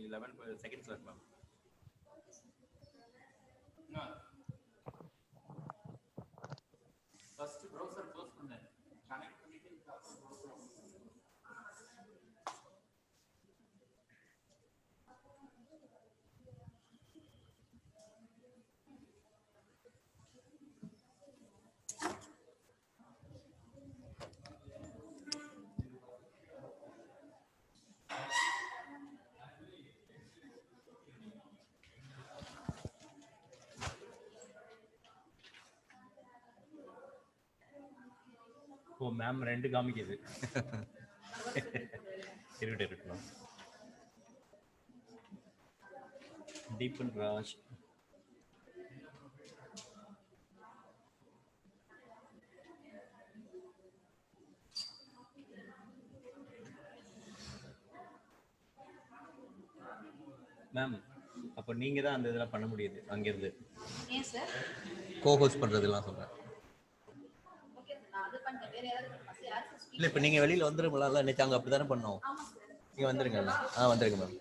11 seconds left, ma'am. First browser close பண்ணு. Connect பண்ணிட்டு browser. ஓ ma'am ரெண்டு காமிக்குது. இருக்கட்டும். தீபன் ராஜ், மேம் அப்போ நீங்க தான் அந்த இதெல்லாம் பண்ண முடியுது அங்கிருந்து. ஏன் சார் கோஹோஸ்ட் பண்றதெல்லாம் சொல்றேன். இல்லை இப்போ நீங்கள் வெளியில் வந்துருங்களா? நேற்று அங்கே அப்படி தானே பண்ணோம். நீங்கள் வந்துருங்க. வந்துருங்க ma'am.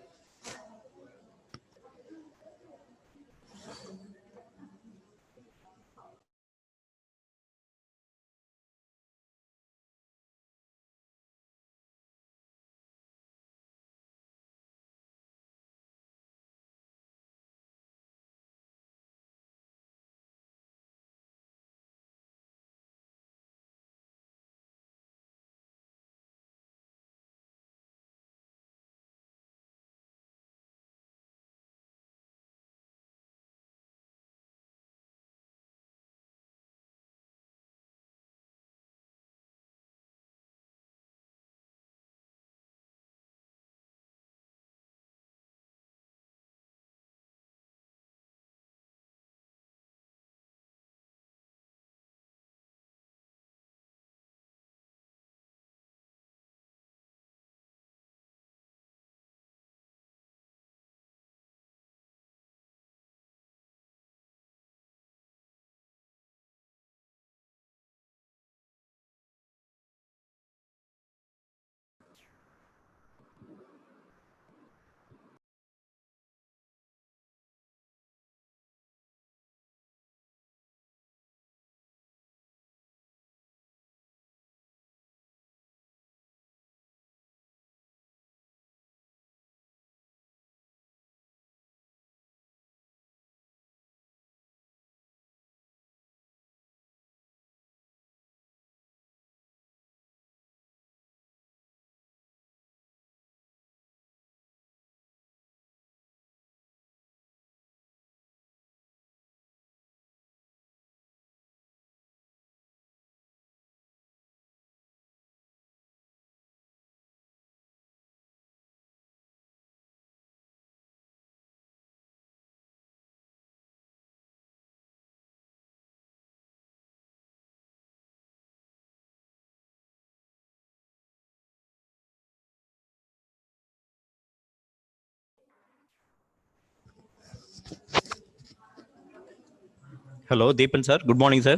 Hello, Deepan sir. Good morning, sir.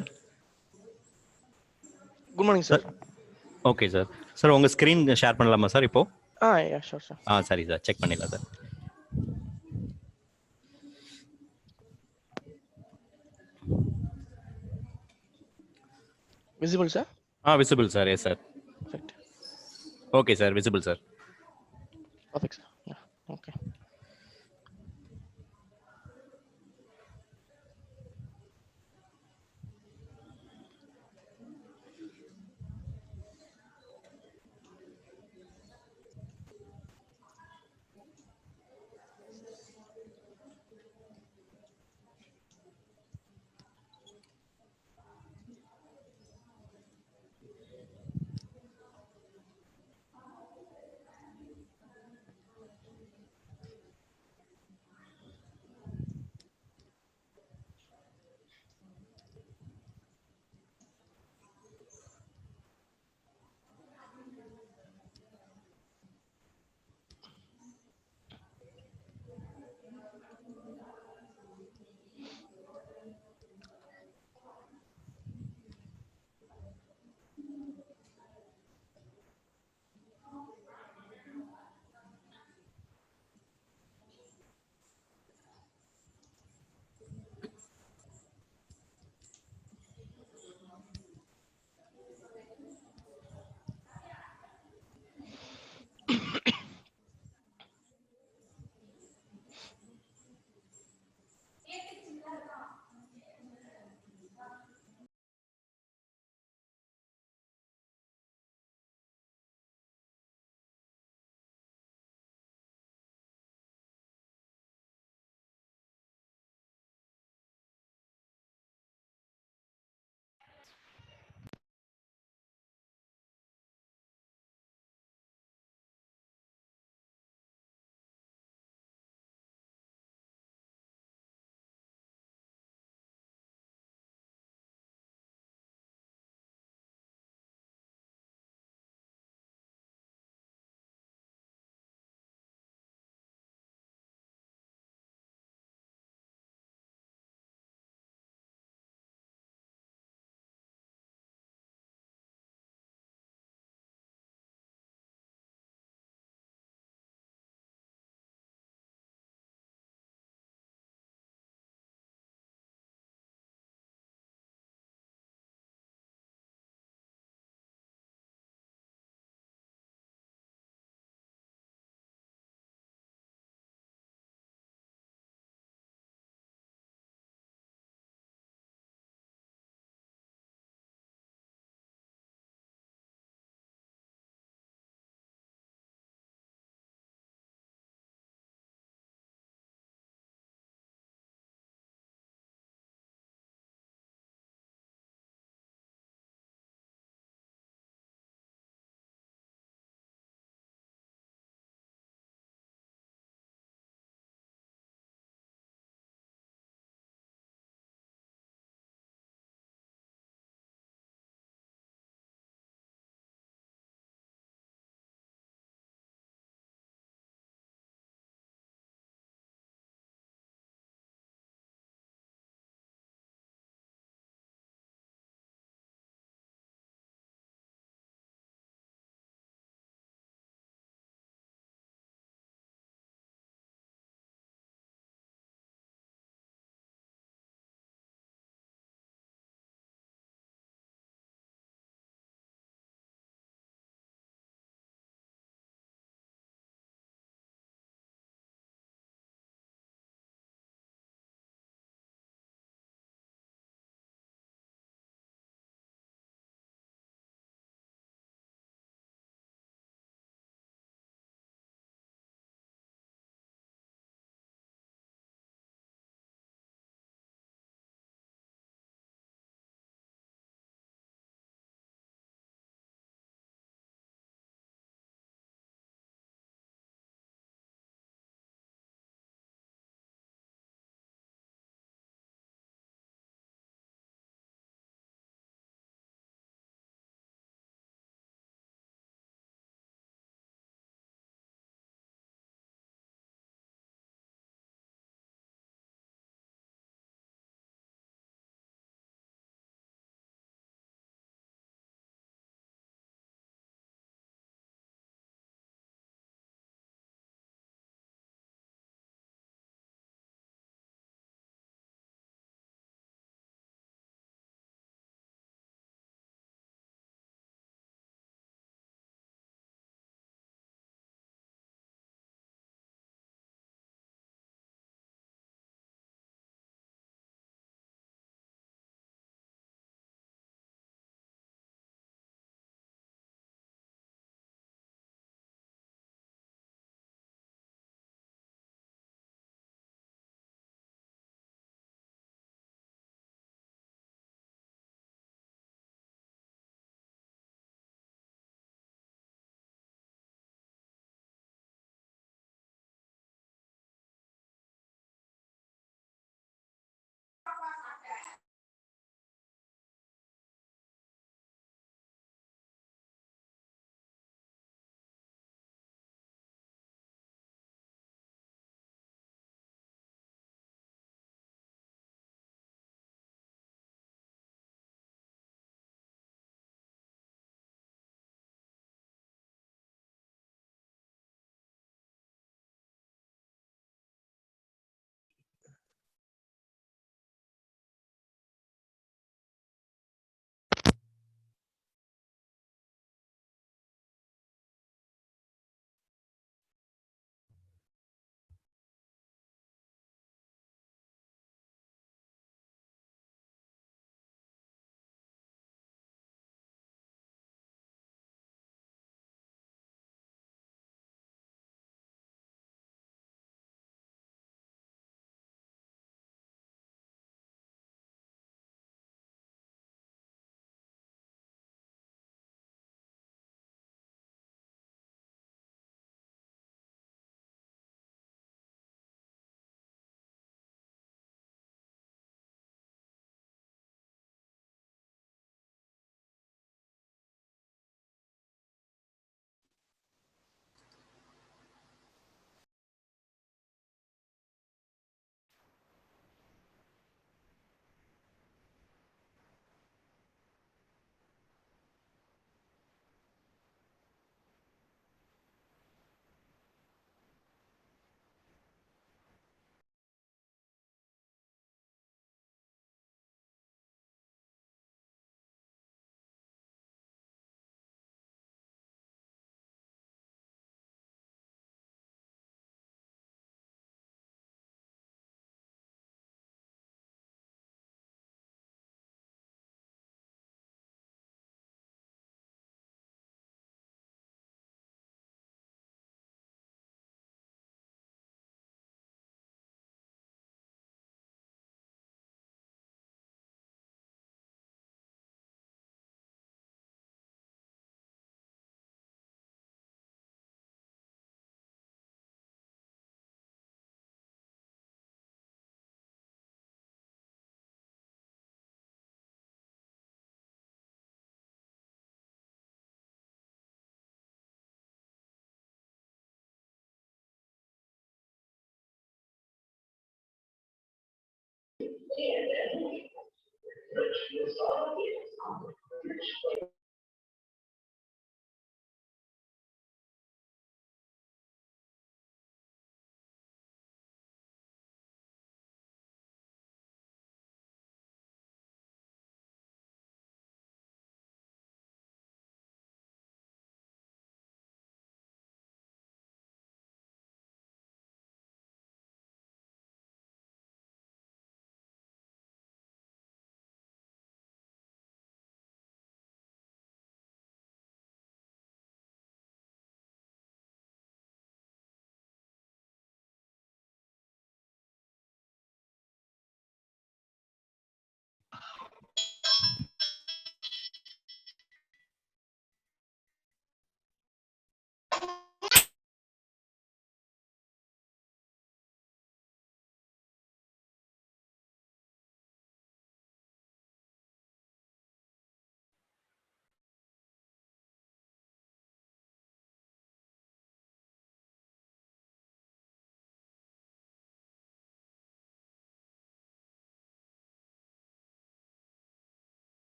Good morning, sir. Okay sir. Sir உங்கள் ஸ்க்ரீன் ஷேர் பண்ணலாமா சார் இப்போ? Yeah, sure, sir. சரி சார், செக் பண்ணிடலாம் sir. Visible, sir? Visible sir. Yes sir. Perfect. Okay sir, visible sir. Perfect, sir. Yeah, okay.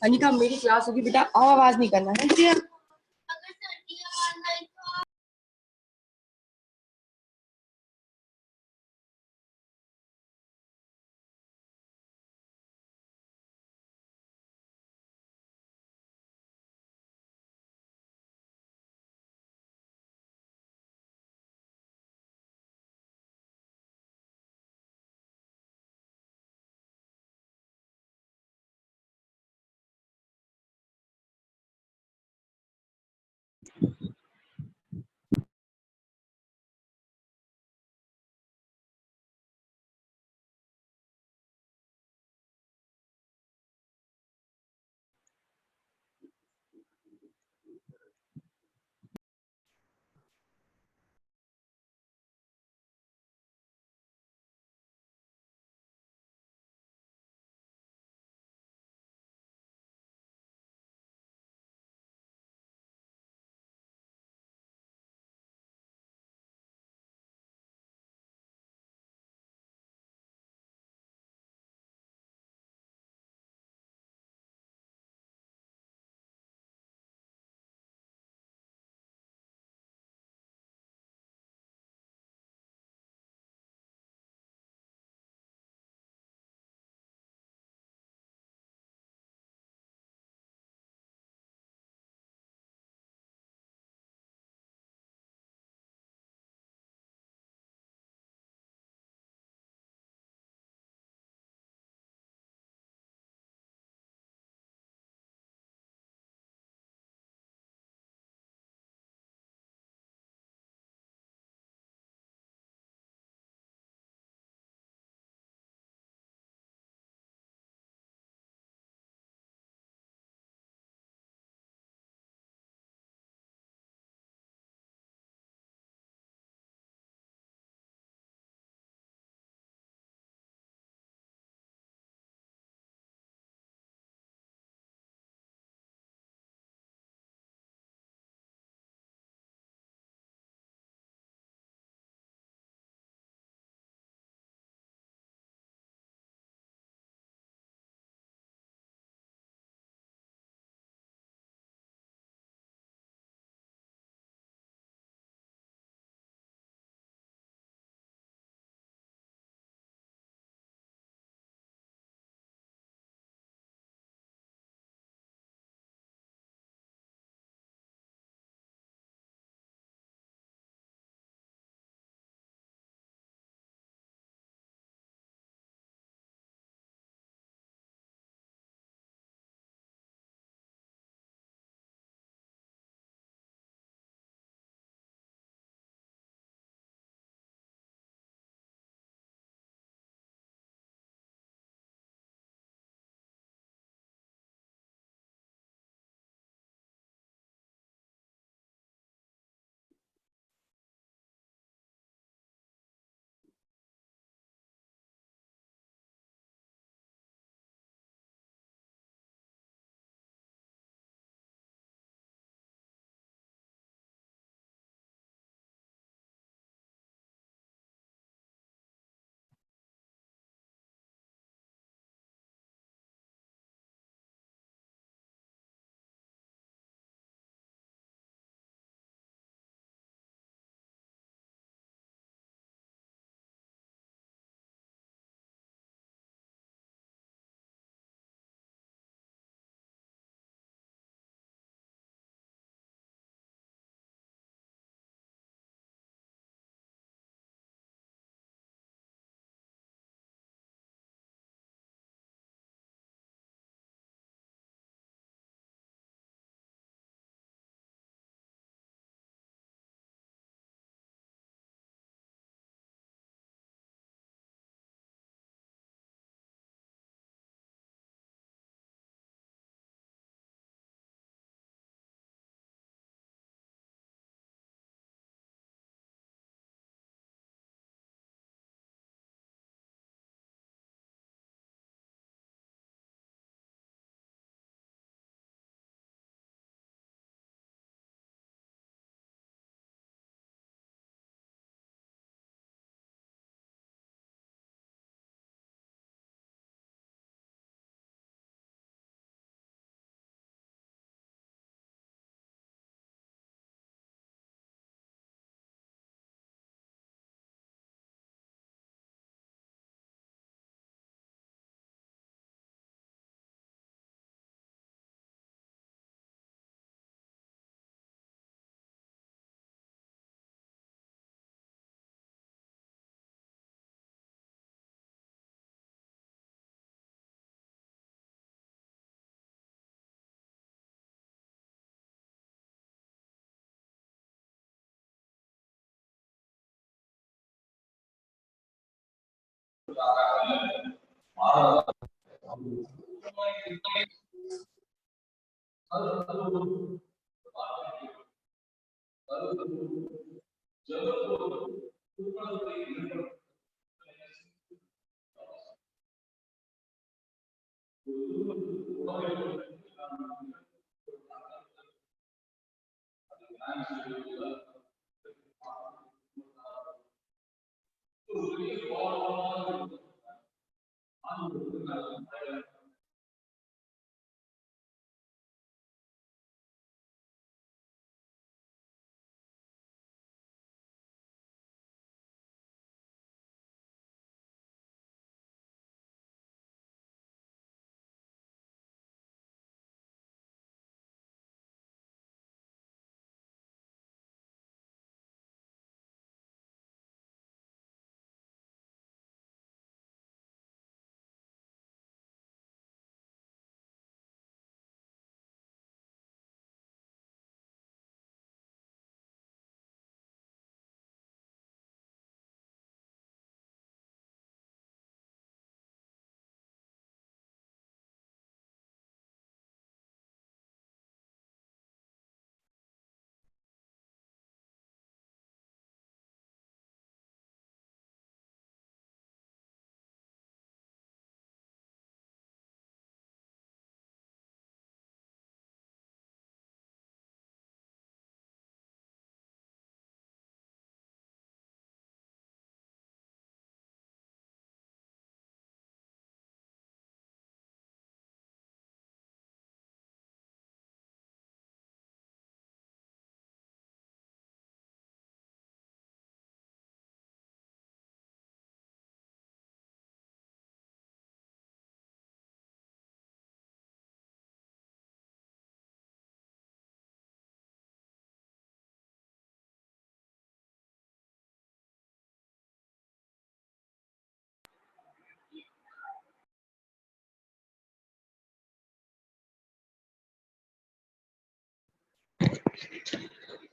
Anika मेरी class होगी बेटा, आओ आवाज नहीं करना है।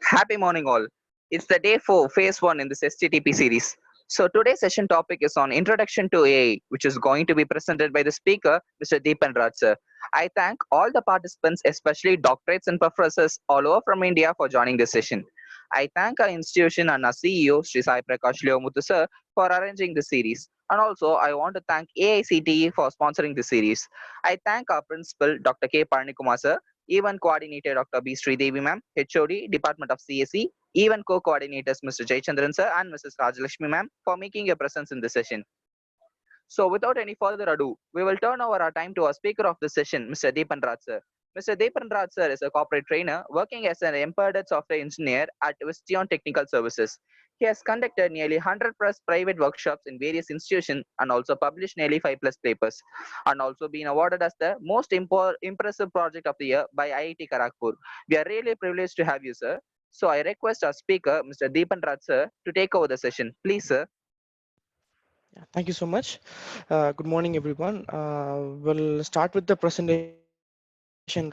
Happy morning, all. It's the day 4, phase 1 in this STTP series. So, today's session topic is on Introduction to AI, which is going to be presented by the speaker, Mr. Deepan Raj sir. I thank all the participants, especially doctorates and professors all over from India, for joining this session. I thank our institution and our CEO, Sri Sai Prakash Leomuthu sir, for arranging this series. And also, I want to thank AICTE for sponsoring this series. I thank our principal, Dr. K. Parnikumar sir, Event Coordinator Dr. B. Sridevi ma'am, HOD, Department of CSE, Event Co-Coordinators Mr. Jaychandran sir and Mrs. Rajalakshmi ma'am for making a presence in this session. So without any further ado, we will turn over our time to our speaker of the session, Mr. Deepan Raj sir. Mr. Deepan Raj sir is a corporate trainer working as an embedded software engineer at Visteon Technical Services. He has conducted nearly 100 plus private workshops in various institutions and also published nearly 5 plus papers, and also been awarded as the most impressive project of the year by IIT Kharagpur. We are really privileged to have you, sir. So I request our speaker, Mr. Deepan Raj sir, to take over the session. Please, sir. Yeah, thank you so much. Good morning, everyone. We'll start with the presentation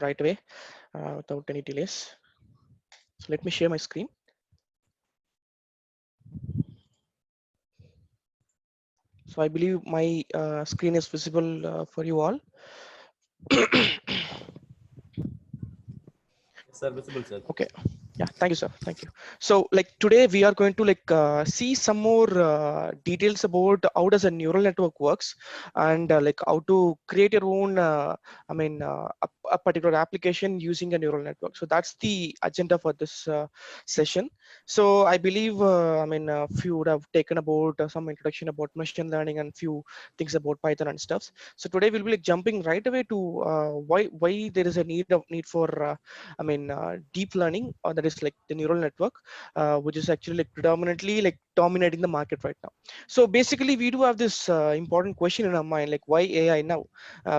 right away without any delays. So let me share my screen. So I believe my screen is visible for you all. Sir, visible, sir. Okay. Yeah, thank you, sir. Thank you. So like today we are going to see some more details about how does a neural network works, and like how to create your own a particular application using a neural network. So that's the agenda for this session. So I believe few would have taken about some introduction about machine learning and few things about Python and stuff. So today we'll be like jumping right away to why there is a need for deep learning, or that is like the neural network, which is actually like predominantly like dominating the market right now. So basically we do have this important question in our mind, like why AI now?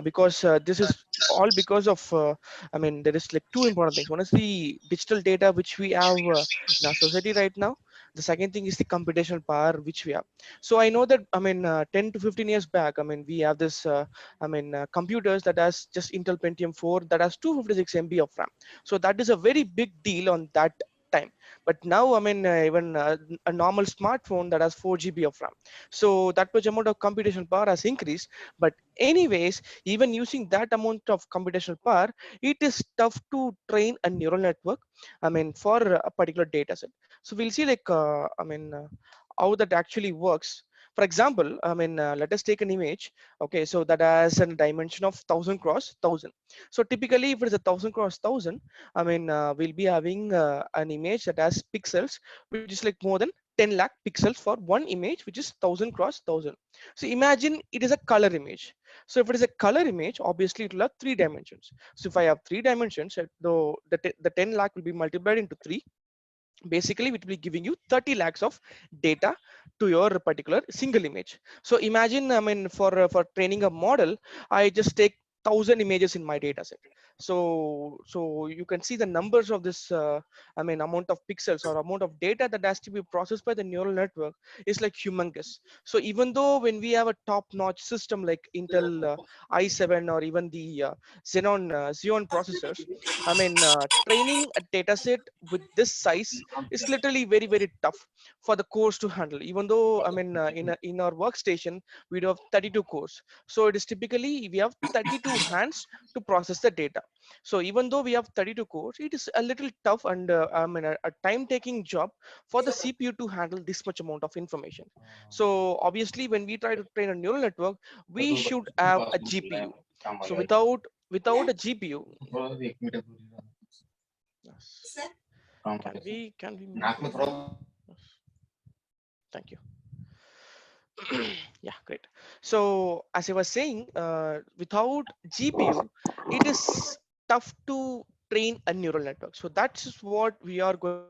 Because this is all because of there is like two important things. One is the digital data which we have in our society right now. The second thing is the computational power which we have. So I know that 10 to 15 years back, we have this computers that has just Intel Pentium 4 that has 256 MB of RAM. So that is a very big deal on that time. But now, I mean, even a normal smartphone that has 4 GB of RAM. So that much amount of computational power has increased. But anyways, even using that amount of computational power, it is tough to train a neural network, I mean, for a particular data set. So we'll see like, how that actually works. For example, I mean, let us take an image. Okay, so that has a dimension of 1000 cross 1000. So typically, if it is a 1000 cross 1000, I mean, we'll be having an image that has pixels, which is like more than 10 lakh pixels for one image, which is 1000 cross 1000. So imagine it is a color image. So if it is a color image, obviously it will have 3 dimensions. So if I have 3 dimensions, though the 10 lakh will be multiplied into 3. Basically it will be giving you 30 lakhs of data to your particular single image. So imagine, I mean, for training a model, I just take 1000 images in my data set. So you can see the numbers of this, I mean, amount of pixels or amount of data that has to be processed by the neural network is like humongous. So even though when we have a top notch system like Intel i7 or even the Xeon processors, I mean, training a data set with this size is literally very, very tough for the cores to handle. Even though, I mean, in our workstation, we do have 32 cores. So it is typically, we have 32 hands to process the data. So even though we have 32 cores, it is a little tough and I mean, a time-taking job for the CPU to handle this much amount of information. So obviously, when we try to train a neural network, we should have a GPU. So without a GPU, yes. Can we move forward? Yes. Thank you. Yeah, great. So as I was saying, without GPU, it is tough to train a neural network. So that's what we are going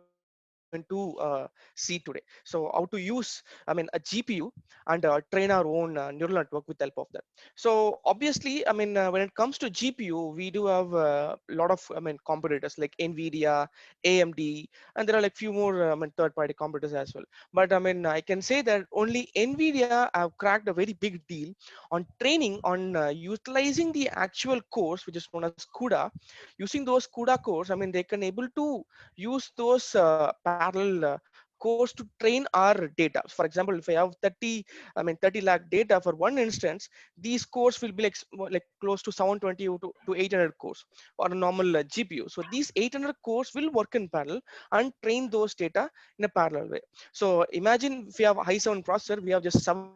to see today. So how to use, I mean, a GPU and train our own neural network with the help of that. So obviously, I mean, when it comes to GPU, we do have a lot of, I mean, competitors like NVIDIA, AMD, and there are like few more, I mean, third-party competitors as well. But I mean, I can say that only NVIDIA have cracked a very big deal on training on utilizing the actual cores, which is known as CUDA. Using those CUDA cores, I mean, they can able to use those parallel cores to train our data. For example, if I have 30 lakh data for one instance, these cores will be like close to 720 to 800 cores or a normal GPU. So these 800 cores will work in parallel and train those data in a parallel way. So imagine if you have a i7 processor, we have just 7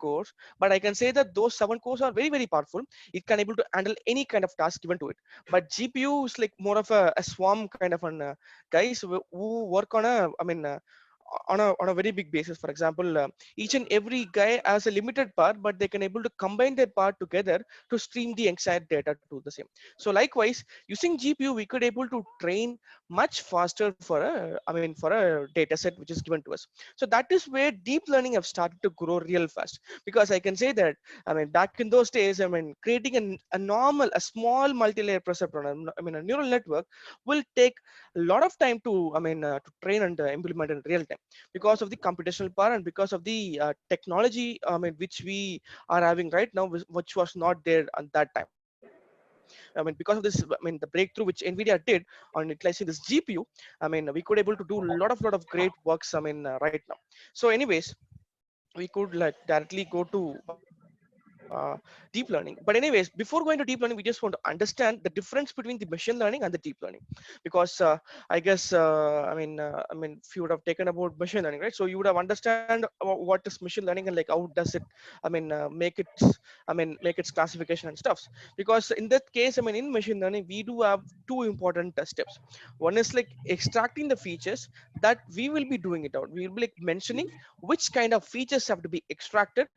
cores, but I can say that those 7 cores are very, very powerful. It can able to handle any kind of task given to it. But GPU is like more of a swarm kind of an guys who work on a, I mean, on a very big basis. For example, each and every guy has a limited power, but they can able to combine their power together to stream the exact data to the same. So likewise, using GPU, we could able to train much faster for a, I mean, for a data set which is given to us. So that is where deep learning have started to grow real fast, because I can say that, I mean, back in those days, I mean, creating a small multi-layer perceptron, I mean, a neural network will take a lot of time to, I mean, to train and implement in real time, because of the computational power and because of the technology, I mean, which we are having right now, which was not there at that time. I mean, because of this, I mean, the breakthrough which NVIDIA did on utilizing this GPU, I mean, we could able to do a lot of great works, I mean, right now. So anyways, we could like directly go to deep learning. But anyways, before going to deep learning, we just want to understand the difference between the machine learning and the deep learning, because I guess, I mean, if you would have taken about machine learning, right? So you would have understand what is machine learning and like how does it, I mean, make its classification and stuffs. Because in that case, I mean, in machine learning, we do have two important steps. One is like extracting the features that we will be doing it out. We will be like mentioning which kind of features have to be extracted,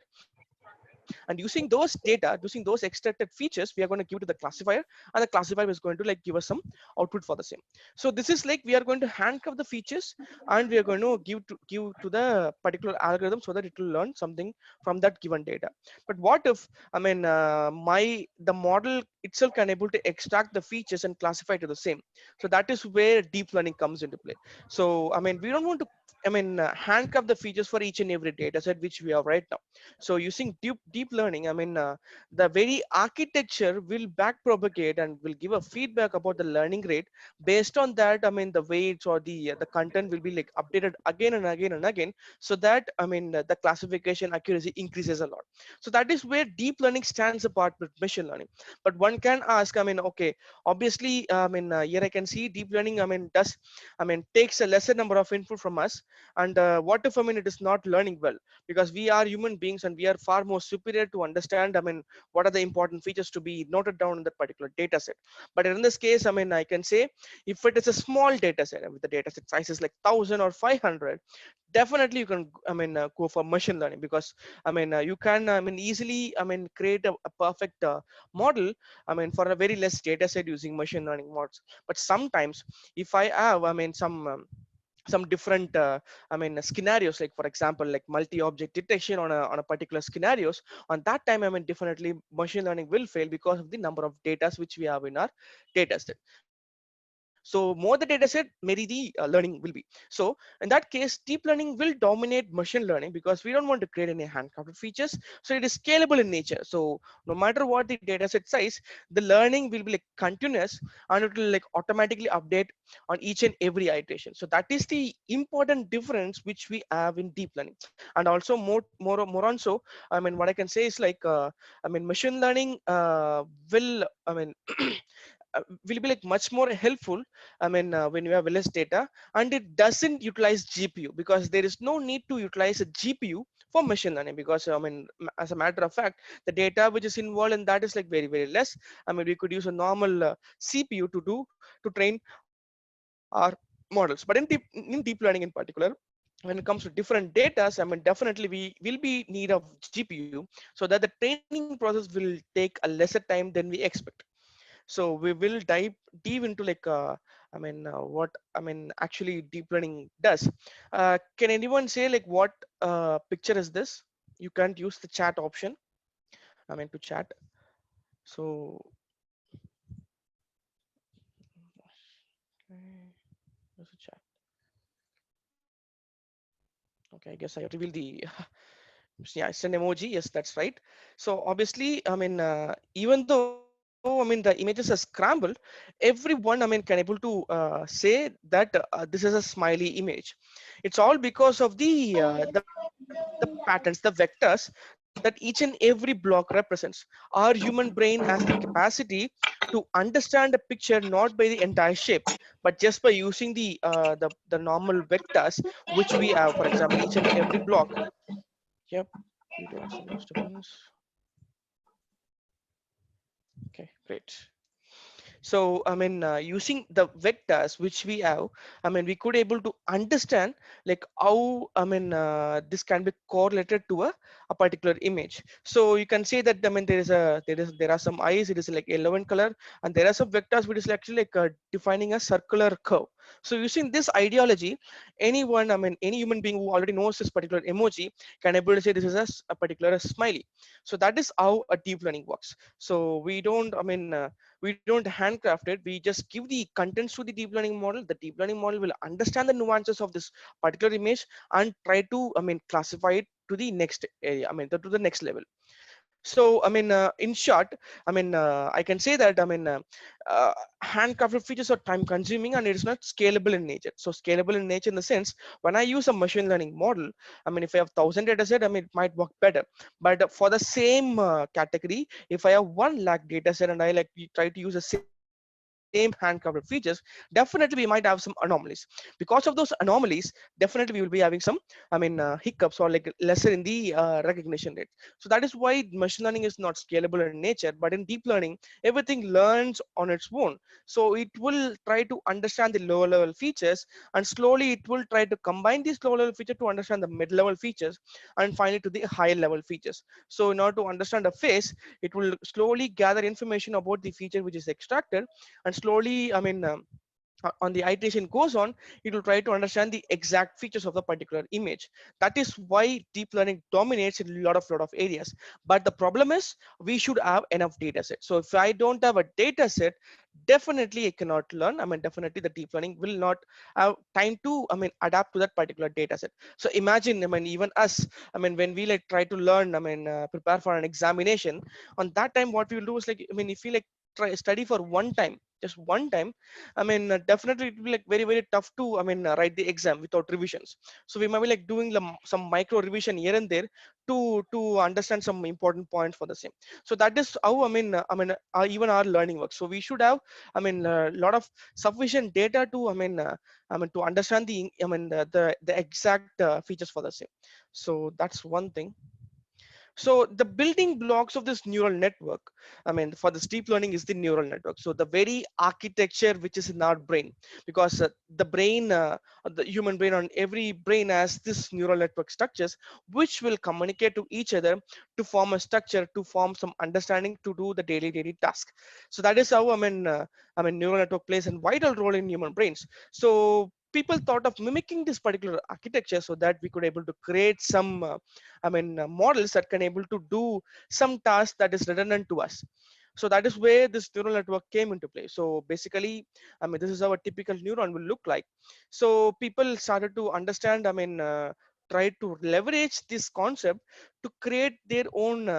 and using those data, using those extracted features, we are going to give it to the classifier, and the classifier is going to like give us some output for the same. So this is like we are going to handcuff the features, and we are going to give to the particular algorithm so that it will learn something from that given data. But what if, I mean, the model itself can able to extract the features and classify to the same? So that is where deep learning comes into play. So I mean, we don't want to handcuff the features for each and every data set which we have right now. So using deep learning, the very architecture will back propagate and will give a feedback about the learning rate. Based on that, the weights or the content will be like updated again and again and again, so that the classification accuracy increases a lot. So that is where deep learning stands apart with machine learning. But one can ask, okay, obviously, here I can see deep learning, does takes a lesser number of input from us. And what if it is not learning well? Because we are human beings and we are far more superior to understand what are the important features to be noted down in that particular data set. But in this case, I can say, if it is a small data set, with the data set size is like 1000 or 500, definitely you can go for machine learning. Because you can easily create a perfect model for a very less data set using machine learning models. But sometimes if I have some different scenarios, like for example, like multi-object detection on a particular scenarios, on that time definitely machine learning will fail because of the number of data which we have in our data set. So more the data set, maybe the learning will be. So in that case, deep learning will dominate machine learning because we don't want to create any handcrafted features. So it is scalable in nature. So no matter what the data set size, the learning will be like continuous, and it will like automatically update on each and every iteration. So that is the important difference which we have in deep learning. And also more on. So what I can say is like machine learning will will be like much more helpful when you have less data, and it doesn't utilize GPU, because there is no need to utilize a GPU for machine learning. Because as a matter of fact, the data which is involved in that is like very less. We could use a normal CPU to train our models. But in deep learning in particular, when it comes to different data, definitely we will be need of GPU, so that the training process will take a lesser time than we expect. So we will dive deep into like what actually deep learning does. Can anyone say like what picture is this? You can't use the chat option to chat. So okay, there's a chat. Okay, I guess I revealed the yeah, it's an emoji. Yes, that's right. So obviously, even though the images are scrambled, everyone can able to say that this is a smiley image. It's all because of the patterns, the vectors that each and every block represents. Our human brain has the capacity to understand a picture not by the entire shape, but just by using the normal vectors which we have. For example, each and every block. Yep, video has some disturbance. Okay, great. So using the vectors which we have, we could able to understand like how this can be correlated to a particular image. So you can say that there are some eyes, it is like yellow in color, and there are some vectors which is actually like defining a circular curve. So using this ideology, anyone, any human being who already knows this particular emoji can able to say this is a particular smiley. So that is how a deep learning works. So we don't handcraft it. We just give the contents to the deep learning model. The deep learning model will understand the nuances of this particular image and try to classify it to the next area, to the next level. So in short, I can say that uh, handcrafted features are time consuming and it is not scalable in nature. So scalable in nature in the sense, when I use a machine learning model, if I have 1000 data set, it might work better. But for the same category, if I have 1 lakh data set and I like try to use the same handcrafted features, definitely we might have some anomalies. Because of those anomalies, definitely we will be having some hiccups or like lesser in the recognition rate. So that is why machine learning is not scalable in nature. But in deep learning, everything learns on its own. So it will try to understand the lower level features, and slowly it will try to combine these lower level features to understand the mid level features, and finally to the higher level features. So in order to understand a face, it will slowly gather information about the feature which is extracted, and slowly on the iteration goes on, it will try to understand the exact features of the particular image. That is why deep learning dominates in a lot of areas. But the problem is we should have enough data set. So if I don't have a data set, definitely I cannot learn. I mean, definitely the deep learning will not have time to, I mean, adapt to that particular data set. So imagine, I mean, even us, I mean, when we like try to learn, I mean, prepare for an examination, on that time, what we will do is like, I mean, if we like try study for one time, just one time, I mean, definitely it will be like very tough to, I mean, write the exam without revisions. So we might be like doing some micro revision here and there to understand some important points for the same. So that is how, even our learning works. So we should have, I mean, a lot of sufficient data to, to understand the exact features for the same. So that's one thing. So the building blocks of this neural network, I mean, for this deep learning is the neural network. So the very architecture which is in our brain, because the brain, the human brain, on every brain has this neural network structures, which will communicate to each other to form a structure, to form some understanding, to do the daily task. So that is how, neural network plays a vital role in human brains. So people thought of mimicking this particular architecture so that we could able to create some models that can able to do some task that is redundant to us. So that is where this neural network came into play. So basically, I mean, this is how a typical neuron will look like. So people started to understand, try to leverage this concept to create their own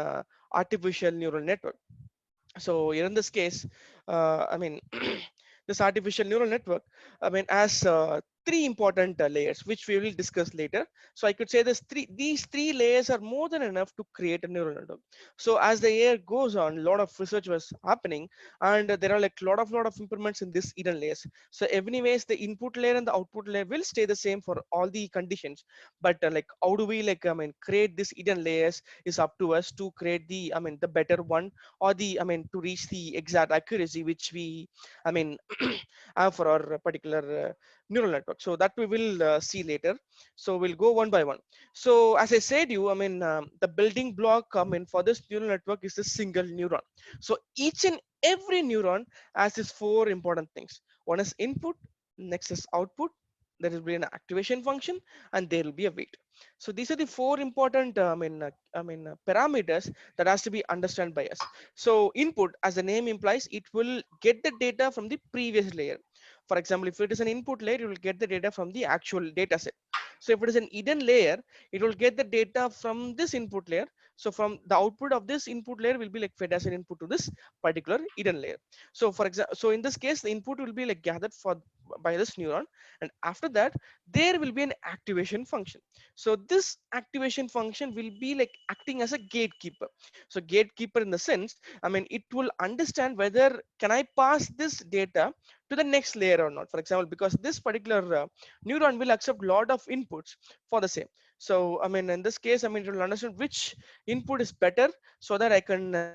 artificial neural network. So here in this case, this artificial neural network, has three important layers, which we will discuss later. So I could say these three layers are more than enough to create a neural network. So as the year goes on, a lot of research was happening, and there are like lot of improvements in this hidden layers. So anyways, the input layer and the output layer will stay the same for all the conditions. But like, how do we like, create these hidden layers is up to us to create the better one, or to reach the exact accuracy which we I mean have for our particular neural network. So that we will see later. So we'll go one by one. So as I said you, the building block for this neural network is a single neuron. So each and every neuron has these four important things. One is input, next is output, there will be an activation function, and there will be a weight. So these are the four important parameters that has to be understood by us. So input, as the name implies, it will get the data from the previous layer. For example, if it is an input layer, you will get the data from the actual data set. So if it is an hidden layer, it will get the data from this input layer. So from the output of this input layer will be like fed as an input to this particular hidden layer. So for example, so in this case, the input will be like gathered by this neuron, and after that there will be an activation function. So this activation function will be like acting as a gatekeeper. So gatekeeper in the sense, it will understand whether can I pass this data to the next layer or not. For example, because this particular neuron will accept lot of inputs for the same. So in this case, it will understand which input is better, so that I can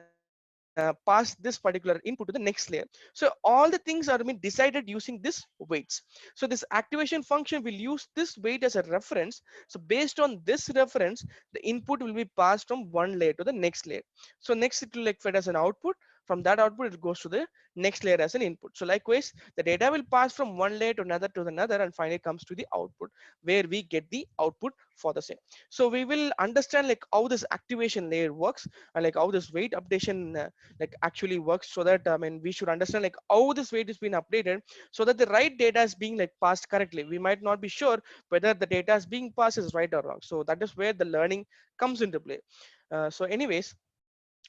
pass this particular input to the next layer. So all the things are decided using this weights. So this activation function will use this weight as a reference. So based on this reference, the input will be passed from one layer to the next layer. So next it will like fed as an output. From that output, it goes to the next layer as an input. So likewise, the data will pass from one layer to another, and finally comes to the output, where we get the output for the same. So we will understand like how this activation layer works, and like how this weight updation like actually works, so that we should understand like how this weight is being updated, so that the right data is being like passed correctly. We might not be sure whether the data is being passed is right or wrong. So that is where the learning comes into play. So anyways,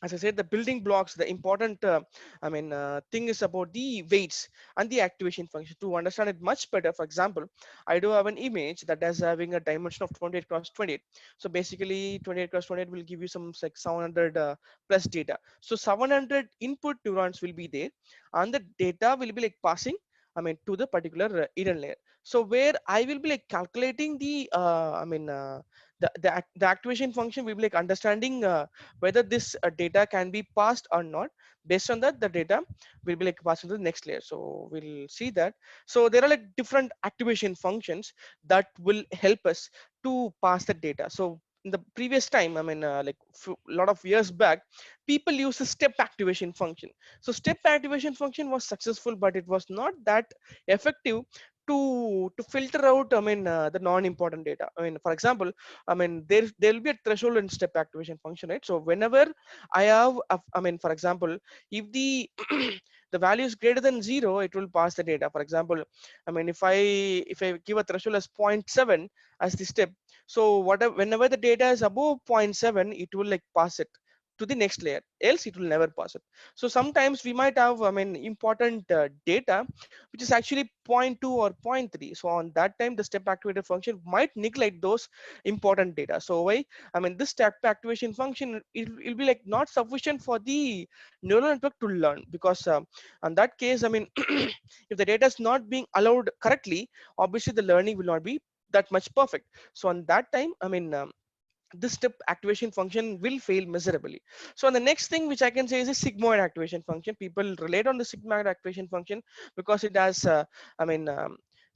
as I said, the building blocks, the important thing is about the weights and the activation function. To understand it much better, for example, I do have an image that is having a dimension of 28 cross 28. So basically 28 cross 28 will give you some like 700 plus data. So 700 input neurons will be there, and the data will be like passing to the particular hidden layer. So where I will be like calculating the activation function will be like understanding whether this data can be passed or not. Based on that, the data will be like passed to the next layer. So we'll see that. So there are like different activation functions that will help us to pass the data. So in the previous time, I mean, like a lot of years back, people use the step activation function. So step activation function was successful, but it was not that effective to filter out, I mean, the non-important data. I mean, for example, I mean, there will be a threshold in step activation function, right? So whenever I have, I mean, for example, if the the value is greater than 0, it will pass the data. For example, I mean, if I give a threshold as zero point 0.7 as the step, so whatever, whenever the data is above zero point 0.7, it will like pass it to the next layer, else it will never pass it. So sometimes we might have, I mean, important data which is actually zero point 0.2 or zero point 0.3. So on that time, the step activated function might neglect those important data. So why, I mean, this step activation function, it'll be like not sufficient for the neural network to learn, because in that case, I mean, if the data is not being allowed correctly, obviously the learning will not be that much perfect. So on that time, I mean, this step activation function will fail miserably. So the next thing which I can say is a sigmoid activation function. People relate on the sigmoid activation function because it has, I mean,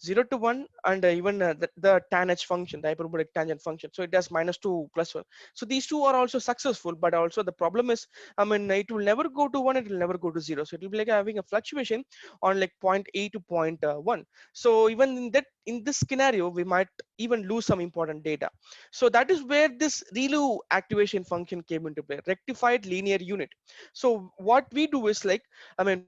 0 to 1, and even the tanh function, the hyperbolic tangent function. So it has -2 +1. So these two are also successful, but also the problem is, I mean, it will never go to 1, it will never go to 0. So it will be like having a fluctuation on like 0.8 to 0.1. So even in this scenario, we might even lose some important data. So that is where this ReLU activation function came into play, rectified linear unit. So what we do is like, I mean,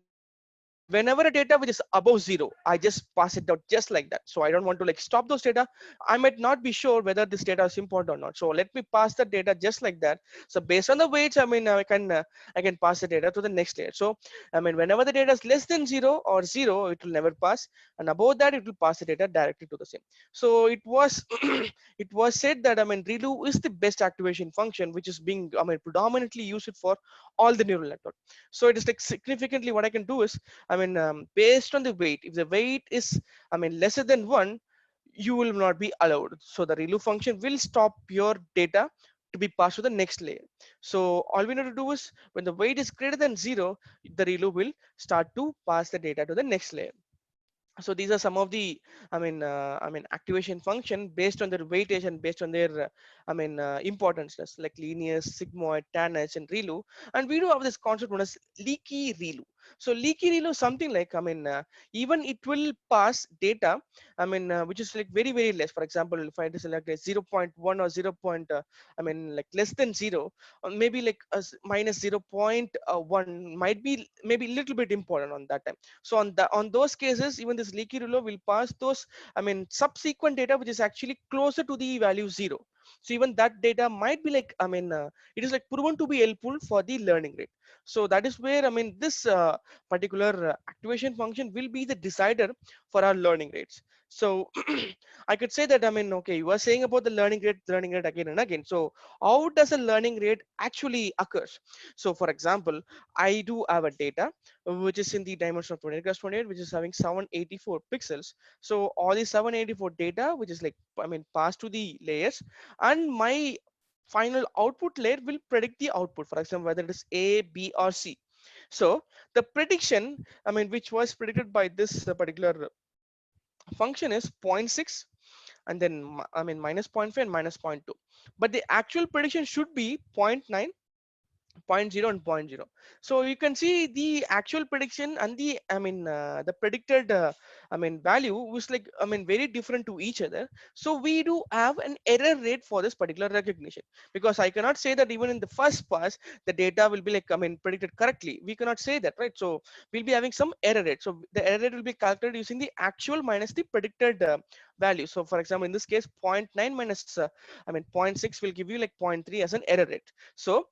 whenever a data which is above 0, I just pass it out just like that. So I don't want to like stop those data. I might not be sure whether this data is important or not. So let me pass the data just like that. So based on the weights, I mean, I can pass the data to the next layer. So I mean, whenever the data is less than 0 or 0, it will never pass, and above that, it will pass the data directly to the same. So it was it was said that, I mean, ReLU is the best activation function, which is being, I mean, predominantly used for all the neural network. So it is like significantly what I can do is, I mean, based on the weight, if the weight is, I mean, lesser than 1, you will not be allowed. So the ReLU function will stop your data to be passed to the next layer. So all we need to do is, when the weight is greater than 0, the ReLU will start to pass the data to the next layer. So these are some of the, I mean activation function based on their weightage and based on their importance, like linear, sigmoid, tanh, and ReLU. And we do have this concept known as leaky ReLU. So leaky ReLU is something like, even it will pass data, which is like very very less. For example, if I select a 0.1 or 0. Like less than 0, or maybe like minus 0.1 might be maybe a little bit important on that time. So on those cases, even this leaky ruler will pass those, subsequent data which is actually closer to the value 0. So even that data might be like, it is like proven to be helpful for the learning rate. So that is where, this particular activation function will be the decider for our learning rates. So I could say that, okay, you are saying about the learning rate again and again. So how does a learning rate actually occurs? So for example, I do have a data which is in the dimension of 28 cross 28, which is having 784 pixels. So all the 784 data, which is like, passed to the layers, and my final output layer will predict the output, for example, whether it is A, B, or C. So the prediction, which was predicted by this particular function is 0.6, and then minus 0.5 and minus 0.2. But the actual prediction should be 0.9, zero 0.0, and 0.0. So you can see the actual prediction and the predicted value was like, very different to each other. So we do have an error rate for this particular recognition, because I cannot say that even in the first pass the data will be like, predicted correctly. We cannot say that, right? So we'll be having some error rate. So the error rate will be calculated using the actual minus the predicted value. So for example, in this case, zero point 0.9 minus zero point 0.6 will give you like zero point 0.3 as an error rate. So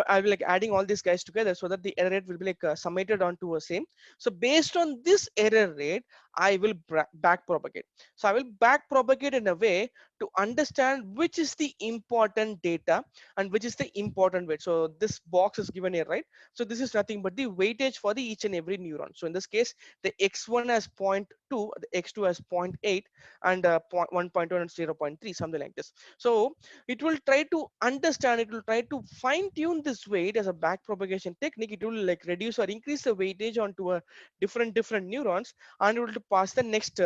I will like adding all these guys together so that the error rate will be like summated onto a same. So based on this error rate, I will back propagate. So I will back propagate in a way to understand which is the important data and which is the important weight. So this box is given here, right? So this is nothing but the weightage for the each and every neuron. So in this case, the x1 has 0.2, the x2 has 0.8, and 1.1 and 0.3, something like this. So it will try to understand, it will try to fine tune this weight as a back propagation technique. It will like reduce or increase the weightage onto a different neurons, and it will pass the next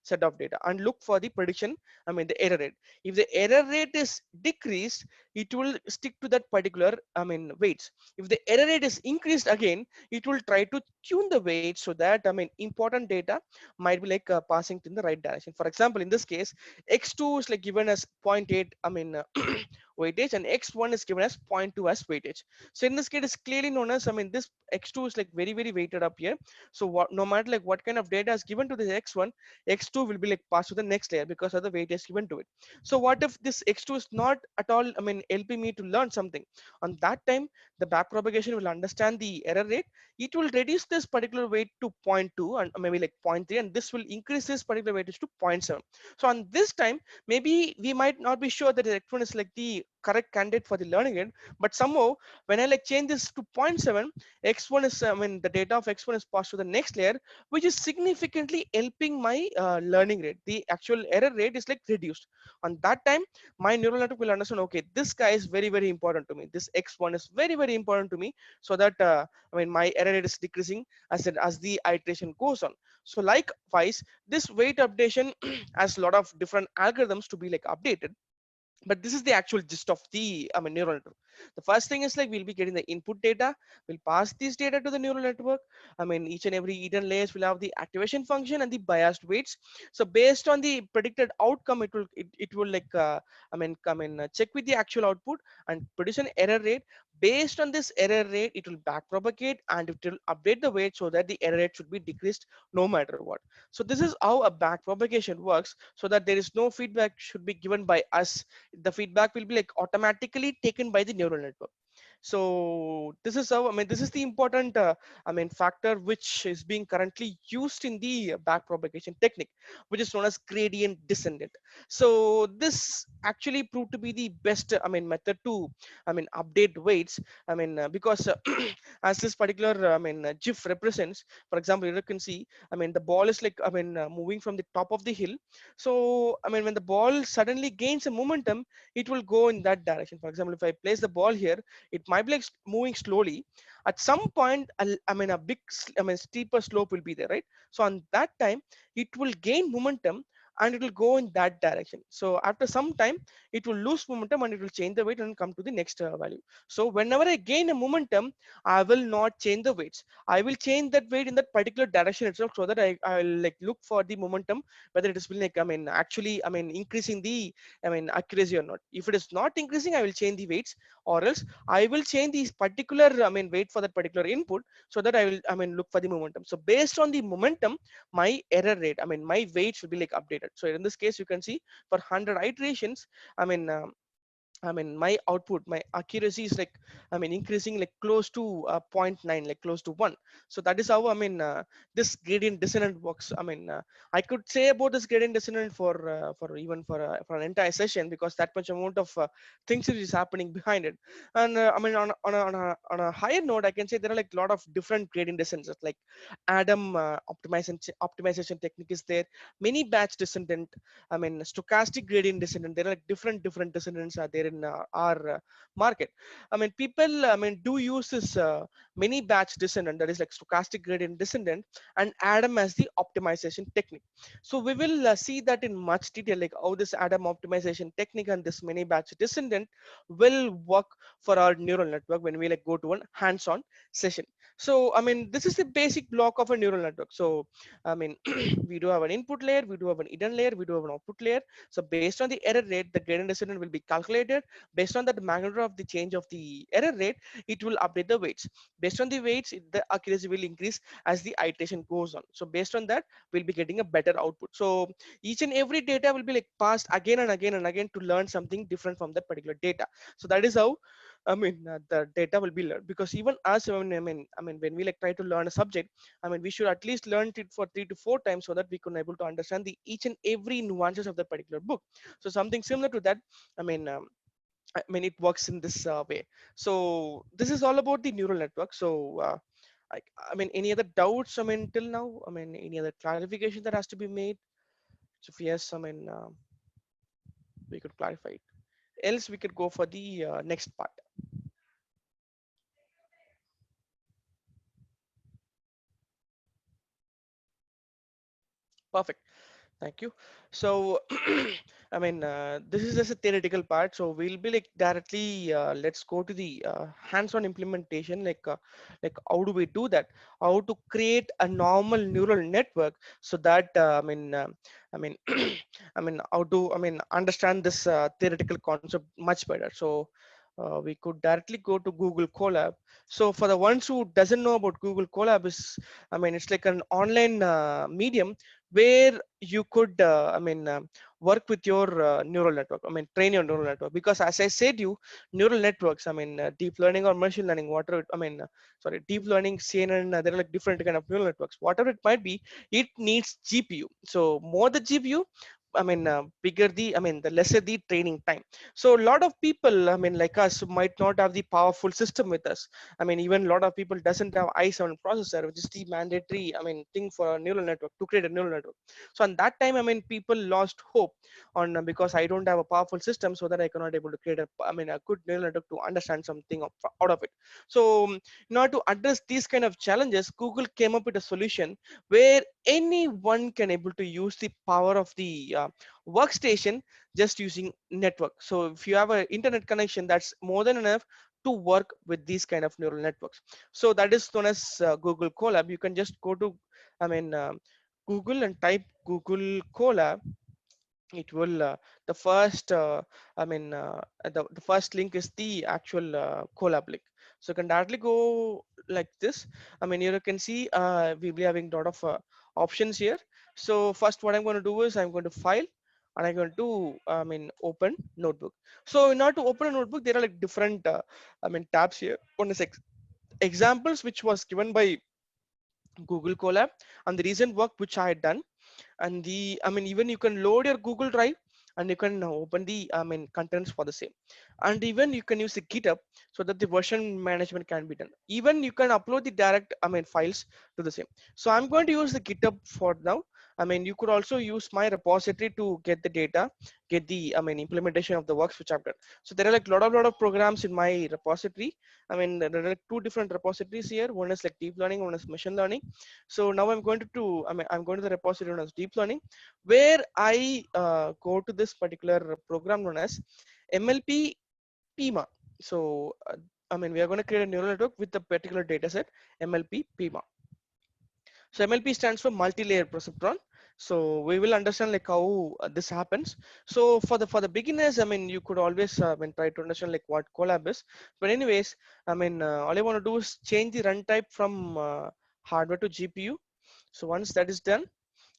set of data and look for the prediction, I mean the error rate. If the error rate is decreased, it will stick to that particular, I mean weights. If the error rate is increased again, it will try to tune the weight so that, I mean important data might be like passing in the right direction. For example, in this case, x2 is like given as 0.8, I mean weightage, and x1 is given as 0.2 as weightage. So in this case, it's clearly known as, I mean this x2 is like very weighted up here. So what, no matter like what kind of data is given to this x1, x2 will be like passed to the next layer because of the weightage given to it. So what if this x2 is not at all, I mean helping me to learn something? On that time, the back propagation will understand the error rate. It will reduce this particular weight to 0.2 and maybe like 0.3, and this will increase this particular weightage to 0.7. So on this time, maybe we might not be sure that the x1 is like the correct candidate for the learning rate, but somehow when I like change this to 0.7, x1 is, I mean the data of x1 is passed to the next layer, which is significantly helping my learning rate. The actual error rate is like reduced. On that time, my neural network will understand, okay, this guy is very important to me, this x1 is very important to me, so that I mean my error rate is decreasing as the iteration goes on. So likewise, this weight updation has a lot of different algorithms to be like updated, but this is the actual gist of the, I mean neural network. The first thing is like we'll be getting the input data, we'll pass this data to the neural network. I mean each and every hidden layers will have the activation function and the biased weights. So based on the predicted outcome, it will like check with the actual output and produce an error rate. Based on this error rate, it will back propagate and it will update the weight so that the error rate should be decreased no matter what. So this is how a back propagation works, so that there is no feedback should be given by us. The feedback will be like automatically taken by the neural network. So this is how, I mean this is the important factor which is being currently used in the back propagation technique, which is known as gradient descendant. So this actually proved to be the best, I mean method to, I mean update weights. I mean because as this particular GIF represents, for example, you can see, I mean the ball is like, I mean moving from the top of the hill. So I mean when the ball suddenly gains a momentum, it will go in that direction. For example, if I place the ball here, it might be like moving slowly. At some point, I mean a big, I mean steeper slope will be there, right? So on that time, it will gain momentum and it will go in that direction. So after some time, it will lose momentum and it will change the weight and come to the next value. So whenever I gain a momentum, I will not change the weights. I will change that weight in that particular direction itself, so that I will like look for the momentum, whether it is like, I mean actually, I mean increasing the, I mean accuracy or not. If it is not increasing, I will change the weights, or else I will change these particular, I mean weight for that particular input, so that I will, I mean look for the momentum. So based on the momentum, my error rate, I mean my weight should be like updated. So in this case, you can see for 100 iterations, I mean my output, my accuracy is like, I mean increasing like close to 0.9, like close to 1. So that is how, I mean this gradient descendant works. I mean I could say about this gradient descendant for even for an entire session, because that much amount of things is happening behind it. And I mean on a higher note, I can say there are like a lot of different gradient descendants, like Adam optimization technique is there, many batch descendant, I mean stochastic gradient descendant. There are like different descendants are there in our market. I mean people, I mean do use this many batch descendant, that is like stochastic gradient descendant, and Adam as the optimization technique. So we will see that in much detail, like how this Adam optimization technique and this many batch descendant will work for our neural network when we like go to one hands-on session. So I mean this is the basic block of a neural network. So I mean we do have an input layer, we do have an hidden layer, we do have an output layer. So based on the error rate, the gradient descendant will be calculated. Based on the magnitude of the change of the error rate, it will update the weights. Based on the weights, the accuracy will increase as the iteration goes on. So based on that, we'll be getting a better output. So each and every data will be like passed again and again and again to learn something different from that particular data. So that is how, I mean the data will be learned. Because even us, I mean when we like try to learn a subject, I mean we should at least learn it for 3 to 4 times, so that we can able to understand the each and every nuances of that particular book. So something similar to that, I mean it works in this way. So this is all about the neural network. So I mean any other doubts, I mean till now, I mean any other clarification that has to be made? So if yes, I mean we could clarify it, else we could go for the next part. Perfect. Thank you. So, I mean, this is just a theoretical part. So we'll be like directly, let's go to the hands-on implementation. Like how do we do that? How to create a normal neural network so that, I mean, I mean, how to, I mean, understand this theoretical concept much better. So we could directly go to Google Colab. So for the ones who doesn't know about Google Colab is, I mean, it's like an online medium where you could work with your neural network. I mean, train your neural network, because as I said you, neural networks, I mean, deep learning or machine learning, whatever sorry, deep learning, CNN, there are like different kind of neural networks, whatever it might be, it needs GPU. So more the GPU, bigger the, the lesser the training time. So a lot of people, I mean, like us, might not have the powerful system with us. I mean, even a lot of people doesn't have i7 processor, which is the mandatory, thing for a neural network, to create a neural network. So on that time, I mean, people lost hope on, because I don't have a powerful system, so that I cannot able to create a good neural network to understand something out of it. So in order to address these kind of challenges, Google came up with a solution where anyone can able to use the power of the workstation just using network. So if you have an internet connection, that's more than enough to work with these kind of neural networks. So that is known as Google Colab. You can just go to, I mean, Google and type Google Colab. It will the first the first link is the actual Colab link. So you can directly go like this. I mean, here you can see we'll be having a lot of options here. So first what I'm going to do is I'm going to file, and I'm going to open notebook. So in order to open a notebook, there are like different tabs here. One is examples, which was given by Google Colab, and the recent work which I had done. And the, even you can load your Google Drive, and you can open the contents for the same. And even you can use the GitHub, so that the version management can be done. Even you can upload the direct files to the same. So I'm going to use the GitHub for now. I mean, you could also use my repository to get the data, get the implementation of the works which I've done. So there are like lot of programs in my repository. I mean, there are like two different repositories here. One is like deep learning, one is machine learning. So now I'm going to I'm going to the repository known as deep learning, where I go to this particular program known as MLP PIMA. So we are going to create a neural network with the particular data set MLP PIMA. So MLP stands for multi-layer perceptron. So we will understand like how this happens. So for the beginners, I mean, you could always try to understand like what Colab is. But anyways, all I want to do is change the run type from hardware to GPU. So once that is done,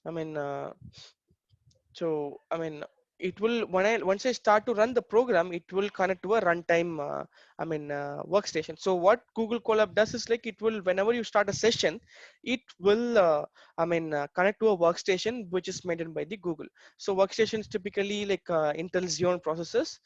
I mean, so it will, once I start to run the program, it will connect to a runtime workstation. So what Google Colab does is like, it will, whenever you start a session, it will connect to a workstation which is maintained by the Google. So workstations typically like Intel Xeon processors,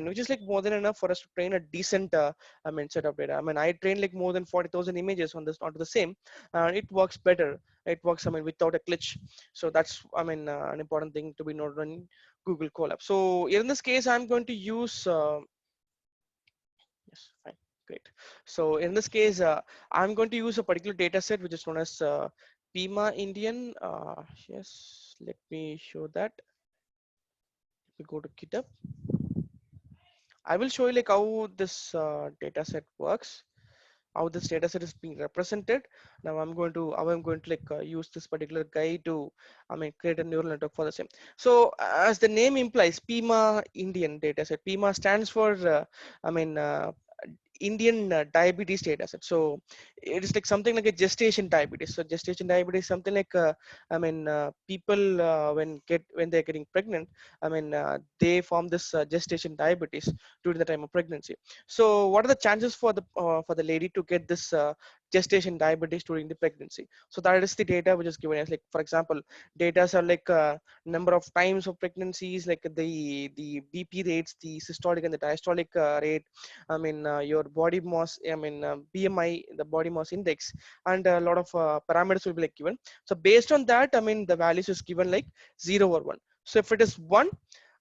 which is like more than enough for us to train a decent set of data. I trained like more than 40,000 images on this onto the same, and it works better. It works without a glitch. So that's an important thing to be noted on Google Colab. So in this case, I'm going to use yes, fine, great. So in this case, I'm going to use a particular data set which is known as PIMA Indian. Yes, let me show that. We go to GitHub. I will show you like how this data set works, how this data set is being represented. Now I'm going to like use this particular guy to create a neural network for the same. So as the name implies, PIMA Indian data set. PIMA stands for Indian diabetes data set. So it is like something like a gestation diabetes. So gestation diabetes is something like people when they're getting pregnant, they form this gestation diabetes during the time of pregnancy. So what are the chances for the lady to get this gestation diabetes during the pregnancy? So that is the data which is given as, like, for example, data are like number of times of pregnancies, like the BP rates, the systolic and the diastolic rate, your body mass, BMI, the body mass index, and a lot of parameters will be like given. So based on that, the values is given like 0 or 1. So if it is 1,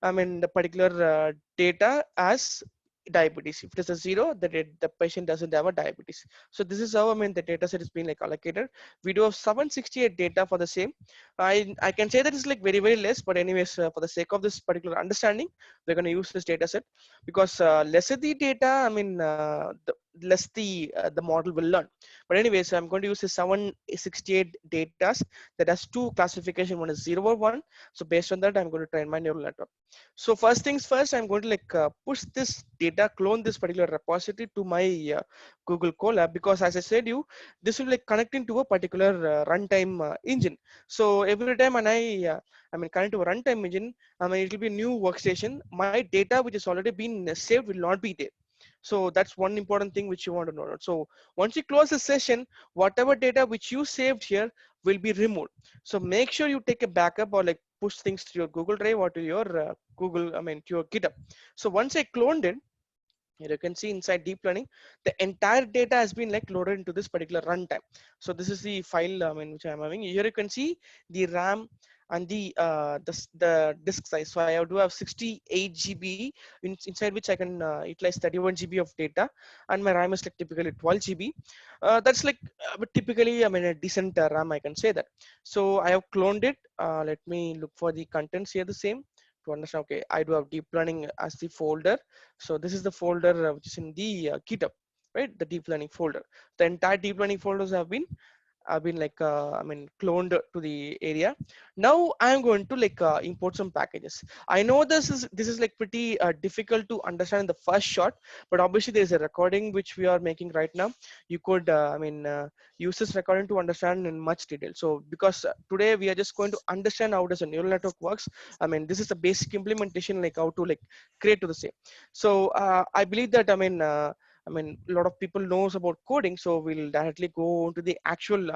the particular data as diabetes. If it is a 0, the patient doesn't have a diabetes. So this is how the data set is being like allocated. We do have 768 data for the same. I can say that it's like very less, but anyways, for the sake of this particular understanding, we're going to use this data set because lesser the data, the less the model will learn. But anyways, I'm going to use the 768 data that has two classification. One is 0 or 1. So based on that, I'm going to train my neural network. So first things first, I'm going to push this data, clone this particular repository to my Google Colab, because as I said this will connecting to a particular runtime engine. So every time when I connect to a runtime engine, it will be a new workstation. My data which has already been saved will not be there. So that's one important thing which you want to know. So once you close the session, whatever data which you saved here will be removed. So make sure you take a backup or push things to your Google Drive or to your to your GitHub. So once I cloned it, here you can see inside deep learning, the entire data has been loaded into this particular runtime. So this is the file which I'm having. Here you can see the RAM and the disk size. So I do have 68 GB inside which I can utilize 31 GB of data, and my RAM is typically 12 GB. That's typically a decent RAM, I can say that. So I have cloned it. Let me look for the contents here the same to understand. Okay, I do have deep learning as the folder. So this is the folder which is in the GitHub, right? The deep learning folder. The entire deep learning folders have been cloned to the area. Now I'm going to import some packages. I know this is pretty difficult to understand in the first shot, but obviously there is a recording which we are making right now. You could use this recording to understand in much detail. So because today we are just going to understand how does a neural network works. This is a basic implementation, how to create to the same. So I believe that a lot of people knows about coding, so we'll directly go into the actual,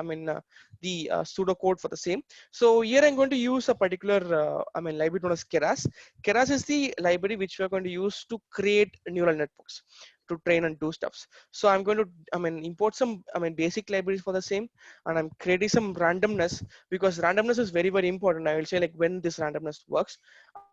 pseudo code for the same. So here I'm going to use a particular, library known as Keras. Keras is the library which we're going to use to create neural networks, to train and do stuffs. So I'm going to, import some, basic libraries for the same, and I'm creating some randomness, because randomness is very important. I will say when this randomness works,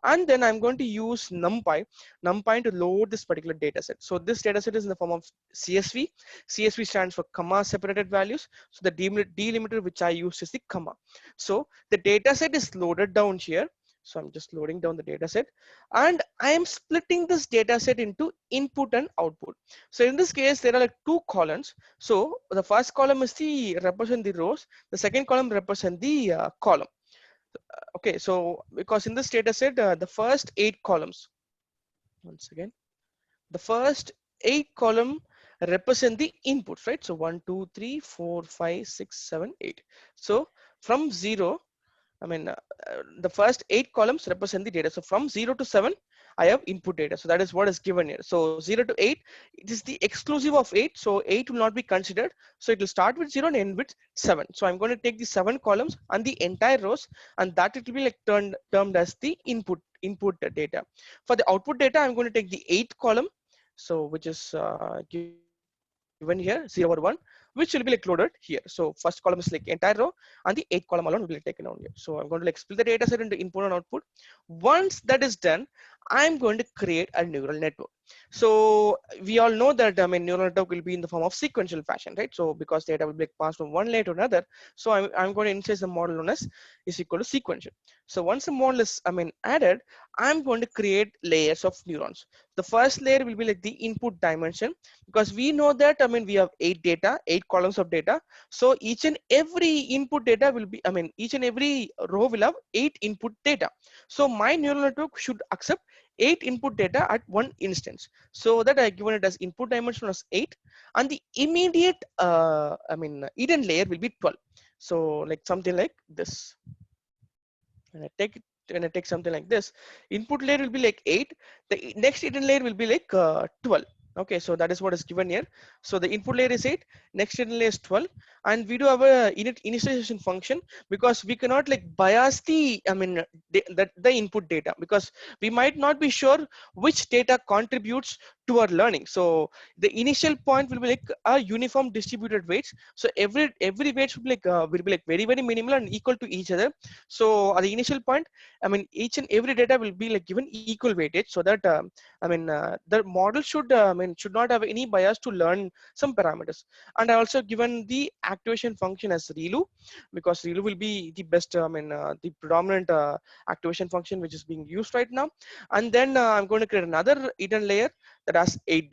and then I'm going to use NumPy to load this particular data set. So this data set is in the form of CSV. CSV stands for comma separated values. So the delimiter which I use is the comma. So the data set is loaded down here. So I'm just loading down the data set, and I am splitting this data set into input and output. So in this case, there are two columns. So the first column is the represent the rows. The second column represent the column. Okay, so because in this data set, the first 8 columns, once again, the first 8 column represent the inputs, right? So 1, 2, 3, 4, 5, 6, 7, 8. So from 0, the first 8 columns represent the data. So from 0 to 7, I have input data. So that is what is given here. So 0 to 8, it is the exclusive of 8. So 8 will not be considered. So it will start with 0 and end with 7. So I'm going to take the 7 columns and the entire rows, and that it will be termed as the input data. For the output data, I'm going to take the 8th column. So which is given here 0 or 1, which will be loaded here. So first column is entire row, and the 8th column alone will be taken down here. So I'm going to split the data set into input and output. Once that is done, I'm going to create a neural network. So we all know that neural network will be in the form of sequential fashion, right? So because data will be passed from one layer to another, so I'm going to initialize the model known as is equal to sequential. So once the model is added, I'm going to create layers of neurons. The first layer will be the input dimension, because we know that we have 8 columns of data. So each and every input data will be, each and every row will have 8 input data. So my neural network should accept 8 input data at one instance. So that I given it as input dimension as 8, and the immediate hidden layer will be 12. So something like this. When I take something like this, input layer will be 8. The next hidden layer will be 12. Okay, so that is what is given here. So the input layer is 8, next hidden layer is 12, and we do have a initialization function, because we cannot bias the the input data, because we might not be sure which data contributes to our learning. So the initial point will be like a uniform distributed weights. So every weights will be like very very minimal and equal to each other. So at the initial point, I mean each and every data will be like given equal weightage, so that the model should not have any bias to learn some parameters. And I also given the activation function as ReLU, because ReLU will be the best the predominant activation function which is being used right now. And then I'm going to create another hidden layer that has 8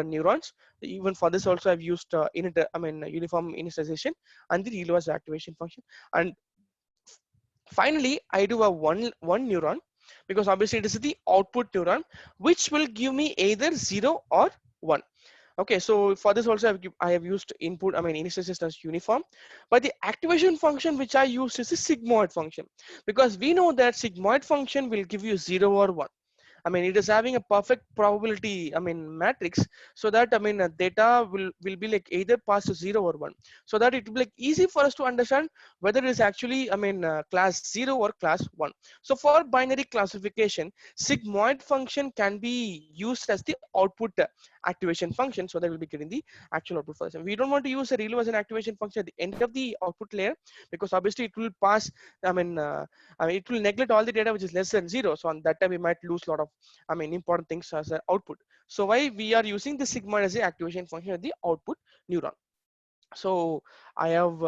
neurons. Even for this also I've used uniform initialization and the ReLU as activation function. And finally I do a one neuron, because obviously it is the output neuron which will give me either 0 or 1. Okay, so for this also I have used input initialization as uniform, but the activation function which I used is a sigmoid function, because we know that sigmoid function will give you 0 or 1. It is having a perfect probability matrix, so that data will be like either pass to 0 or 1, so that it will be like easy for us to understand whether it is actually class 0 or class 1. So for binary classification, sigmoid function can be used as the output activation function, so that we'll be getting the actual output for this. And we don't want to use a ReLU as an activation function at the end of the output layer, because obviously it will pass it will neglect all the data which is less than 0. So on that time we might lose a lot of important things as an output. So why we are using the sigmoid as the activation function at the output neuron. So I have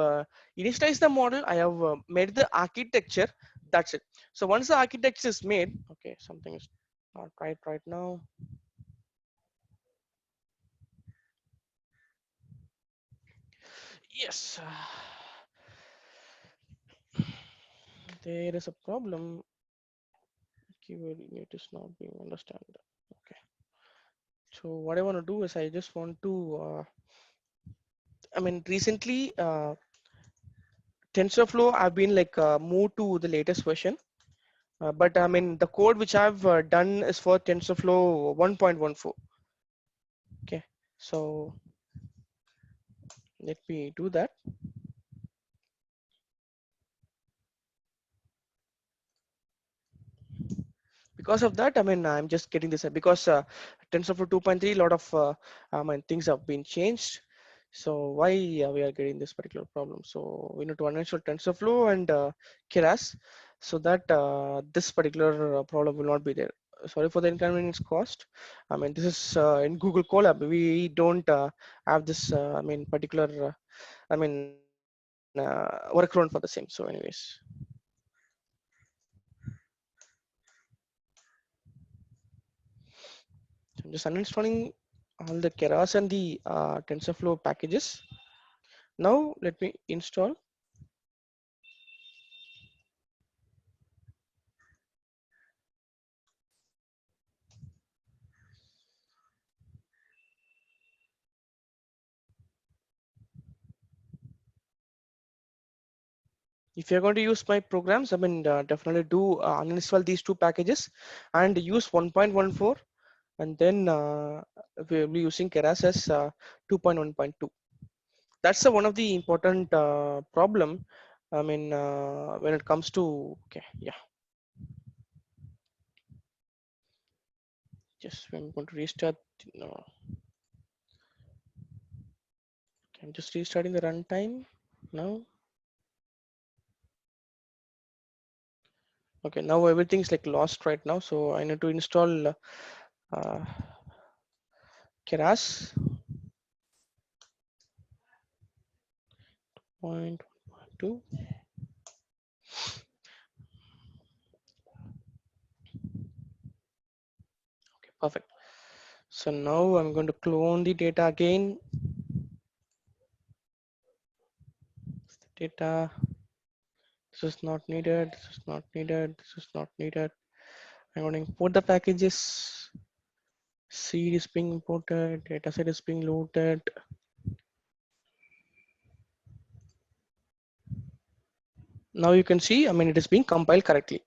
initialized the model, I have made the architecture, that's it. So once the architecture is made, okay, something is not right now. Yes, there is a problem. Keyword unit is not being understood. Okay, so what I want to do is I just want to recently TensorFlow I've been moved to the latest version, but the code which I've done is for TensorFlow 1.14. Okay, so let me do that. Because of that, I'm just getting this because TensorFlow 2.3, a lot of things have been changed. So why we are getting this particular problem? So we need to uninstall TensorFlow and Keras, so that this particular problem will not be there. Sorry for the inconvenience cost. This is in Google Colab. We don't have this particular workaround for the same. So anyways. I'm just uninstalling all the Keras and the TensorFlow packages. Now let me install. If you're going to use my programs, definitely do uninstall these two packages and use 1.14, and then we'll be using Keras as 2.1.2. That's one of the important problem. When it comes to, okay, yeah. Just I'm going to restart. No. Okay, I'm just restarting the runtime now. Okay, now everything's lost right now, so I need to install Keras 0.2. Okay, perfect. So now I'm going to clone the data again. Data. This is not needed. This is not needed. This is not needed. I'm going to import the packages. Seed is being imported. Dataset is being loaded. Now you can see, it is being compiled correctly.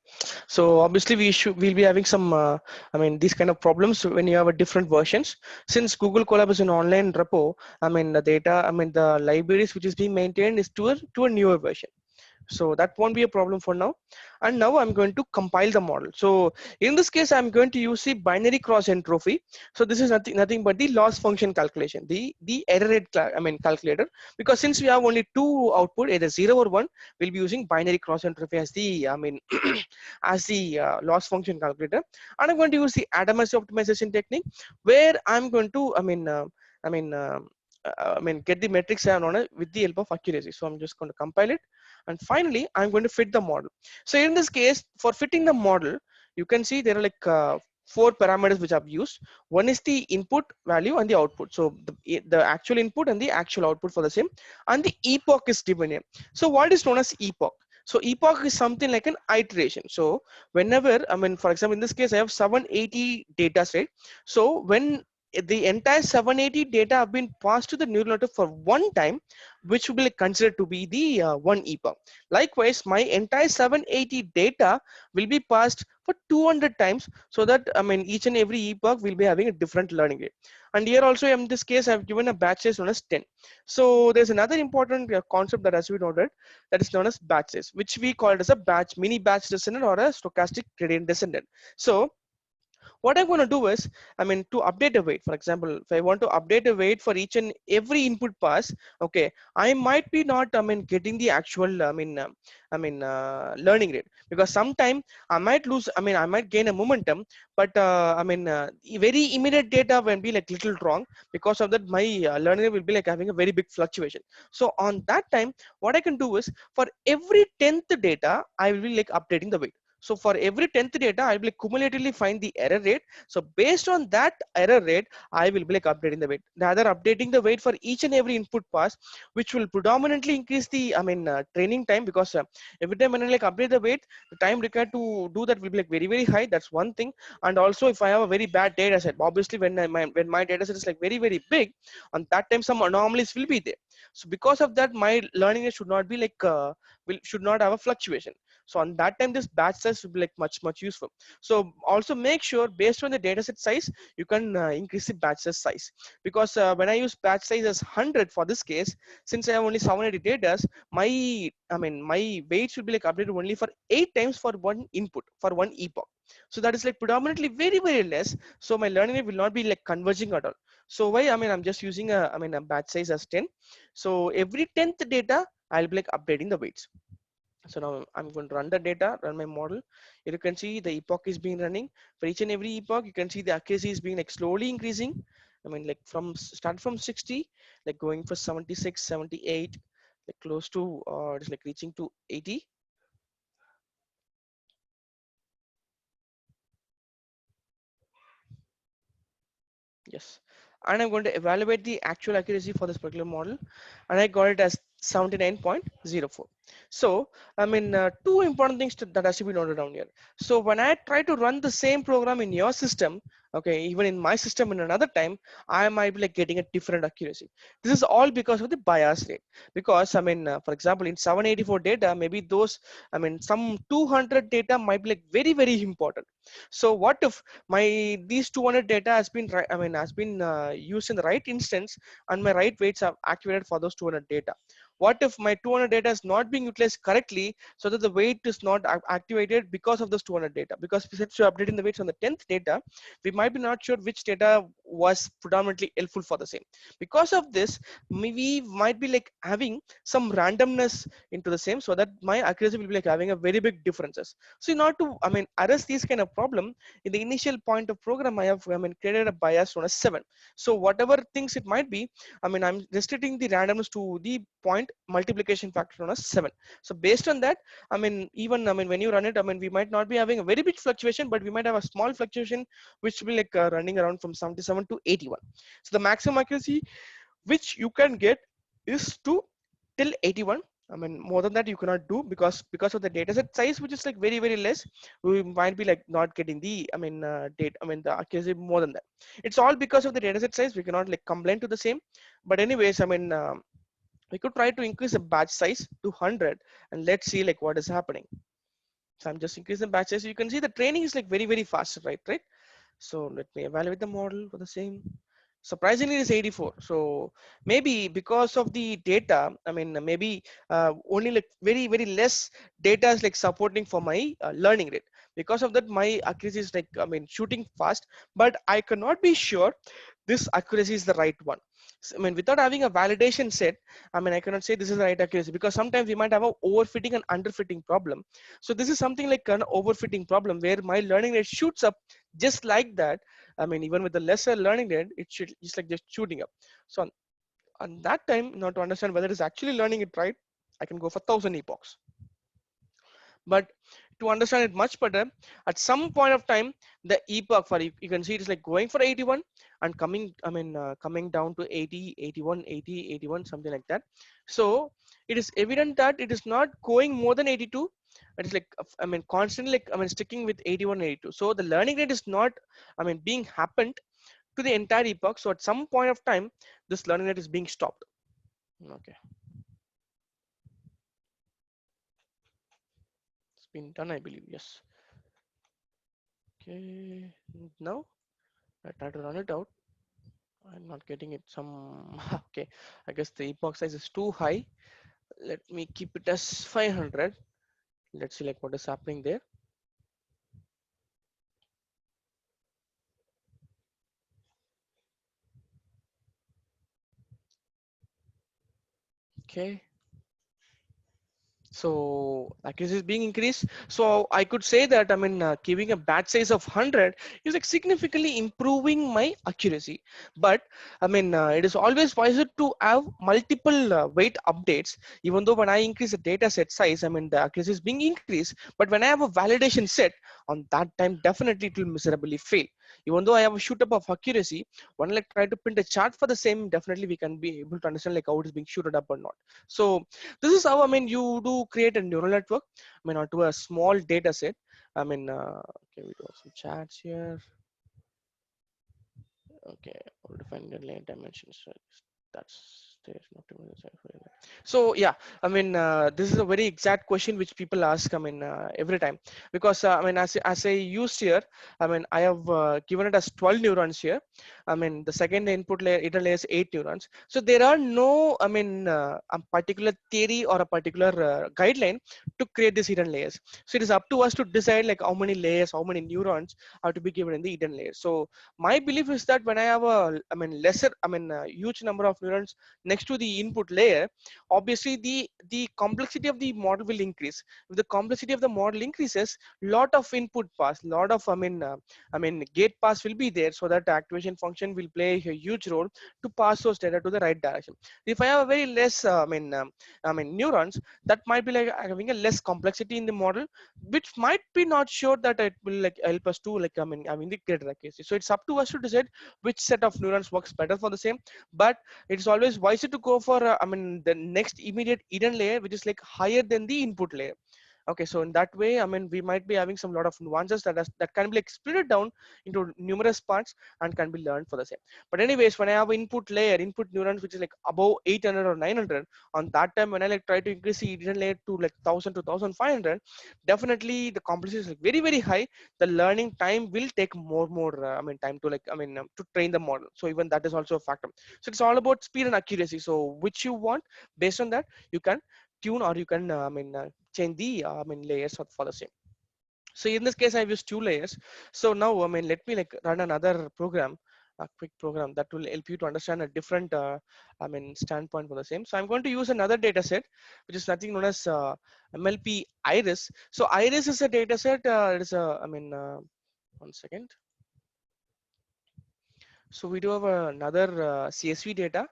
So obviously we'll be having some, these kind of problems when you have a different versions. Since Google Colab is an online repo, the data, the libraries which is being maintained is to a newer version. So that won't be a problem for now. And now I'm going to compile the model. So in this case, I'm going to use the binary cross entropy. So this is nothing but the loss function calculation, the error rate calculator, because since we have only two output, either 0 or 1, we'll be using binary cross entropy as the as the loss function calculator. And I'm going to use the atomic optimization technique, where I'm going to get the metrics on with the help of accuracy. So I'm just going to compile it, and finally I'm going to fit the model. So in this case, for fitting the model, you can see there are like four parameters which I've used. One is the input value and the output. So the actual input and the actual output for the same, and the epoch is given here. So what is known as epoch? So epoch is something like an iteration. So whenever, for example, in this case, I have 780 data set. So when the entire 780 data have been passed to the neural network for one time, which will be considered to be the one epoch. Likewise, my entire 780 data will be passed for 200 times, so that each and every epoch will be having a different learning rate. And here also, in this case, I've given a batch size known as 10. So there's another important concept that has to be noted, that is known as batch size, which we call it as a mini batch descendant or a stochastic gradient descendant. So what I'm going to do is, to update a weight, for example, if I want to update a weight for each and every input pass, okay, I might be not, getting the actual, learning rate, because sometime I might lose, I might gain a momentum, but, very immediate data will be like little wrong. Because of that, my learning rate will be like having a very big fluctuation. So on that time, what I can do is, for every 10th data, I will be like updating the weight. So for every 10th data, I will like cumulatively find the error rate. So based on that error rate, I will be like updating the weight. Rather, updating the weight for each and every input pass, which will predominantly increase the training time, because every time when I like update the weight, the time required to do that will be like very, very high. That's one thing. And also, if I have a very bad data set, obviously when my data set is like very, very big, on that time some anomalies will be there. So because of that, my learning rate should not be like should not have a fluctuation. So on that time, this batch size will be like much useful. So also make sure, based on the dataset size, you can increase the batch size, because when I use batch size as 100 for this case, since I have only 780 data, my weight should be like updated only for 8 times for one input, for one epoch. So that is like predominantly very, very less. So my learning rate will not be like converging at all. So why, I'm just using a batch size as 10. So every 10th data, I'll be like updating the weights. So now I'm going to run the data, run my model. Here you can see the epoch is being running. For each and every epoch, you can see the accuracy is being like slowly increasing. Like start from 60, like going for 76, 78, like close to, it's like reaching to 80. Yes. And I'm going to evaluate the actual accuracy for this particular model, and I got it as 79.04. So two important things that has to be noted down here. So when I try to run the same program in your system, okay, even in my system in another time, I might be like getting a different accuracy. This is all because of the bias rate. Because for example, in 784 data, maybe those some 200 data might be like very, very important. So what if these 200 data has been used in the right instance, and my right weights are activated for those 200 data? What if my 200 data is not being utilized correctly, so that the weight is not activated because of those 200 data? Because since you're updating the weights on the 10th data, we might be not sure which data was predominantly helpful for the same. Because of this, we might be like having some randomness into the same, so that my accuracy will be like having a very big differences. So in order to arrest these kind of problem, in the initial point of program, I have created a bias known as 7. So whatever things it might be, I'm restricting the randomness to the point multiplication factor known as 7. So based on that, even when you run it, we might not be having a very big fluctuation, but we might have a small fluctuation which will be like running around from 77 to 81. So the maximum accuracy which you can get is to till 81. More than that you cannot do, because of the dataset size, which is like very, very less. We might be like not getting the the accuracy more than that. It's all because of the dataset size. We cannot like complain to the same. But anyways, we could try to increase the batch size to 100, and let's see like what is happening. So I'm just increasing the batch size. You can see the training is like very, very fast, right? So let me evaluate the model for the same. Surprisingly, it is 84. So maybe because of the data, I mean, maybe only like very less data is like supporting for my learning rate. Because of that, my accuracy is like, I mean, shooting fast, but I cannot be sure this accuracy is the right one. I mean, without having a validation set, I mean, I cannot say this is the right accuracy, because sometimes we might have a overfitting and underfitting problem. So this is something like an overfitting problem where my learning rate shoots up just like that. I mean, even with the lesser learning rate, it should just like just shooting up. So on that time, now to understand whether it's actually learning it right, I can go for 1000 epochs. But to understand it much better, at some point of time, the epoch for you can see it is like going for 81 and coming, I mean, coming down to 80, 81, 80, 81, something like that. So it is evident that it is not going more than 82. It is like, I mean, constantly like, I mean, sticking with 81, 82. So the learning rate is not, I mean, being happened to the entire epoch. So at some point of time, this learning rate is being stopped. Okay. It's been done, I believe. Yes. Okay. Now I try to run it out. I'm not getting it. Some okay. I guess the epoch size is too high. Let me keep it as 500. Let's see like what is happening there. Okay. So accuracy is being increased. So I could say that, I mean, giving a batch size of 100 is like significantly improving my accuracy. But I mean, it is always wiser to have multiple weight updates. Even though when I increase the data set size, I mean, the accuracy is being increased. But when I have a validation set, on that time, definitely it will miserably fail. Even though I have a shoot up of accuracy, when I like try to print a chart for the same, definitely we can be able to understand like how it is being shooted up or not. So this is how, I mean, you do create a neural network, I mean, onto a small data set. I mean, okay, we do have some chats here. Okay, we'll define the layer dimensions. So that's so yeah, I mean, this is a very exact question which people ask, I mean, every time, because I mean, as I used here, I mean, I have given it as 12 neurons here. I mean, the second input layer, it layer is 8 neurons. So there are no, I mean, a particular theory or a particular guideline to create these hidden layers. So it is up to us to decide like how many layers, how many neurons are to be given in the hidden layer. So my belief is that when I have a, I mean, lesser, I mean, huge number of neurons next to the input layer, obviously the complexity of the model will increase. If the complexity of the model increases, lot of input pass, lot of, I mean, gate pass will be there, so that the activation function will play a huge role to pass those data to the right direction. If I have a very less, I mean, neurons, that might be like having a less complexity in the model, which might be not sure that it will like help us to like, I mean, having the greater accuracy. So it's up to us to decide which set of neurons works better for the same. But it's always wiser to go for I mean, the next immediate hidden layer, which is like higher than the input layer. Okay, so in that way, I mean, we might be having some lot of nuances that can be like split down into numerous parts and can be learned for the same. But anyways, when I have input layer, input neurons, which is like above 800 or 900, on that time when I like try to increase the hidden layer to like 1000 to 1500, definitely the complexity is like very high. The learning time will take more I mean, time to like, I mean, to train the model. So even that is also a factor. So it's all about speed and accuracy. So which you want, based on that, you can tune or you can change the I mean, layers for the same. So in this case, I've used 2 layers. So now, I mean, let me like run another program, a quick program that will help you to understand a different I mean, standpoint for the same. So I'm going to use another data set, which is nothing known as MLP iris. So iris is a data set. It is a, I mean, 1 second. So we do have another CSV data.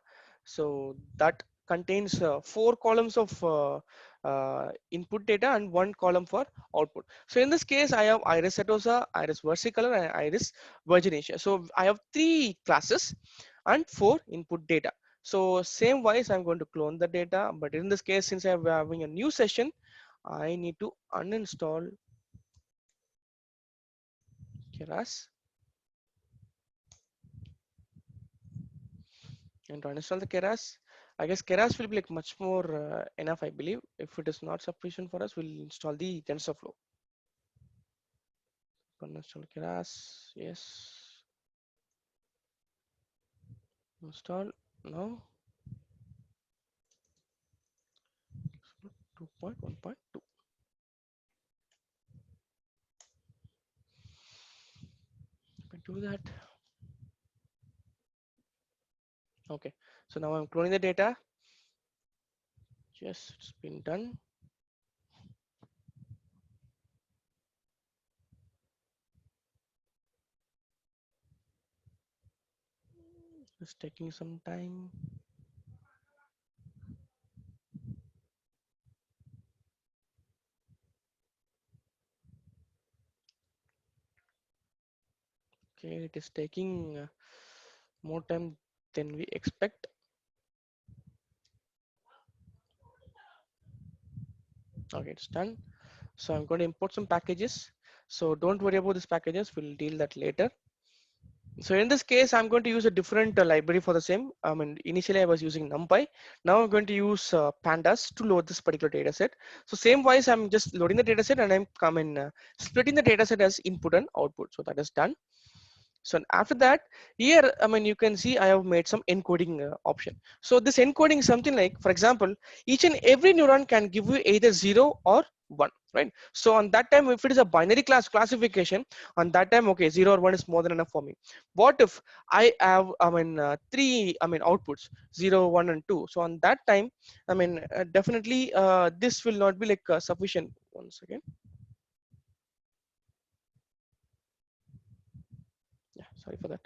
So that contains 4 columns of input data and 1 column for output. So in this case, I have iris setosa, iris versicolor, and iris virginacea. So I have 3 classes and 4 input data. So same wise, I'm going to clone the data. But in this case, since I'm having a new session, I need to uninstall Keras. And to install the Keras, I guess Keras will be like much more enough, I believe. If it is not sufficient for us, we'll install the TensorFlow. Install Keras, yes. Install now. 2.1.2. Can do that. Okay, so now I'm cloning the data. Yes, it's been done. It's taking some time. Okay, it is taking more time than we expect. Okay, it's done. So I'm going to import some packages. So don't worry about these packages. We'll deal that later. So in this case, I'm going to use a different library for the same. I mean, initially I was using NumPy. Now I'm going to use pandas to load this particular data set. So same wise, I'm just loading the data set and I'm splitting the data set as input and output. So that is done. So after that, here, I mean, you can see I have made some encoding option. So this encoding is something like, for example, each and every neuron can give you either 0 or 1, right? So on that time, if it is a binary classification, on that time, okay, 0 or 1 is more than enough for me. What if I have, three, outputs, 0, 1, and 2. So on that time, definitely this will not be like sufficient. One second. Yeah, sorry for that.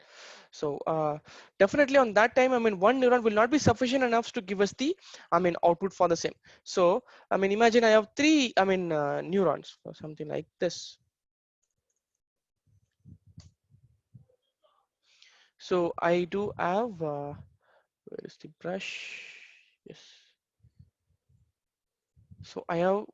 So definitely on that time, one neuron will not be sufficient enough to give us the output for the same. So imagine I have three neurons or something like this. So I do have where is the brush? Yes. So I have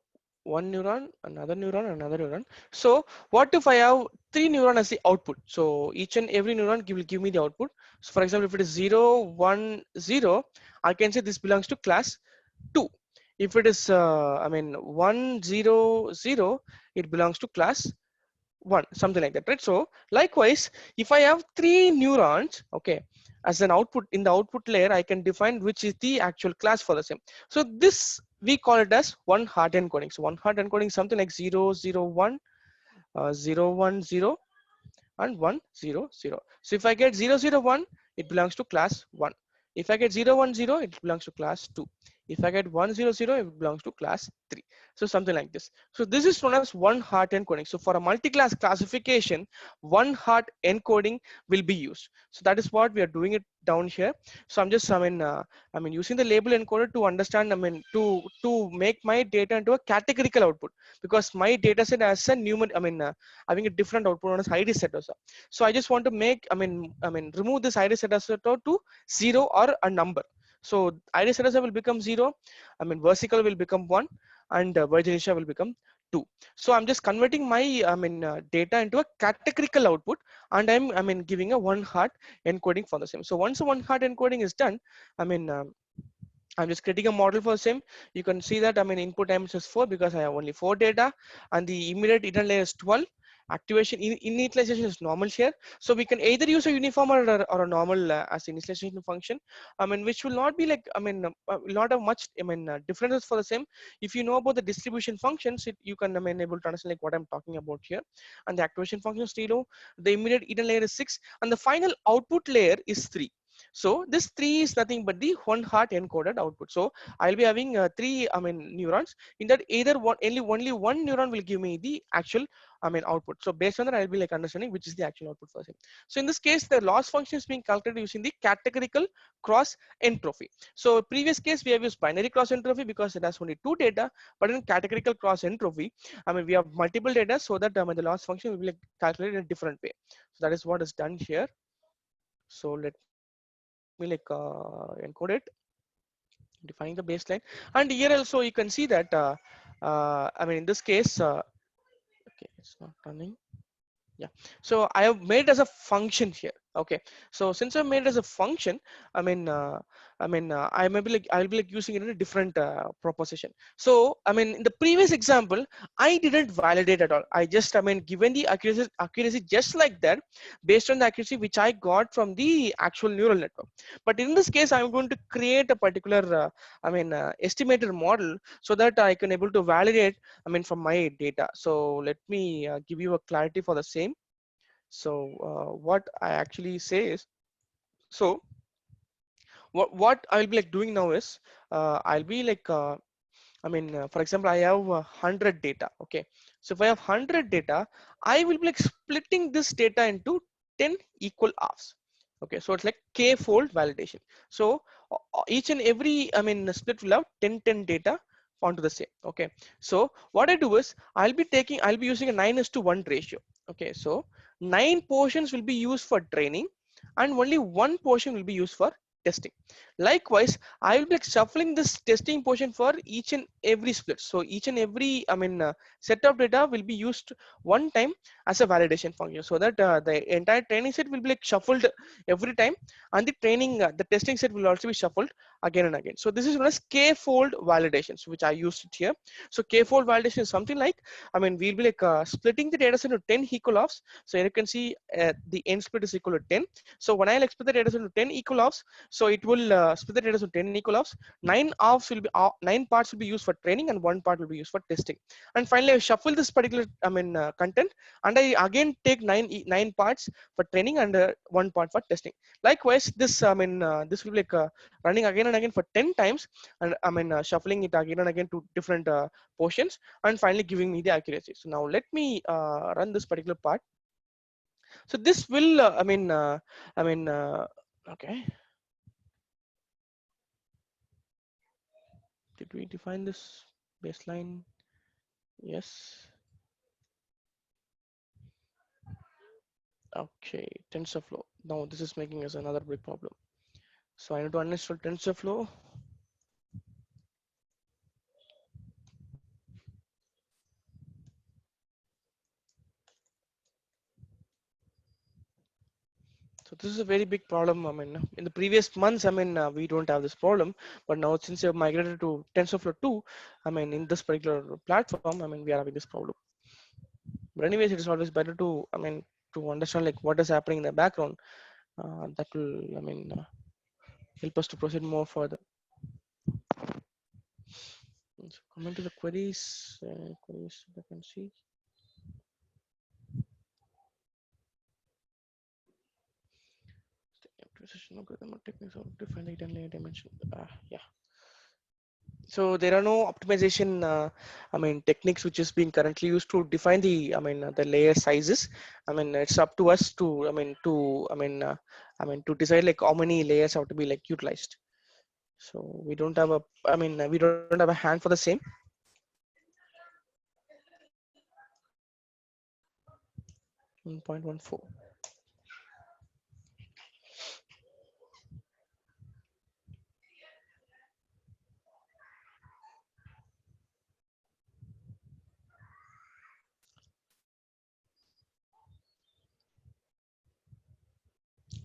one neuron, another neuron, another neuron. So what if I have three neuron as the output? So each and every neuron will give me the output. So for example, if it is 0, 1, 0, I can say this belongs to class 2. If it is 1, 0, 0, it belongs to class 1, something like that, right? So likewise, if I have three neurons, okay, as an output in the output layer, I can define which is the actual class for the same. So this we call it as one hard encoding. So one hard encoding is something like 0, 0, 1, 0, 1, 0, and 1, 0, 0. So if I get 0, 0, 1, it belongs to class 1. If I get 0, 1, 0, it belongs to class 2. If I get 1, 0, 0, it belongs to class 3. So something like this. So this is known as one hot encoding. So for a multi-class classification, one hot encoding will be used. So that is what we are doing it down here. So I'm just using the label encoder to understand, to make my data into a categorical output, because my data set has a having a different output on as ID setter. So I just want to make, remove this ID setter to 0 or a number. So ID setter will become 0, versicle will become 1, and Virginia will become 2. So I'm just converting my data into a categorical output, and I'm giving a one hot encoding for the same. So once one hot encoding is done, I'm just creating a model for the same. You can see that input times is 4 because I have only 4 data, and the immediate hidden layer is 12. Activation initialization is normal here, so we can either use a uniform or a normal as initialization function, which will not be like will not have much differences for the same. If you know about the distribution functions, you can able to understand like what I'm talking about here. And the activation function is 0, the immediate hidden layer is 6, and the final output layer is 3. So this 3 is nothing but the one hot encoded output. So I'll be having three neurons. In that, either only one neuron will give me the actual output. So based on that, I'll be like understanding which is the actual output for him. So in this case, the loss function is being calculated using the categorical cross entropy. So previous case we have used binary cross entropy because it has only 2 data, but in categorical cross entropy, we have multiple data, so that the loss function will be like calculated in a different way. So that is what is done here. So let me encode it, defining the baseline. And here also you can see that in this case, okay, it's not running. Yeah, so I have made as a function here. Okay, so since I made it as a function, I mean, I may be like I'll be like using it in a different proposition. So I mean, in the previous example, I didn't validate at all. I just given the accuracy just like that, based on the accuracy which I got from the actual neural network. But in this case, I'm going to create a particular estimator model so that I can able to validate from my data. So let me give you a clarity for the same. So what I actually say is, so what I'll be like doing now is I'll be like for example, I have 100 data. Okay, so if I have 100 data, I will be like splitting this data into 10 equal halves. Okay, so it's like k-fold validation. So each and every split will have 10 data onto the same. Okay, so what I do is I'll be using a 9:1 ratio. Okay, so 9 portions will be used for training and only 1 portion will be used for testing. Likewise, I will be like shuffling this testing portion for each and every split. So each and every set of data will be used one time as a validation function, so that the entire training set will be like shuffled every time, and the testing set will also be shuffled again and again. So this is known as k-fold validations, which I used it here. So k-fold validation is something like, we'll be like splitting the data set into 10 equal halves. So you can see the end split is equal to 10. So when I like split the data set into 10 equal halves, so it will split the data into 10 equal halves. 9 parts will be used for training and 1 part will be used for testing. And finally, I shuffle this particular content, and I again take 9 parts for training and 1 part for testing. Likewise, this will be like running again and again for 10 times, and shuffling it again and again to different portions, and finally giving me the accuracy. So now let me run this particular part. So this will okay. Did we define this baseline? Yes. Okay, TensorFlow. Now this is making us another big problem. So I need to uninstall TensorFlow. So this is a very big problem. In the previous months, we don't have this problem, but now since you've migrated to TensorFlow 2, in this particular platform, we are having this problem. But anyways, it is always better to, to understand like what is happening in the background. That will, help us to proceed more further. So coming to the queries, queries I can see. Precision algorithm or techniques of define the hidden layer dimension. Yeah. So there are no optimization, techniques which is being currently used to define the, the layer sizes. It's up to us to, to decide like how many layers have to be like utilized. So we don't have a, we don't have a hand for the same. 1.14.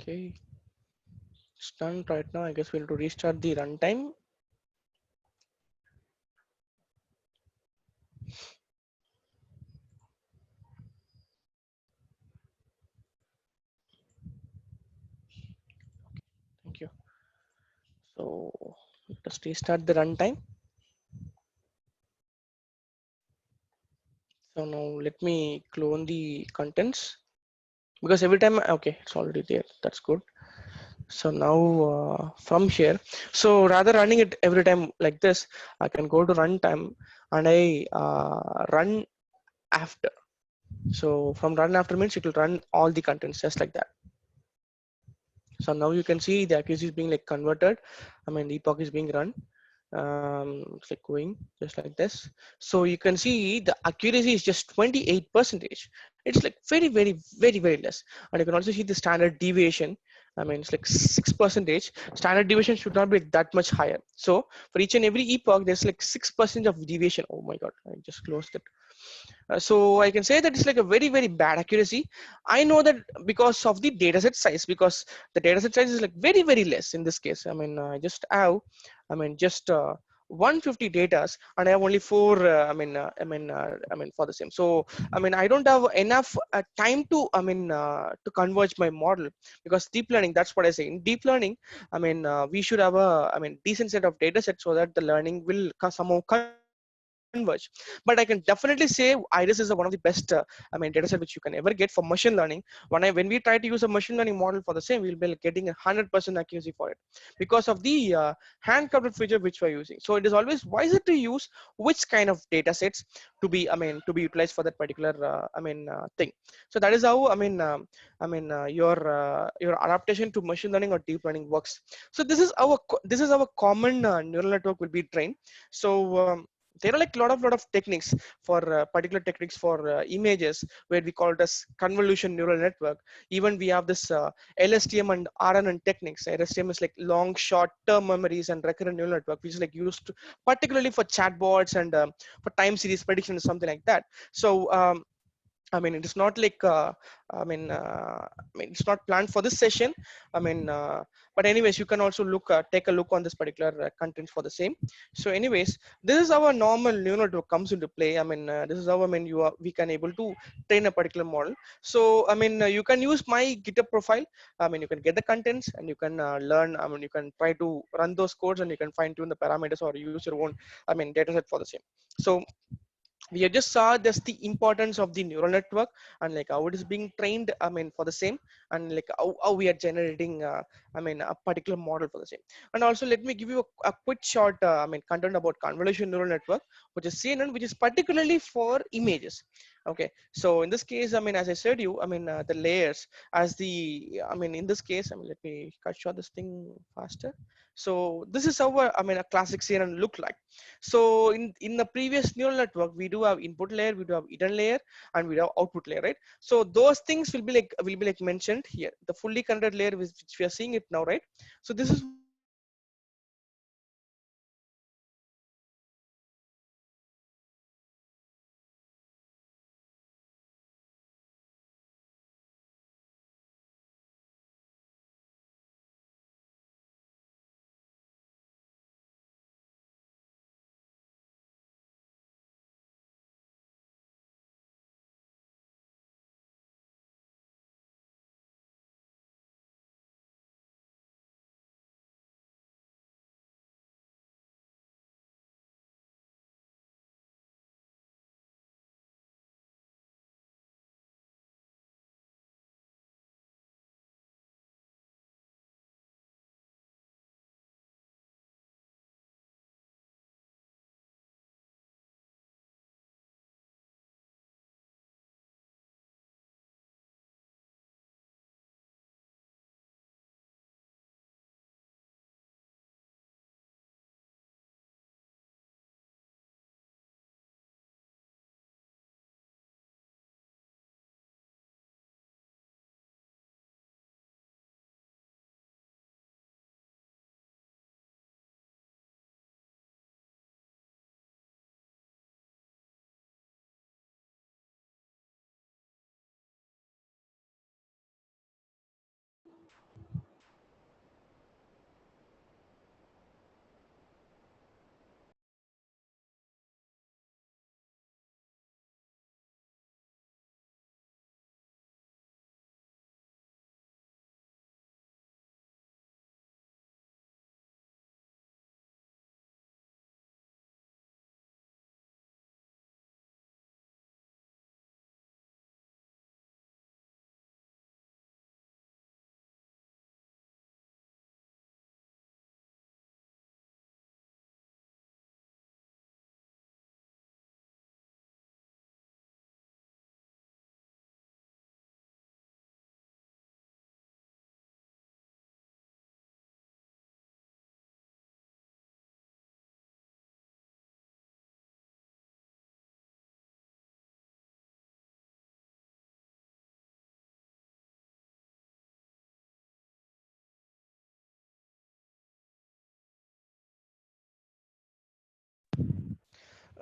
Okay, it's done right now. I guess we'll to restart the runtime. Thank you. So just restart the runtime. So now let me clone the contents, because every time, okay, it's already there. That's good. So now from here, so rather running it every time like this, I can go to runtime and I run after. So from run after means it will run all the contents just like that. So now you can see the accuracy is being like converted. The epoch is being run. It's like going just like this. So you can see the accuracy is just 28%. It's like very, very, very, very less. And you can also see the standard deviation. It's like 6%. Standard deviation should not be that much higher. So for each and every epoch, there's like 6% of deviation. Oh my God, I just closed it. So I can say that it's like a very, very bad accuracy. I know that because of the dataset size, because the dataset size is like very, very less in this case. I mean, I just have, just 150 datas, and I have only four. For the same. So I don't have enough time to to converge my model, because deep learning. That's what I say. In deep learning, we should have a decent set of data sets so that the learning will somehow converge. But I can definitely say Iris is one of the best data set which you can ever get for machine learning. When we try to use a machine learning model for the same, we'll be getting 100% accuracy for it because of the hand counted feature which we're using. So it is always wiser to use which kind of data sets to be to be utilized for that particular thing. So that is how your adaptation to machine learning or deep learning works. So this is our common neural network will be trained. So there are like lot of techniques for particular techniques for images, where we call it as convolution neural network. Even we have this LSTM and RNN techniques. LSTM is like long short term memories and recurrent neural network, which is like used particularly for chatbots and for time series prediction or something like that. So it is not like it's not planned for this session. I mean, but anyways, you can also take a look on this particular content for the same. So anyways, this is our normal neural network comes into play. This is how we can able to train a particular model. So you can use my GitHub profile. You can get the contents and you can learn. You can try to run those codes and you can fine tune the parameters or use your own data set for the same. So we have just saw this the importance of the neural network and like how it is being trained for the same, and like how we are generating a particular model for the same. And also let me give you a quick short content about convolution neural network, which is CNN, which is particularly for images. Okay, so in this case, as I said you, the layers as the in this case, let me cut short this thing faster. So this is how a classic CNN look like. So in the previous neural network, we do have input layer, we do have hidden layer, and we have output layer, right? So those things will be like mentioned here. The fully connected layer, which we are seeing it now, right? So this is what we call as convolution neural network. So this is how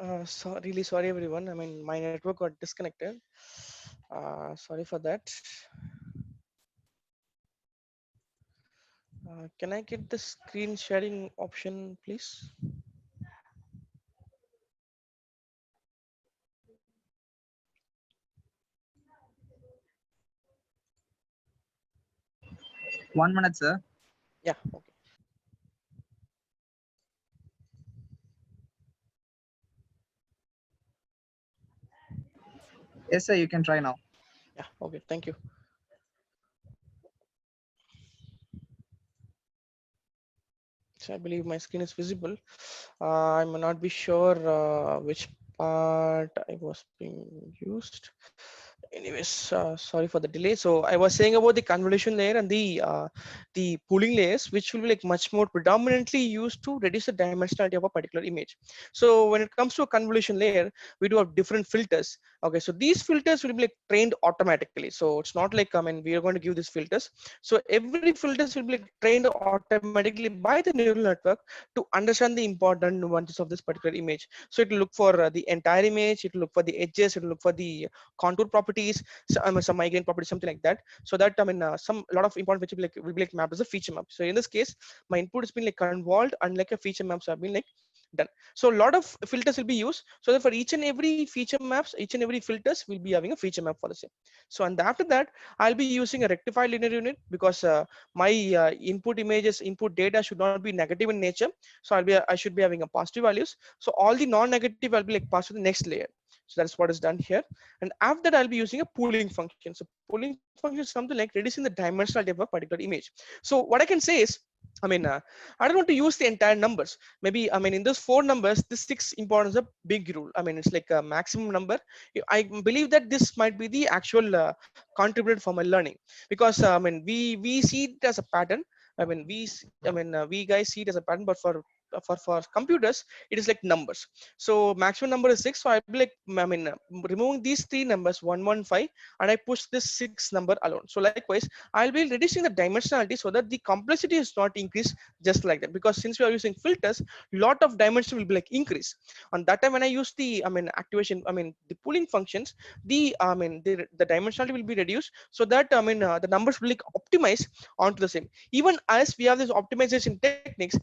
Really sorry everyone. I mean, my network got disconnected. Sorry for that. Can I get the screen sharing option, please? One minute, sir. Yeah. Okay. Yes, sir. You can try now. Yeah. Okay. Thank you. So I believe my screen is visible. I may not be sure which part I was being used. Anyways, sorry for the delay. So I was saying about the convolution layer and the pooling layers, which will be like much more predominantly used to reduce the dimensionality of a particular image. So when it comes to a convolution layer, we do have different filters. Okay, so these filters will be like trained automatically. So it's not like, I mean, we are going to give these filters. So every filters will be like trained automatically by the neural network to understand the important nuances of this particular image. So it will look for the entire image, it will look for the edges, it will look for the contour properties, so, some migrant properties, something like that. So that, I mean, some a lot of important feature will be like mapped as a feature map. So in this case, my input has been like convolved and like a feature maps have been like done. So a lot of filters will be used, so that for each and every feature maps, each and every filters will be having a feature map for the same. So and after that, I'll be using a rectified linear unit, because my input images, input data should not be negative in nature. So I should be having a positive values. So all the non-negative I'll be like passed to the next layer. So that's what is done here. And after that, I'll be using a pooling function. So pooling function is something like reducing the dimensionality of a particular image. So what I can say is, I mean, I don't want to use the entire numbers. Maybe, I mean, in those four numbers, this 6 important is a big rule. I mean, it's like a maximum number. I believe that this might be the actual contributor for my learning, because I mean, we see it as a pattern. I mean, we guys see it as a pattern, but for computers, it is like numbers. So maximum number is 6. So I be like, I mean, removing these three numbers, 115, and I push this 6 number alone. So likewise, I'll be reducing the dimensionality so that the complexity is not increased just like that. Because since we are using filters, lot of dimension will be like increase. On that time when I use the, I mean, activation, I mean, the pooling functions, the, I mean, the dimensionality will be reduced, so that, I mean, the numbers will like optimize onto the same. Even as we have this optimization techniques,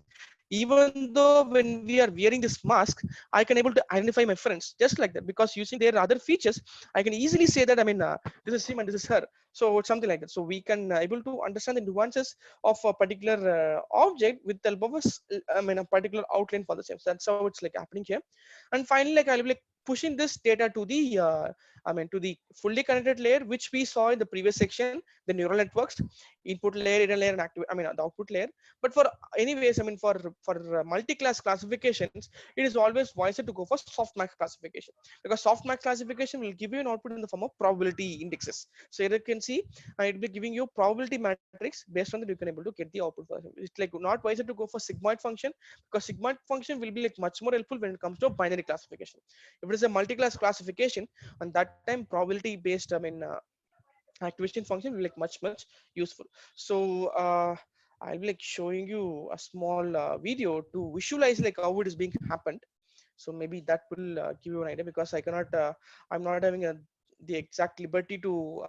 even though when we are wearing this mask, I can able to identify my friends just like that, because using their other features, I can easily say that, I mean, this is him and this is her. So it's something like that. So we can able to understand the nuances of a particular object with the help of I mean, a particular outline for the same. So that's how it's like happening here. And finally, like, I'll be like pushing this data to the I mean, to the fully connected layer, which we saw in the previous section, the neural networks, input layer, inner layer, and active, I mean, the output layer. But for anyways, I mean, for multi-class classifications, it is always wiser to go for softmax classification, because softmax classification will give you an output in the form of probability indexes. So here you can see, it will be giving you probability matrix. Based on that, you can able to get the output for it. It's like not wiser to go for sigmoid function, because sigmoid function will be like much more helpful when it comes to binary classification. If it is a multi-class classification, and that time probability based, I mean, activation function will be like much useful. So I'll be like showing you a small video to visualize like how it is being happened. So maybe that will give you an idea, because I cannot, I'm not having the exact liberty to,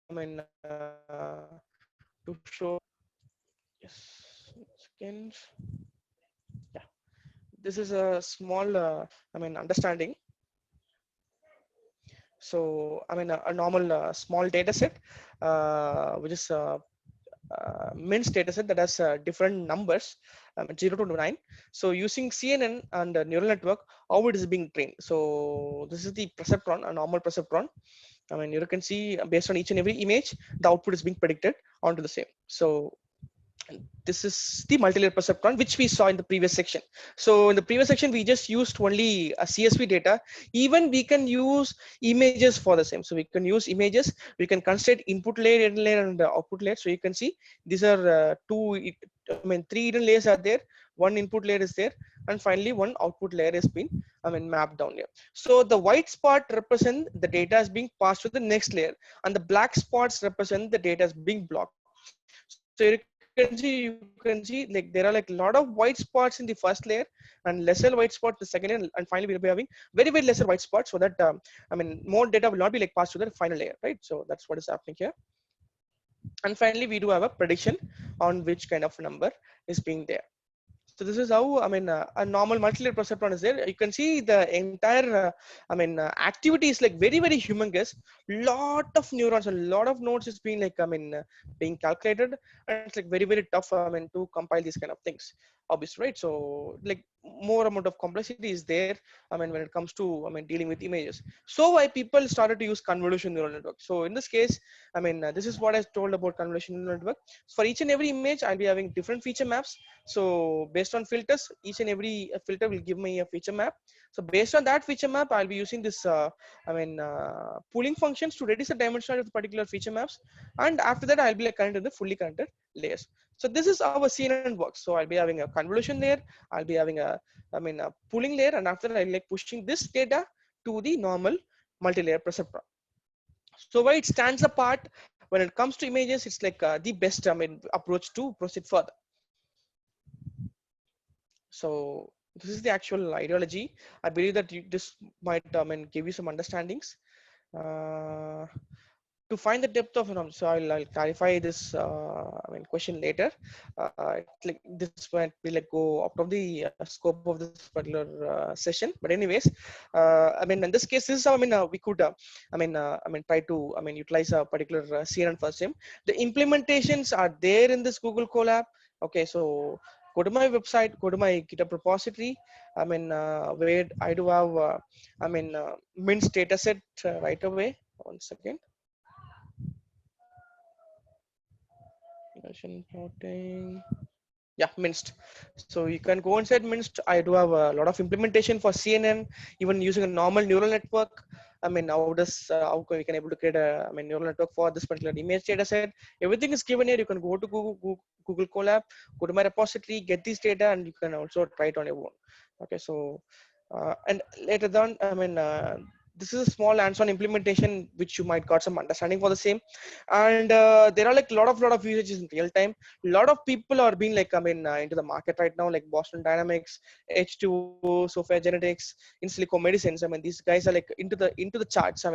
I mean, to show. Yes, seconds. Yeah, this is a small, I mean, understanding. So I mean, a normal small data set, which is MINS data set that has different numbers, 0 to 9. So using CNN and neural network, how it is being trained. So this is the perceptron, a normal perceptron. I mean, you can see based on each and every image, the output is being predicted onto the same. So this is the multi-layer perceptron, which we saw in the previous section. So in the previous section, we just used only a CSV data. Even we can use images for the same. So we can use images. We can consider input layer, hidden layer, and output layer. So you can see these are I mean, 3 hidden layers are there. One input layer is there, and finally one output layer has been, I mean, mapped down here. So the white spot represent the data is being passed to the next layer, and the black spots represent the data is being blocked. So you can see you can see like there are like a lot of white spots in the first layer and lesser white spots the second layer, and finally we'll be having very lesser white spots, so that more data will not be like passed to the final layer, right? So that's what is happening here. And finally we do have a prediction on which kind of number is being there. So this is how a normal multi-layer perceptron is there. You can see the entire activity is like very humongous. Lot of neurons, a lot of nodes is being like being calculated, and it's like very tough to compile these kind of things, obviously, right? So like more amount of complexity is there when it comes to dealing with images. So why people started to use convolution neural network. So in this case, this is what I told about convolution neural network. For each and every image I'll be having different feature maps. So based on filters, each and every filter will give me a feature map. So based on that feature map, I'll be using this pooling functions to reduce the dimension of the particular feature maps. And after that, I'll be like connected the fully connected layers. So this is how a CNN works. So I'll be having a convolution layer. I'll be having a pooling layer, and after that, I'll like pushing this data to the normal multi-layer perceptron. So why it stands apart when it comes to images, it's like the best approach to proceed further. So this is the actual ideology. I believe that this might give you some understandings. To find the depth of an so I'll clarify this question later. Like this might be like go out of the scope of this particular session, but anyways, in this case, this is how we could try to utilize a particular CNN first time. The implementations are there in this Google Colab. Okay, so go to my website, go to my GitHub repository. Where I do have Mint's dataset right away. One second. Plotting. Yeah, Minst. So you can go inside Minst. I do have a lot of implementation for CNN, even using a normal neural network. How we can able to create a neural network for this particular image data set. Everything is given here. You can go to Google Colab, go to my repository, get this data, and you can also try it on your own. Okay, so and later on, this is a small hands-on implementation which you might got some understanding for the same. And there are like a lot of usages in real time. A lot of people are being like into the market right now, like Boston Dynamics, H2O, Sophia Genetics, in Silico Medicines. These guys are like into the charts.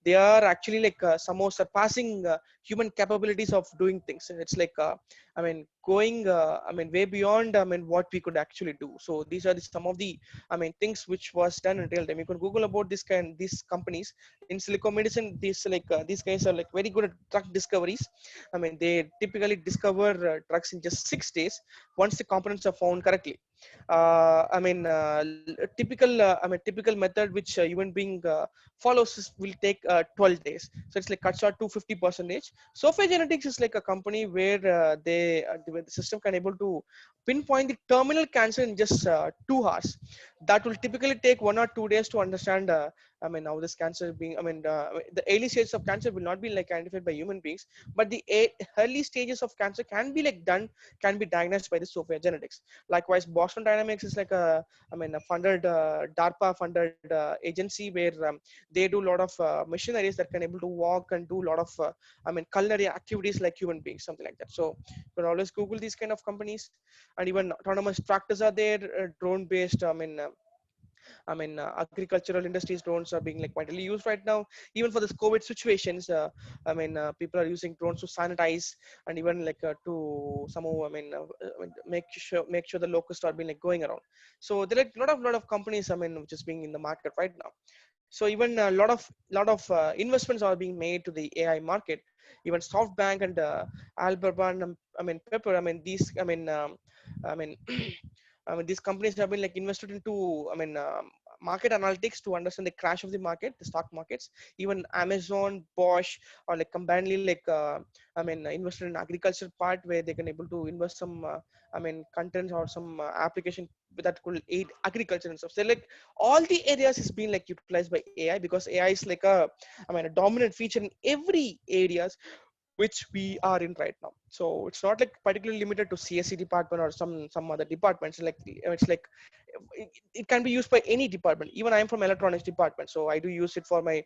They are actually like somehow surpassing human capabilities of doing things. It's like going way beyond what we could actually do. So these are some of the things which was done in real time. You can Google about these companies in Silico Medicine. These guys are like very good at drug discoveries. They typically discover drugs in just 6 days once the components are found correctly. Typical method which human being follows will take 12 days. So it's like cuts out to 50%. Sophia Genetics is like a company where the system can able to pinpoint the terminal cancer in just 2 hours. That will typically take 1 or 2 days to understand how this cancer is being the early stages of cancer will not be like identified by human beings, but the early stages of cancer can be diagnosed by the Sophia Genetics. Likewise, Boston Dynamics is like a funded DARPA funded agency where they do a lot of machineries that can able to walk and do a lot of culinary activities like human beings, something like that. So you can always Google these kind of companies. And even autonomous tractors are there, drone based agricultural industries drones are being like widely used right now. Even for this COVID situations, people are using drones to sanitize and even like to somehow make sure the locusts are being like going around. So there are a lot of companies which is being in the market right now. So even a lot of investments are being made to the AI market. Even SoftBank and Alibaba and Pepper. I mean these companies have been like invested into market analytics to understand the crash of the market, the stock markets. Even Amazon, Bosch, or like combinedly like invested in agriculture part where they can able to invest some contents or some application that could aid agriculture and stuff. So like all the areas is being like utilized by AI, because AI is like a dominant feature in every areas which we are in right now. So it's not like particularly limited to CSE department or some other departments. Like it's like it can be used by any department. Even I'm from electronics department, so I do use it for my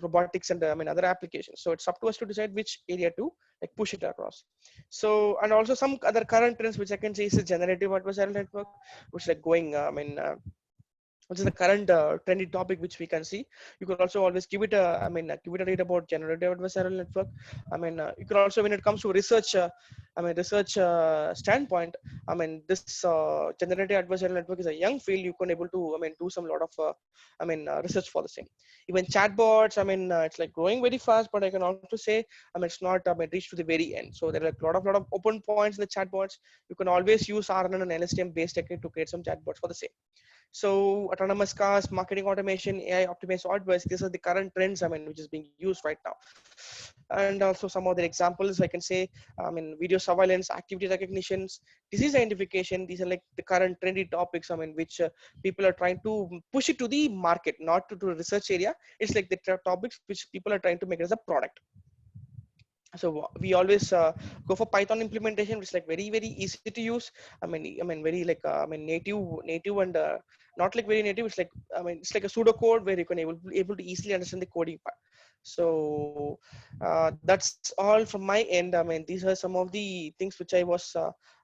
robotics and other applications. So it's up to us to decide which area to like push it across. So, and also some other current trends which I can say is a generative adversarial network, which is like going, which is the current trendy topic which we can see. You could also always give it a, give it a read about generative adversarial network. You could also, when it comes to research, research standpoint, this generative adversarial network is a young field. You can able to, do some lot of, research for the same. Even chatbots, it's like growing very fast, but I can also say, it's not, reached to the very end. So there are a lot of open points in the chatbots. You can always use RNN and LSTM based technique to create some chatbots for the same. So autonomous cars, marketing automation, AI optimized AdWords, these are the current trends, which is being used right now. And also some other examples I can say, video surveillance, activity recognitions, disease identification. These are like the current trendy topics, which people are trying to push it to the market, not to the research area. It's like the topics which people are trying to make as a product. So we always go for Python implementation, which is like very easy to use. Very like native and not like very native. It's like it's like a pseudo code where you can able to easily understand the coding part. So that's all from my end. These are some of the things which I was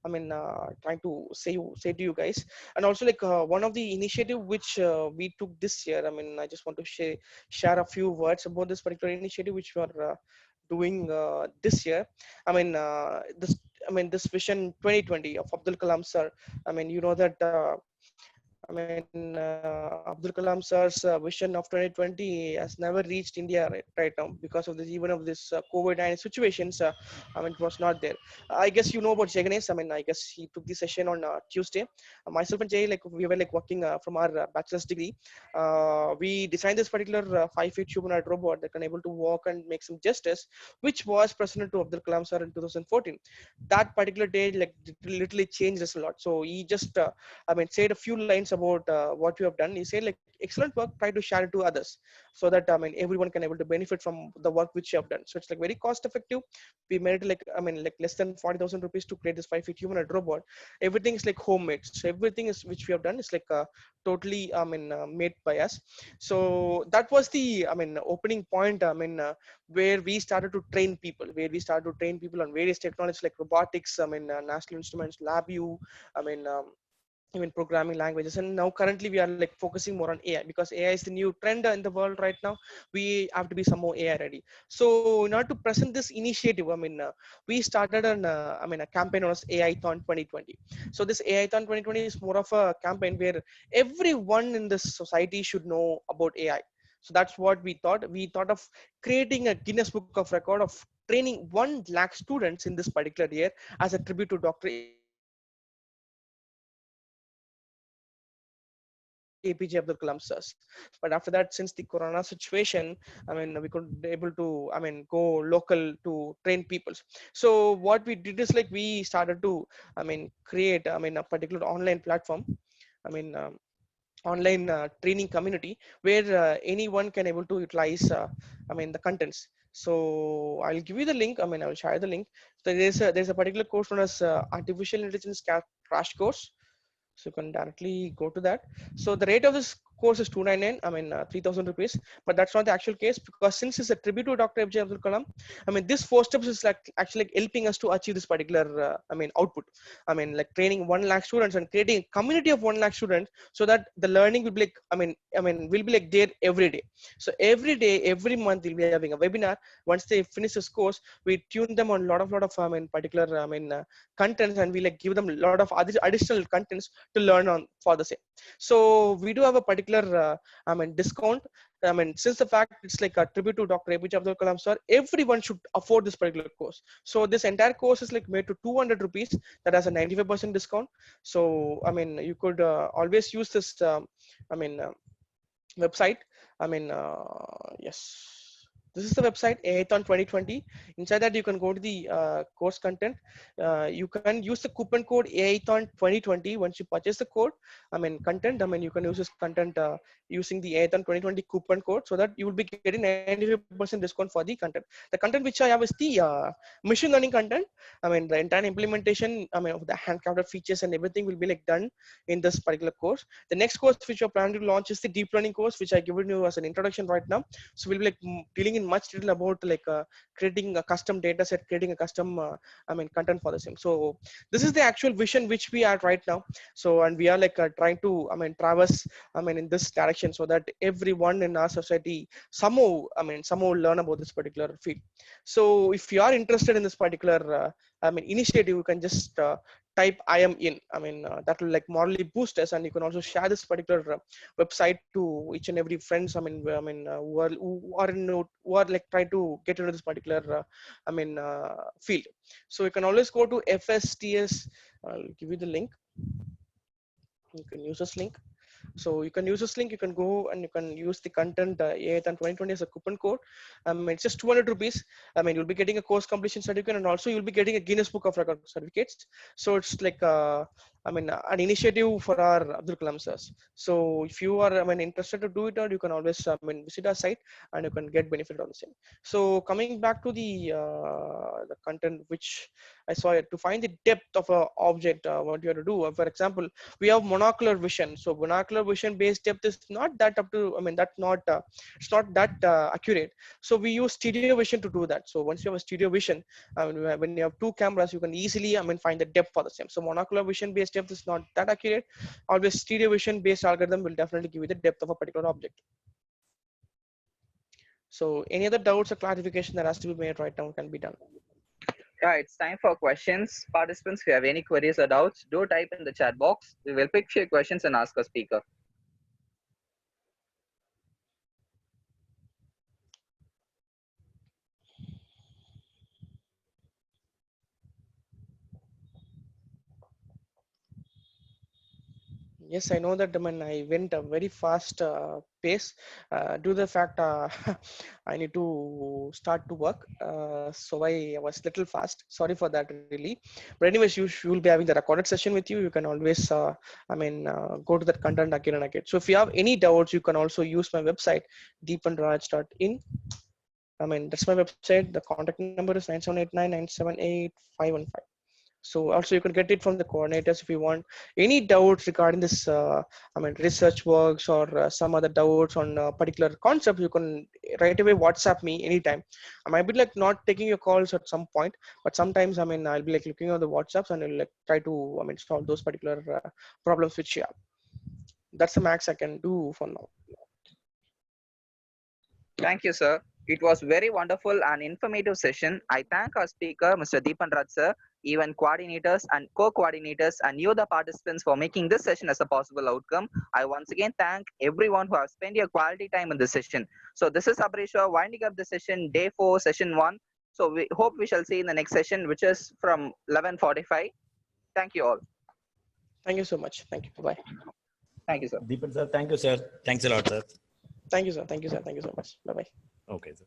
trying to say to you guys. And also like one of the initiative which we took this year. I just want to share a few words about this particular initiative which we are doing this year. This vision 2020 of Abdul Kalam sir. You know that Abdul Kalam sir's vision of 2020 has never reached India right now because of this, even of this COVID-19 situations. It was not there. I guess you know about Jaganesh. I guess he took the session on Tuesday. Myself and Jay, like we were like working from our bachelor's degree. We designed this particular 5-feet humanoid robot that can able to walk and make some gestures, which was presented to Abdul Kalam sir in 2014. That particular day, like literally changed us a lot. So he just, said a few lines about what you have done. He said like, excellent work, try to share it to others so that everyone can able to benefit from the work which you have done. So it's like very cost effective. We made it like like less than 40,000 rupees to create this 5-feet humanoid robot. Everything is like homemade. So everything is which we have done is like totally made by us. So that was the opening point. Where we started to train people, on various technologies like robotics. National Instruments, LabVIEW. Even programming languages, and now currently we are like focusing more on AI because AI is the new trend in the world right now. We have to be some more AI ready. So in order to present this initiative, we started a campaign known as AI-thon 2020. So this AI-thon 2020 is more of a campaign where everyone in this society should know about AI. So that's what we thought. We thought of creating a Guinness Book of Record of training 1 lakh students in this particular year as a tribute to Dr. APJ Abdul Kalam sir. But after that, since the Corona situation, we could able to, go local to train people. So what we did is like we started to, create, a particular online platform. Online training community where anyone can able to utilize, the contents. So I'll give you the link. I will share the link. So there's a particular course known as Artificial Intelligence Crash Course. So you can directly go to that. So the rate of this course is 299, 3,000 rupees, but that's not the actual case because since it's a tribute to Dr. APJ Abdul Kalam, this 4 steps is like actually like helping us to achieve this particular, output. Like training 1 lakh students and creating a community of 1 lakh students so that the learning will be like, will be like there every day. So every day, every month we'll be having a webinar. Once they finish this course, we tune them on a lot of, particular, contents, and we like give them a lot of other additional contents to learn on for the same. So we do have a particular discount. Since the fact it's like a tribute to Dr. APJ Abdul Kalam sir, everyone should afford this particular course. So this entire course is like made to 200 rupees. That has a 95% discount. So you could always use this website. Yes. This is the website AI-thon 2020. Inside that you can go to the course content. You can use the coupon code AI-thon 2020 once you purchase the code. Content. You can use this content using the ATHON 2020 coupon code, so that you will be getting 95% discount for the content. The content which I have is the machine learning content. I mean, the entire implementation, I mean, of the handcrafted features and everything will be like done in this particular course. The next course which we're planning to launch is the deep learning course, which I given you as an introduction right now. So we'll be like dealing in much detail about like creating a custom data set, creating a custom, I mean, content for the same. So this is the actual vision which we are right now. So, and we are like trying to, I mean, traverse, I mean, in this direction, so that everyone in our society somehow, I mean, somehow learn about this particular field. So if you are interested in this particular, I mean, initiative, you can just type I am in. I mean, that will like morally boost us, and you can also share this particular website to each and every friends. I mean, who are like trying to get into this particular, I mean, field. So you can always go to FSTS. I'll give you the link. You can use this link. So you can use this link, you can go and you can use the content ATHON 2020 as a coupon code. It's just 200 rupees. I mean, you'll be getting a course completion certificate, and also you'll be getting a Guinness Book of Record certificates. So it's like, I mean, an initiative for our Abdul Kalam sirs. So if you are, I mean, interested to do it, or you can always, I mean, visit our site and you can get benefit on the same. So coming back to the content which I saw it, to find the depth of a object, what you have to do. For example, we have monocular vision. So monocular vision based depth is not that up to, I mean, that's not, it's not that accurate. So we use stereo vision to do that. So once you have a stereo vision, I mean, when you have two cameras, you can easily, I mean, find the depth for the same. So monocular vision based depth is not that accurate. Always stereo vision based algorithm will definitely give you the depth of a particular object. So any other doubts or clarification that has to be made right now can be done. Yeah, it's time for questions. Participants, if you have any queries or doubts, do type in the chat box. We will pick few questions and ask our speaker. Yes, I know that. I mean, I went a very fast pace due to the fact I need to start to work. So I was little fast. Sorry for that, really. But anyways, you will be having the recorded session with you. You can always, I mean, go to that content again and again. So if you have any doubts, you can also use my website, deepanraj.in. I mean, that's my website. The contact number is 9789978515. So also you can get it from the coordinators if you want any doubts regarding this, I mean, research works or some other doubts on a particular concept. You can right away WhatsApp me anytime. I might be like not taking your calls at some point, but sometimes, I mean, I'll be like looking at the WhatsApps and I'll like try to, I mean, solve those particular problems which you have. That's the max I can do for now. Thank you, sir. It was very wonderful and informative session. I thank our speaker, Mr. Deepan Raj, sir, even coordinators and co-coordinators, and you, the participants, for making this session as a possible outcome. I once again thank everyone who has spent your quality time in this session. So this is Abrisha winding up the session, day 4, session 1. So we hope we shall see in the next session, which is from 11:45. Thank you all. Thank you so much. Thank you. Bye. Thank you, sir. Deepan sir, thank you, sir. Thanks a lot, sir. Thank you, sir. Thank you, sir. Thank you so much. Bye bye. Okay, sir.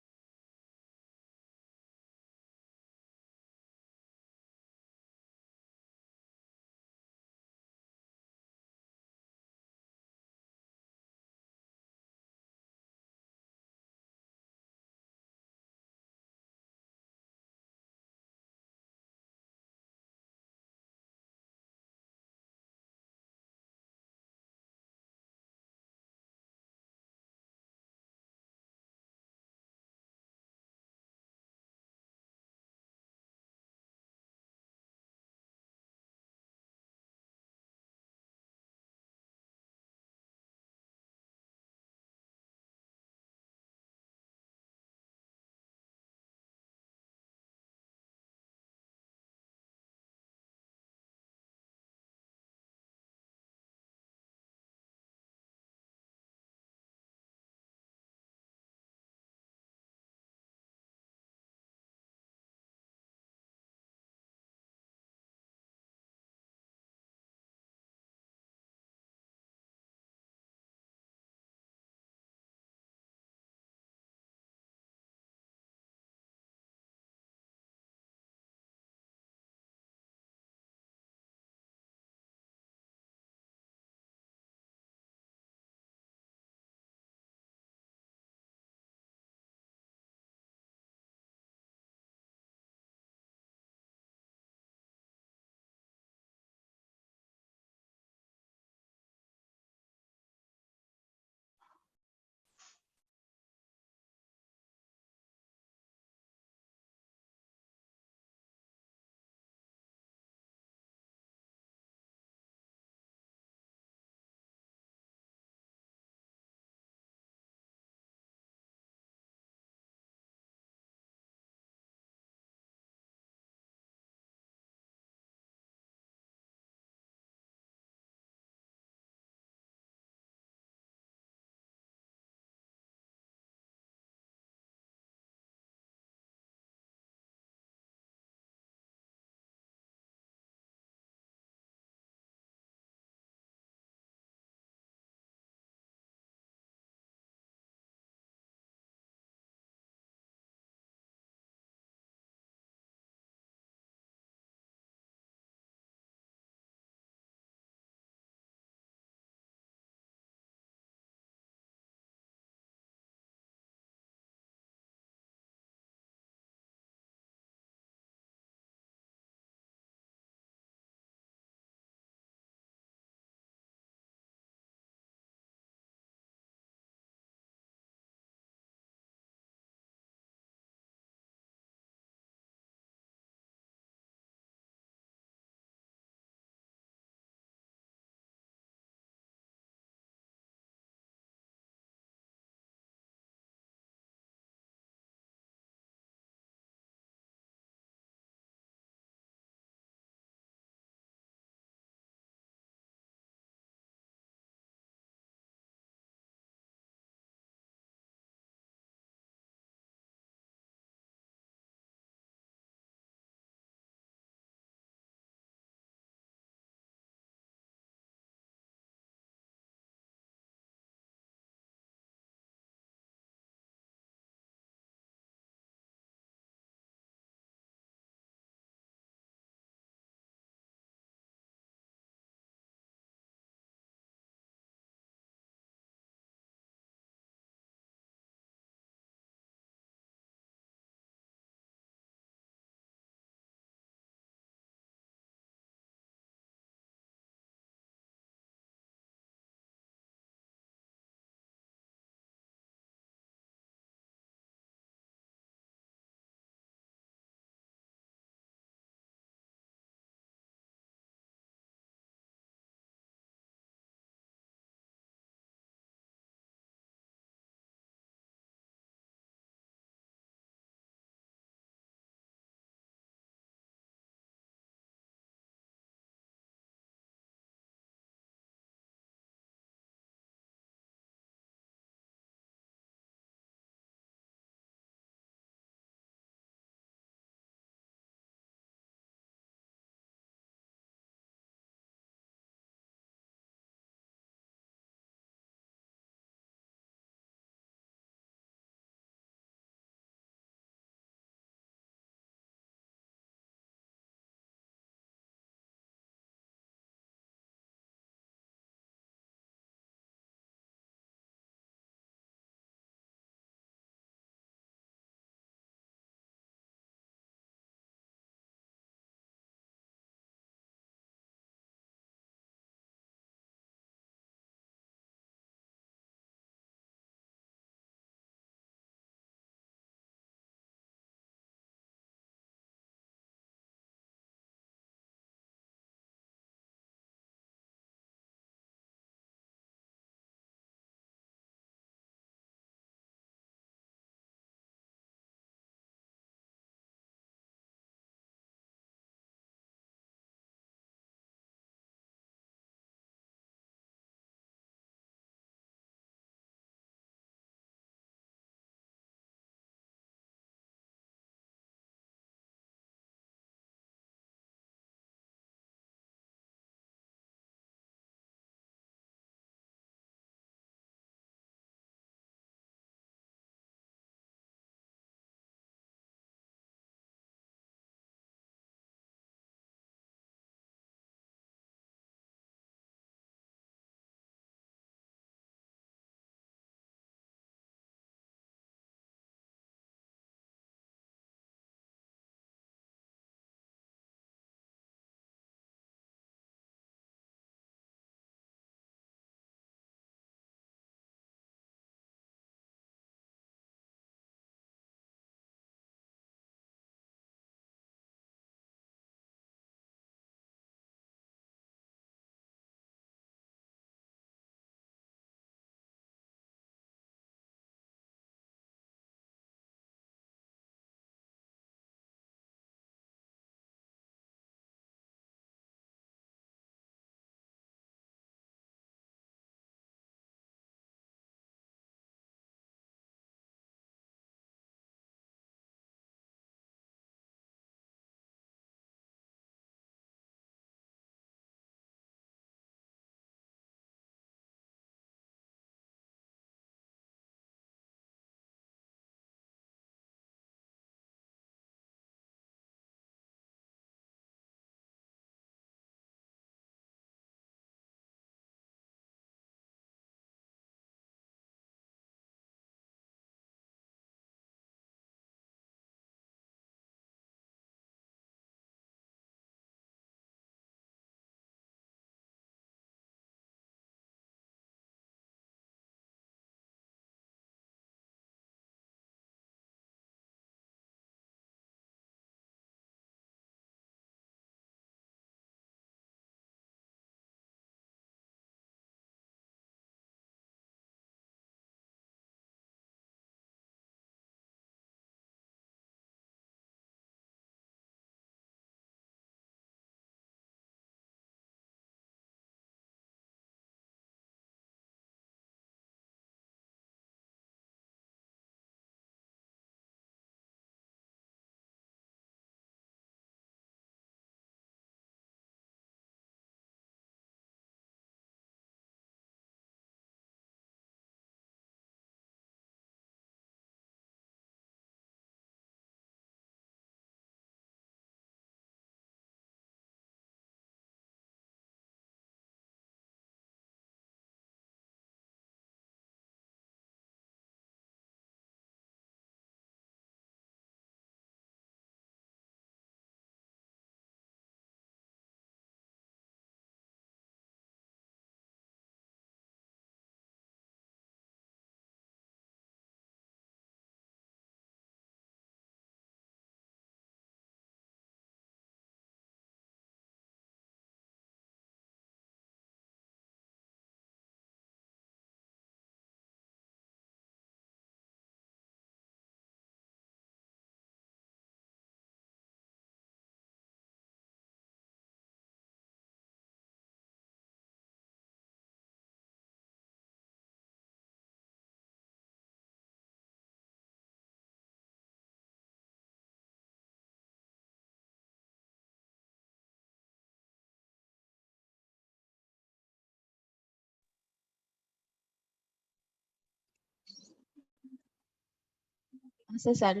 Sir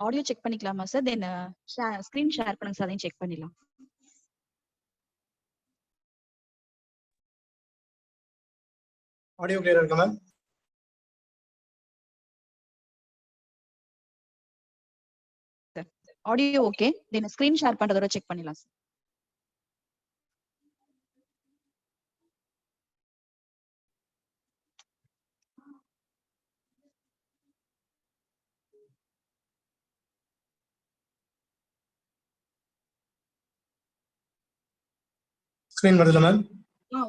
audio check பண்ணிக்கலாமா sir? Then screen share பண்ணுங்க sir, அதையும் check பண்ணிடலாம். Audio கிளியரா இருக்கா ma'am? Audio okay, then screen share பண்றதோட check பண்ணிடலாம் sir. Screen வருதுல ma'am?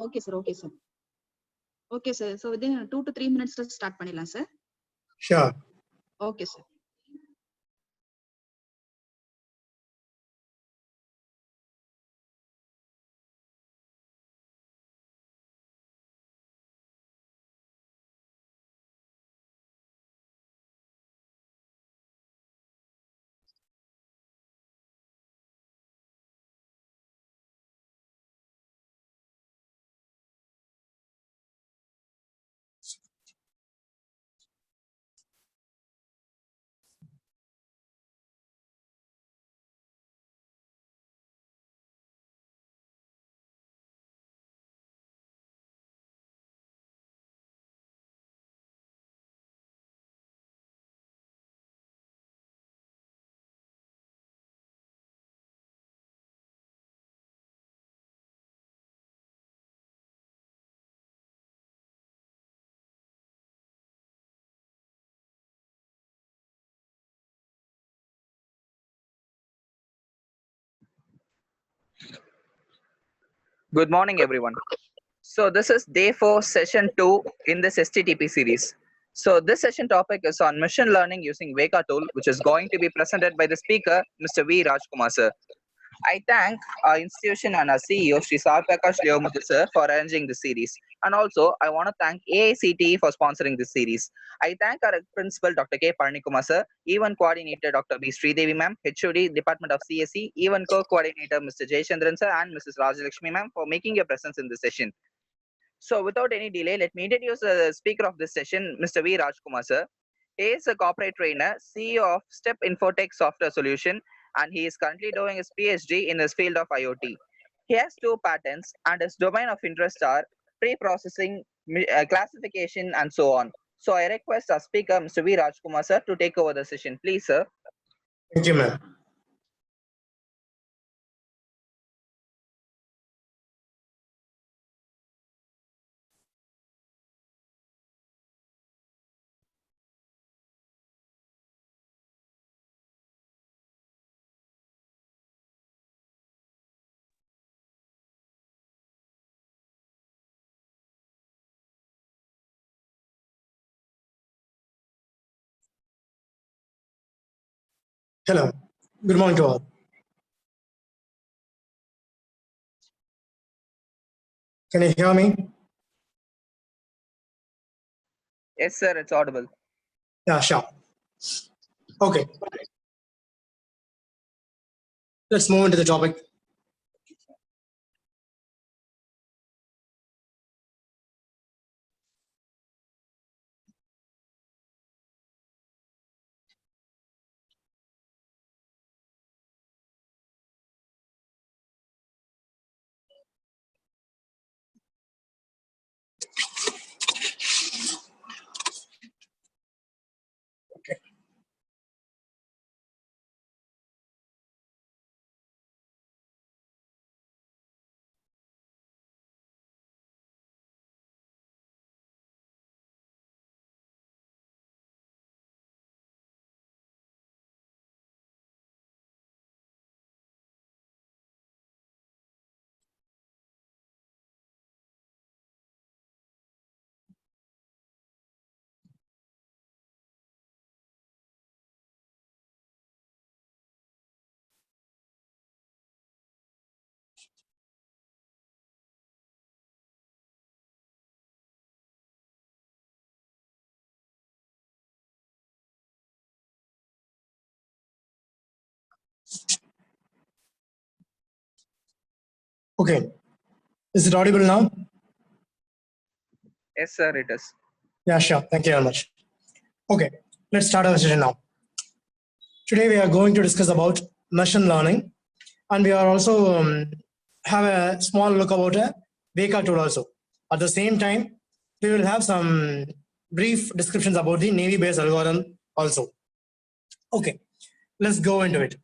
Okay sir, okay sir. Okay sir, so within 2 to 3 minutes start பண்ணிடலாம் சார். Sure. Okay sir. Good morning, everyone. So this is day 4, session 2 in this STTP series. So this session topic is on machine learning using Vega tool, which is going to be presented by the speaker, Mr. V. Rajkumar sir. I thank our institution and our CEO, Sri Sairam sir, for arranging this series. And also, I want to thank AICTE for sponsoring this series. I thank our principal, Dr. K. Parnikumar sir, event coordinator, Dr. B. Sridevi ma'am, HOD, Department of CSE, event co-coordinator, Mr. Jaychandran sir, and Mrs. Rajalakshmi ma'am for making your presence in this session. So without any delay, let me introduce the speaker of this session, Mr. V. Rajkumar sir. He is a corporate trainer, CEO of Step Infotech Software Solution, and he is currently doing his PhD in his field of IoT. He has 2 patents, and his domain of interest are pre-processing, classification, and so on. So I request our speaker, Mr. V. Rajkumar sir, to take over the session. Please, sir. Thank you, ma'am. Hello. Good morning to all. Can you hear me? Yes, sir, it's audible. Yeah, sure. Okay. Let's move into the topic. Okay. Okay. Is it audible now? Yes, sir, it is. Yeah, sure. Thank you very much. Okay. let's start our session now. Today we are going to discuss about machine learning, and we are also have a small look about a Veka tool also. At the same time, we will have some brief descriptions about the Navy-based algorithm also. Okay, let's go into it.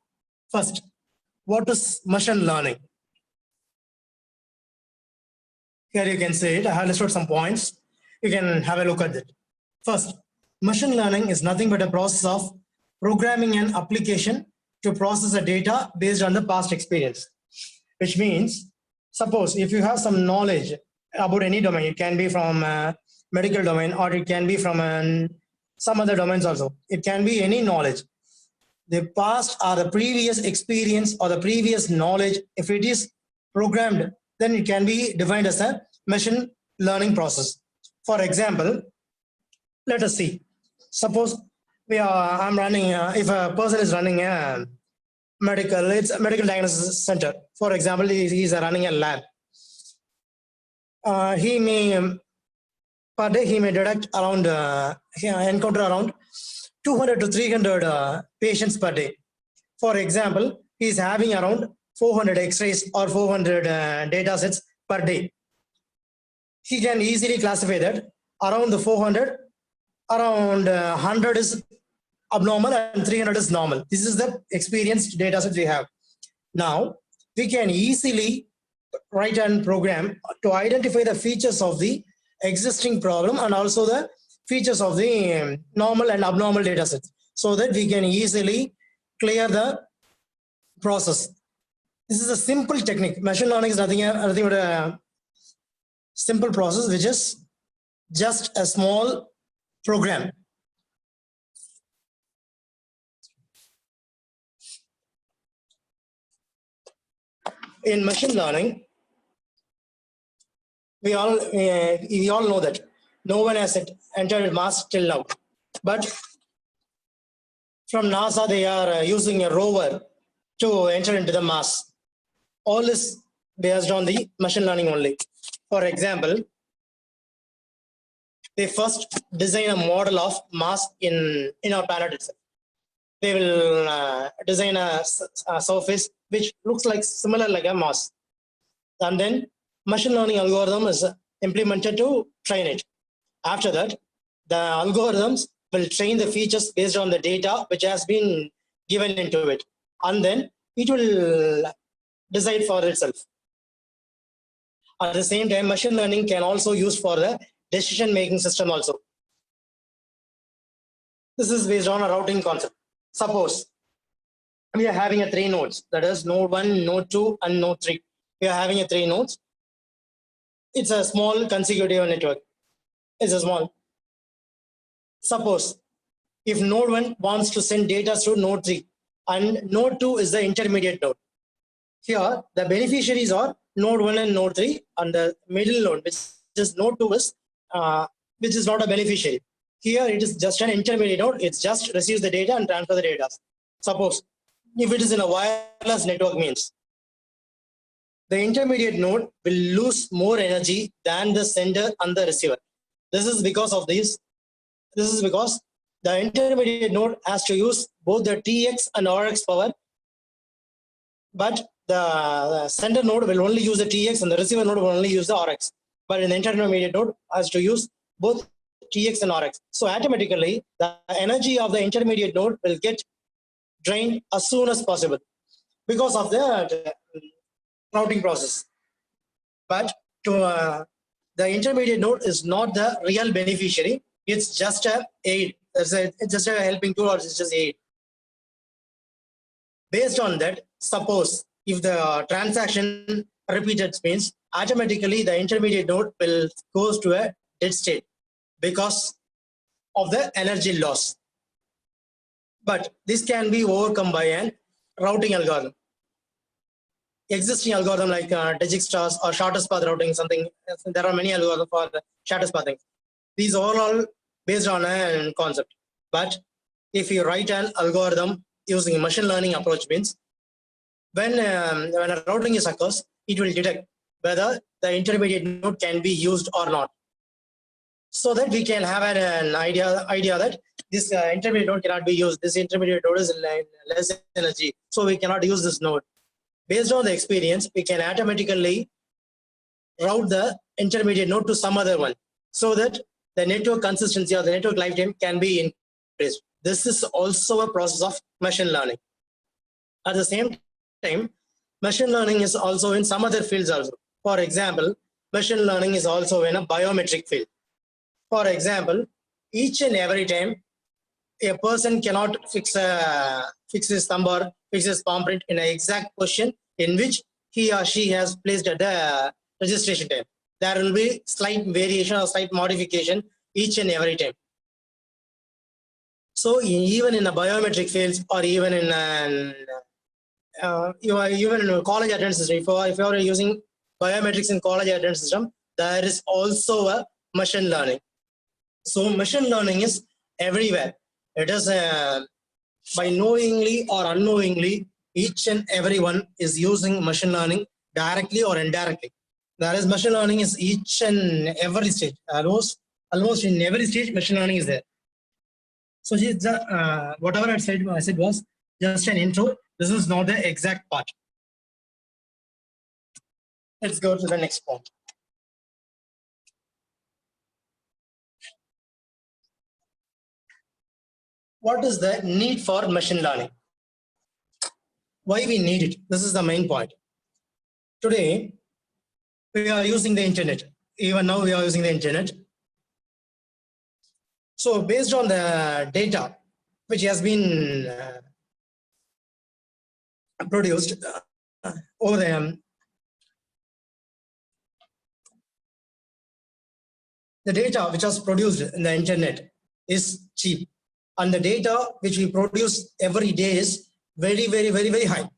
First, what is machine learning? Here you can see it. I have listed some points. You can have a look at it. First, machine learning is nothing but a process of programming an application to process the data based on the past experience. Which means, suppose if you have some knowledge about any domain, it can be from medical domain or it can be from some other domains also. It can be any knowledge. The past or the previous experience or the previous knowledge, if it is programmed, then it can be defined as a machine learning process. For example, let us see. Suppose I'm running, if a person is running a it's a medical diagnosis center. For example, he's running a lab. He may, per day, he may detect around, encounter around 200 to 300 patients per day. For example, he's having around 400 X-rays or 400 data sets per day. He can easily classify that around the 400, around 100 is abnormal and 300 is normal. This is the experienced data set we have. Now, we can easily write and program to identify the features of the existing problem and also the features of the normal and abnormal data sets so that we can easily clear the process. This is a simple technique. Machine learning is nothing but a simple process, which is just a small program. In machine learning, we all know that no one has entered Mars till now. But from NASA, they are using a rover to enter into the Mars. All is based on the machine learning only. For example, they first design a model of Mars in our planet itself. They will design a surface which looks like similar like a Mars. And then machine learning algorithm is implemented to train it. After that, the algorithms will train the features based on the data which has been given into it. And then it will decide for itself. At the same time, machine learning can also use for the decision-making system also. This is based on a routing concept. Suppose we are having a 3 nodes, that is node 1, node 2, and node 3. We are having a 3 nodes. It's a small consecutive network. It's a small. Suppose if node 1 wants to send data through node 3 and node 2 is the intermediate node. Here, the beneficiaries are node 1 and node 3, and the middle node, which is node 2, is which is not a beneficiary. Here, it is just an intermediate node. It just receives the data and transfers the data. Suppose if it is in a wireless network means the intermediate node will lose more energy than the sender and the receiver. This is because of this. This is because the intermediate node has to use both the TX and RX power, but the sender node will only use the TX and the receiver node will only use the RX. But in the intermediate node has to use both TX and RX. So automatically, the energy of the intermediate node will get drained as soon as possible because of the routing process. But the intermediate node is not the real beneficiary. It's just a aid. It's just a helping tool, or it's just aid. Based on that, suppose if the transaction repeated means automatically the intermediate node will goes to a dead state because of the energy loss. But this can be overcome by an routing algorithm. Existing algorithm like Digistars or shortest path routing, something. There are many algorithms for the shortest pathing. These are all based on a concept. But if you write an algorithm using a machine learning approach means when a routing is occurs, it will detect whether the intermediate node can be used or not. So that we can have an idea that this intermediate node cannot be used. This intermediate node is less energy, so we cannot use this node. Based on the experience, we can automatically route the intermediate node to some other one, so that the network consistency or the network lifetime can be increased. This is also a process of machine learning. At the same time, machine learning is also in some other fields also. For example, machine learning is also in a biometric field. For example, each and every time a person cannot fix his thumb or fix his palm print in an exact position in which he or she has placed at the registration time. There will be slight variation or slight modification each and every time. So even in the biometric fields, or even in even in a college attendance system, if you are using biometrics in college attendance system, there is also a machine learning. So machine learning is everywhere. It is by knowingly or unknowingly, each and everyone is using machine learning directly or indirectly. Whereas machine learning is each and every stage, almost in every stage, machine learning is there. So whatever I said was just an intro. This is not the exact part. Let's go to the next point. What is the need for machine learning? Why we need it? This is the main point. Today, we are using the internet. Even now, we are using the internet. So based on the data which has been produced over the data which was produced in the internet is cheap, and the data which we produce every day is very, very, very, very high.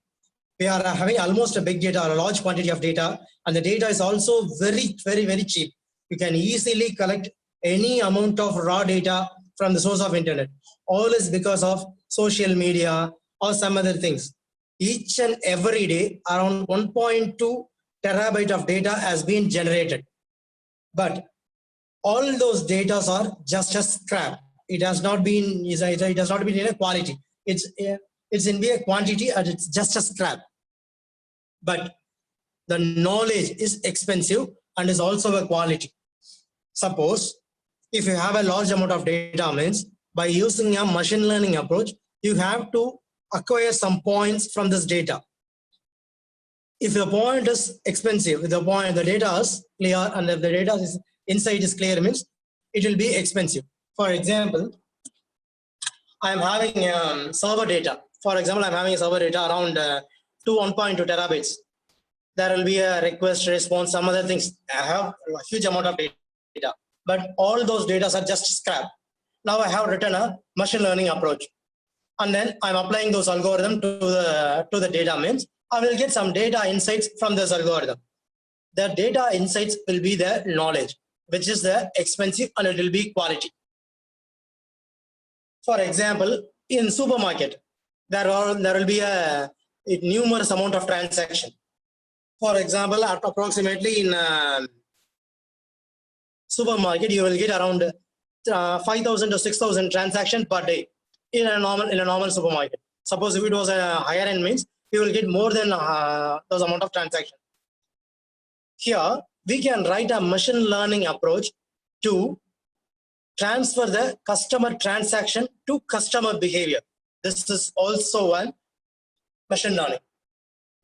We are having almost a big data, or a large quantity of data, and the data is also very, very, very cheap. You can easily collect any amount of raw data from the source of internet. All is because of social media or some other things. Each and every day, around 1.2 terabyte of data has been generated. But all those data are just a scrap. It has not been in a quality. It's in a quantity, and it's just a scrap. But the knowledge is expensive and is also a quality. Suppose if you have a large amount of data, means by using a machine learning approach, you have to acquire some points from this data. If the point is expensive, if the data is clear, and if the data is inside is clear, means it will be expensive. For example, I am having server data. For example, I'm having server data around 1.2 terabytes. There will be a request, response, some other things. I have a huge amount of data, but all those data are just scrap. Now I have written a machine learning approach, and then I'm applying those algorithms to the data. Means I will get some data insights from this algorithm. The data insights will be the knowledge, which is the expensive, and it will be quality. For example, in supermarket, there will be a numerous amount of transaction. For example, at approximately in supermarket, you will get around 5,000 to 6,000 transactions per day in a normal supermarket. Suppose if it was a higher end, means you will get more than those amount of transactions. Here, we can write a machine learning approach to transfer the customer transaction to customer behavior. This is also one machine learning.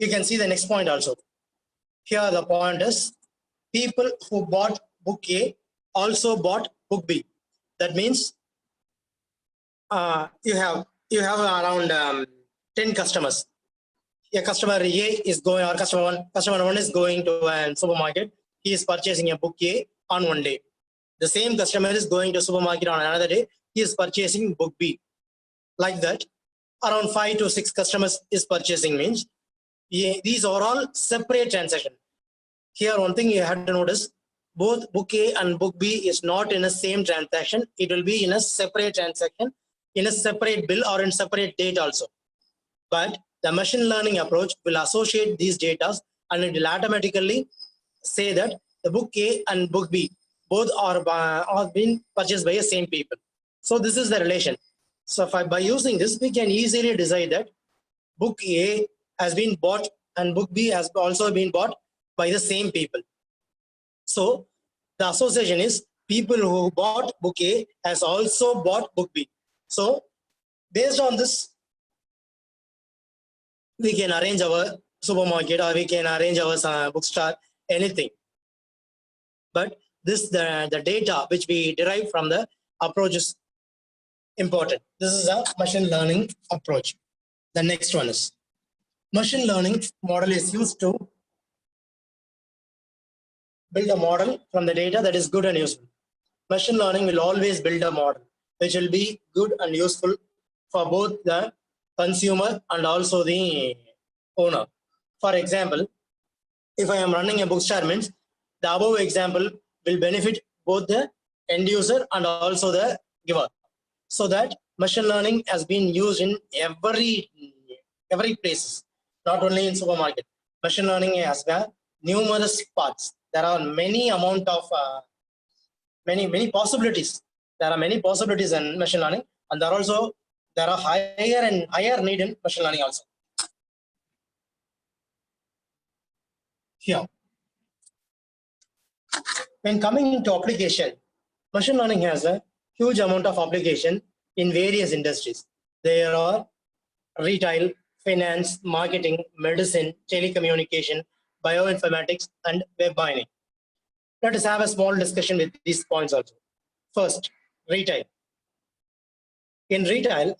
You can see the next point also. Here the point is, people who bought book A also bought book B. That means you have around 10 customers. A customer A is going, or customer one is going to a supermarket. He is purchasing a book A on one day. The same customer is going to supermarket on another day. He is purchasing book B. Like that, around 5 to 6 customers is purchasing, means these are all separate transactions. Here, one thing you have to notice, both book A and book B is not in a same transaction. It will be in a separate transaction, in a separate bill, or in separate date also. But the machine learning approach will associate these data, and it will automatically say that the book A and book B both are being purchased by the same people. So this is the relation. So by using this, we can easily decide that book A has been bought and book B has also been bought by the same people. So the association is people who bought book A has also bought book B. So based on this, we can arrange our supermarket or we can arrange our bookstore, anything. But this the data which we derive from the approach is important. This is a machine learning approach. The next one is machine learning model is used to build a model from the data that is good and useful. Machine learning will always build a model which will be good and useful for both the consumer and also the owner. For example, if I am running a bookstore, means the above example will benefit both the end user and also the giver. So that machine learning has been used in every place, not only in supermarket. Machine learning has numerous parts. There are many amount of many possibilities. There are many possibilities in machine learning, and there are higher and higher need in machine learning also. Here, when coming into application, machine learning has a huge amount of application in various industries. There are retail, finance, marketing, medicine, telecommunication, bioinformatics, and web mining. Let us have a small discussion with these points also. First, retail. In retail,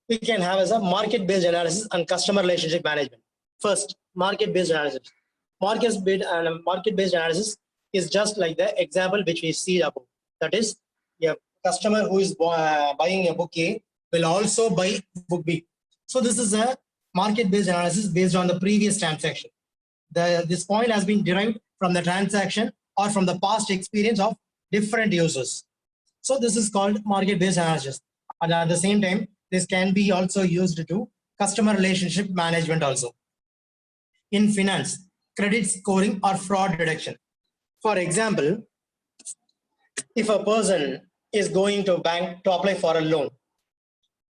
we can have as a market-based analysis and customer relationship management. First, market-based analysis. Market-based analysis is just like the example which we see above. That is, a customer who is buying a book A will also buy book B. So this is a market-based analysis based on the previous transaction. This point has been derived from the transaction or from the past experience of different users. So this is called market-based analysis. And at the same time, this can be also used to customer relationship management also. In finance, credit scoring or fraud detection. For example, if a person is going to a bank to apply for a loan,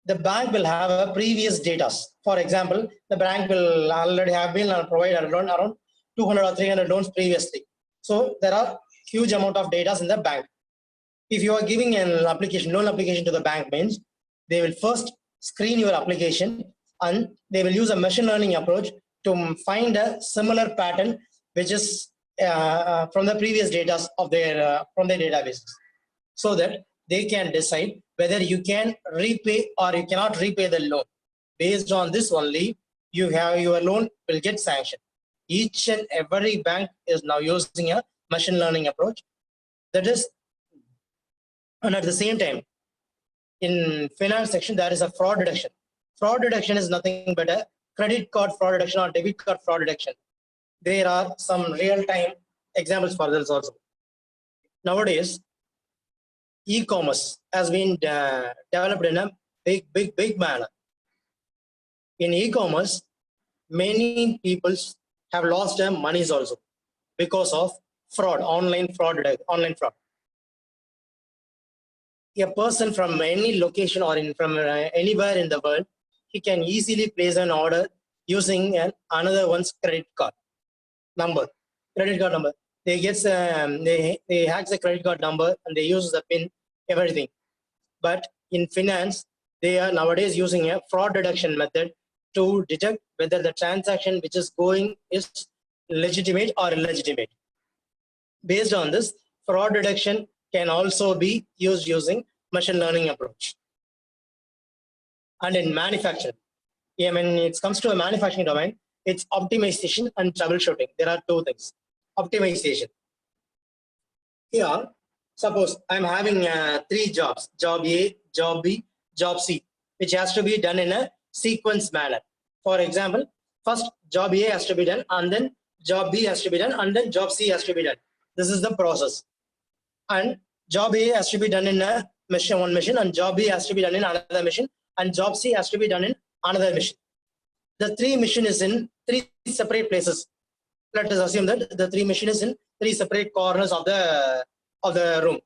the bank will have a previous data. For example, the bank will already have been provided a loan around 200 or 300 loans previously. So there are huge amount of data in the bank. If you are giving an application, loan application to the bank, means they will first screen your application and they will use a machine learning approach to find a similar pattern which is from the previous data of their from their databases, so that they can decide whether you can repay or you cannot repay the loan. Based on this only, your loan will get sanctioned. Each and every bank is now using a machine learning approach. That is, and at the same time, in finance section, there is a fraud detection. Fraud detection is nothing but a credit card fraud detection or debit card fraud detection. There are some real-time examples for this also. Nowadays, e-commerce has been developed in a big manner. In e-commerce, many people have lost their monies also because of fraud, online fraud. A person from any location or from anywhere in the world, he can easily place an order using another one's credit card number. They get they hack the credit card number and they use the PIN, everything. But in finance, they are nowadays using a fraud detection method to detect whether the transaction which is going is legitimate or illegitimate. Based on this, fraud detection can also be used using machine learning approach. And in manufacturing, when it comes to a manufacturing domain, it's optimization and troubleshooting. There are two things. Optimization. Here, suppose I'm having 3 jobs, job A, job B, job C, which has to be done in a sequence manner. For example, first job A has to be done, and then job B has to be done, and then job C has to be done. This is the process. And job A has to be done in one machine, and job B has to be done in another machine, and job C has to be done in another machine. The 3 machine is in 3 separate places. Let us assume that the 3 machine is in 3 separate corners of the room.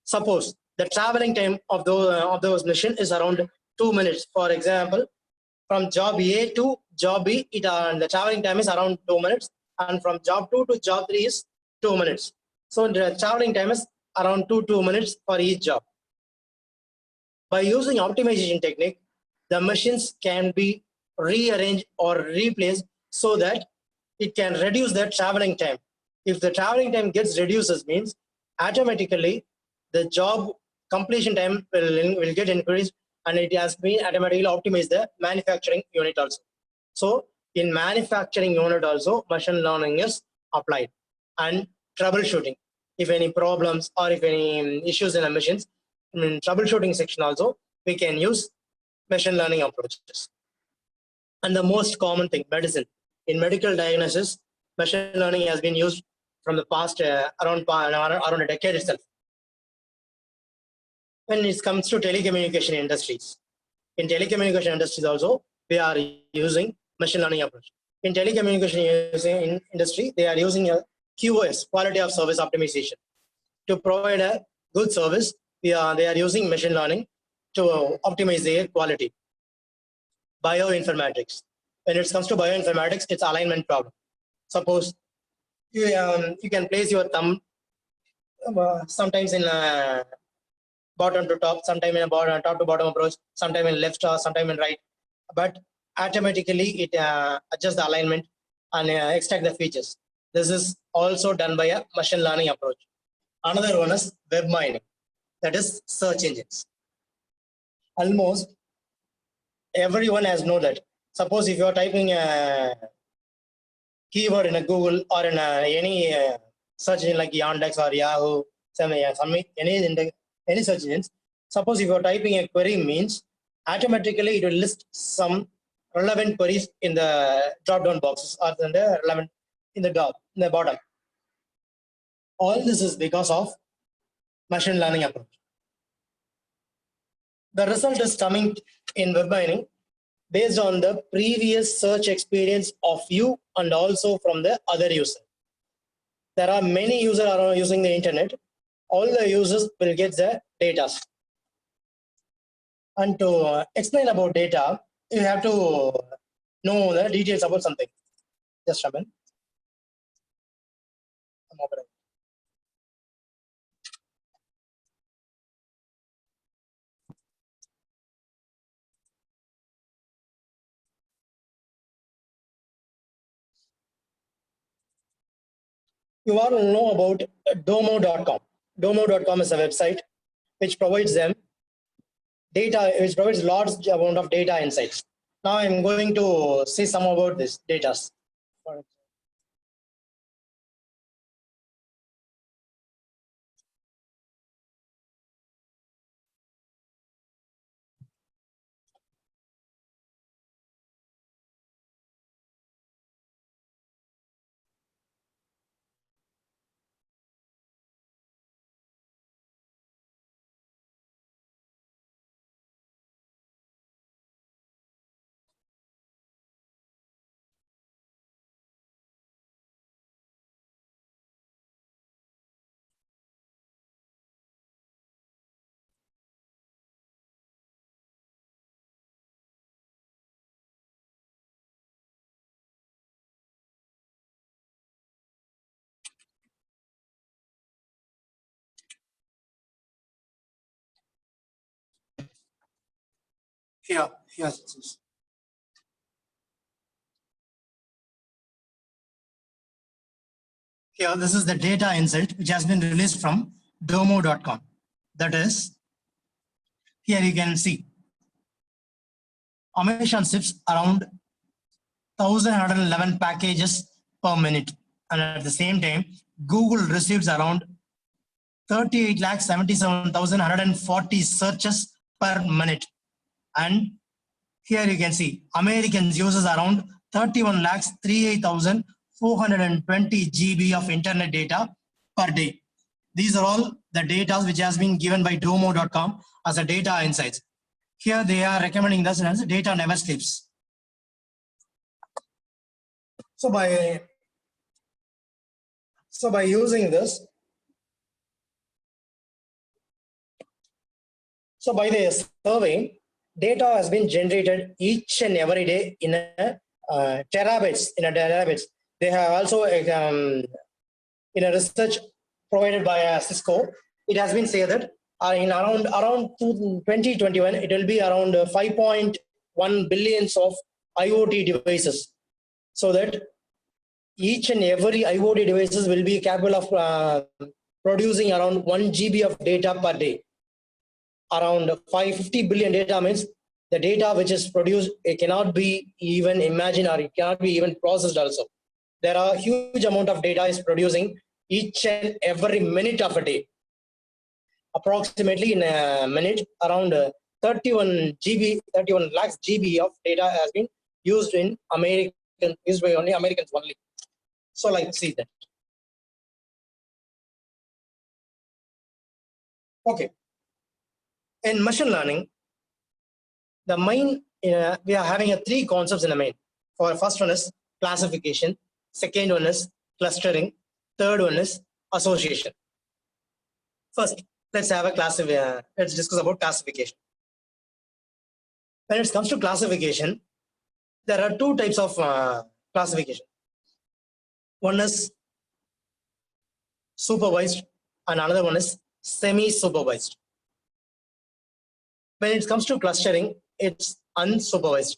Suppose the traveling time of those machine is around 2 minutes. For example, from job A to job B, the traveling time is around 2 minutes, and from job 2 to job 3 is 2 minutes. So the traveling time is around 2 minutes for each job. By using optimization technique, the machines can be rearranged or replaced so that it can reduce the traveling time. If the traveling time gets reduced, means automatically the job completion time will get increased, and it has been automatically optimized the manufacturing unit also. So in manufacturing unit also, machine learning is applied. And troubleshooting, if any problems or if any issues in the machines, in troubleshooting section also, we can use machine learning approaches. And the most common thing, medicine. In medical diagnosis, machine learning has been used from the past around a decade itself. When it comes to telecommunication industries, in telecommunication industries also, we are using machine learning approach. In telecommunication industry, they are using a QoS, quality of service optimization. To provide a good service, they are using machine learning to optimize their quality. Bioinformatics. When it comes to bioinformatics, it's alignment problem. Suppose you can place your thumb sometimes in bottom to top, sometime in a top to bottom approach, sometime in left or sometime in right, but automatically it adjusts the alignment and extract the features. This is also done by a machine learning approach. Another one is web mining, that is search engines. Almost everyone has know that. Suppose if you are typing a keyword in a Google or in any search engine like Yandex or Yahoo, any search engines, suppose if you are typing a query, means automatically it will list some relevant queries in the drop down boxes or in the relevant in the bottom. All this is because of machine learning approach. The result is coming in web mining based on the previous search experience of you and also from the other user. There are many users are using the internet. All the users will get the data. And to explain about data, you have to know the details about something. Just a minute. You all know about domo.com. Domo.com is a website which provides them data, which provides large amount of data insights. Now I'm going to say some about this data. Here. Here, this is the data insert which has been released from domo.com. That is, here you can see Amazon ships around 1,111 packages per minute. And at the same time, Google receives around 38,77,140 searches per minute. And here you can see Americans uses around 31,38,420 GB of internet data per day. These are all the data which has been given by domo.com as a data insights. Here they are recommending this as data never sleeps. So by using this, So by the survey, data has been generated each and every day in a terabytes. They have also in a research provided by Cisco, it has been said that in around 2021, it will be around 5.1 billions of IoT devices. So that each and every IoT devices will be capable of producing around 1 GB of data per day. Around 550 billion data means the data which is produced, it cannot be even imagined or it cannot be even processed also. There are huge amount of data is producing each and every minute of a day. Approximately in a minute, around 31 lakhs GB of data has been used in used by only Americans only. So like see that. Okay. In machine learning, the main, we are having three concepts in the main. For first one is classification, second one is clustering, third one is association. First, let's have a let's discuss about classification. When it comes to classification, there are two types of classification. One is supervised and another one is semi-supervised. When it comes to clustering, it's unsupervised.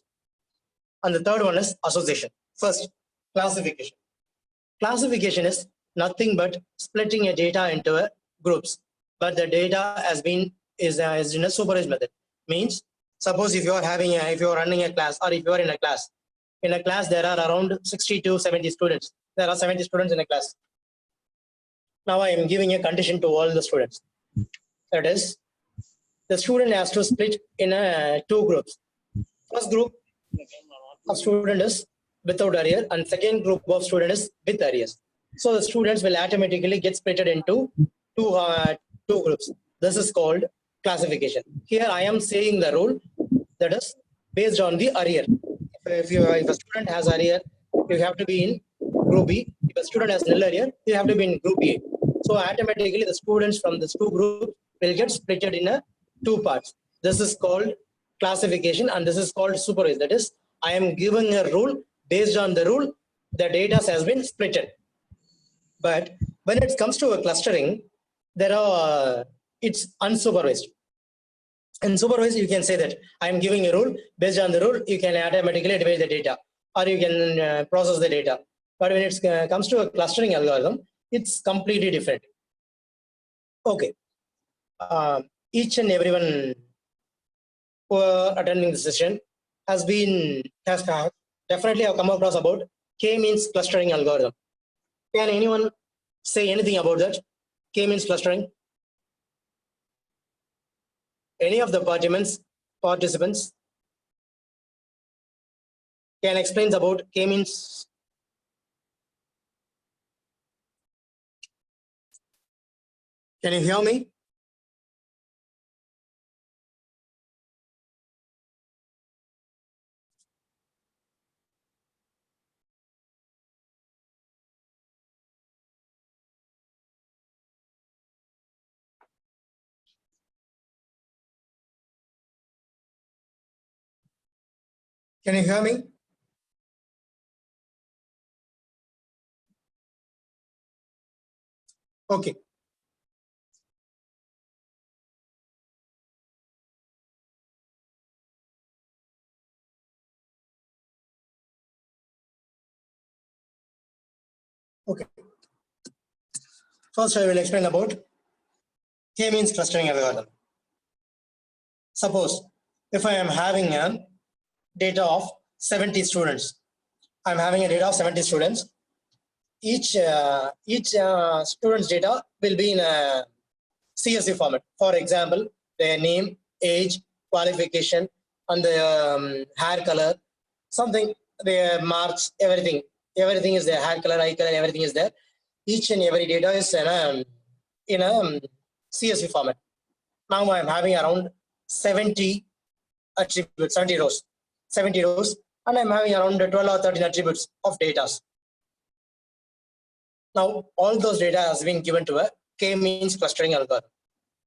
And the third one is association. First, classification. Classification is nothing but splitting a data into groups, but the data has been is in a supervised method. Means, suppose if you are running a class, or if you are in a class there are around 60 to 70 students. There are 70 students in a class. Now I am giving a condition to all the students. That is, the student has to split in two groups. First group of student is without arrear, and second group of student is with arrears. So the students will automatically get split into two groups. This is called classification. Here I am saying the rule, that is based on the arrear. If a student has arrear, you have to be in group B. If a student has nil arrear, you have to be in group A. So automatically the students from these two groups will get split in two parts. This is called classification and this is called supervised. That is, I am giving a rule, based on the rule, the data has been splitted. But when it comes to a clustering, it's unsupervised. In supervised, you can say that I am giving a rule, based on the rule, you can automatically divide the data or you can process the data. But when it comes to a clustering algorithm, it's completely different. Okay. Each and everyone who are attending the session has definitely have come across about K-means clustering algorithm. Can anyone say anything about that? K-means clustering? Any of the participants can explain about K-means? Can you hear me? Can you hear me? Okay. Okay. First, I will explain about K-means clustering algorithm. Suppose if I am having a data of 70 students, I'm having a data of 70 students. Each student's data will be in a CSV format. For example, their name, age, qualification, and the hair color, something, their marks, everything is there. Hair color, eye color, everything is there. Each and every data is in a CSV format. Now I'm having around 70 attributes, 70 rows, and I'm having around 12 or 13 attributes of data. Now all those data has been given to a K-means clustering algorithm.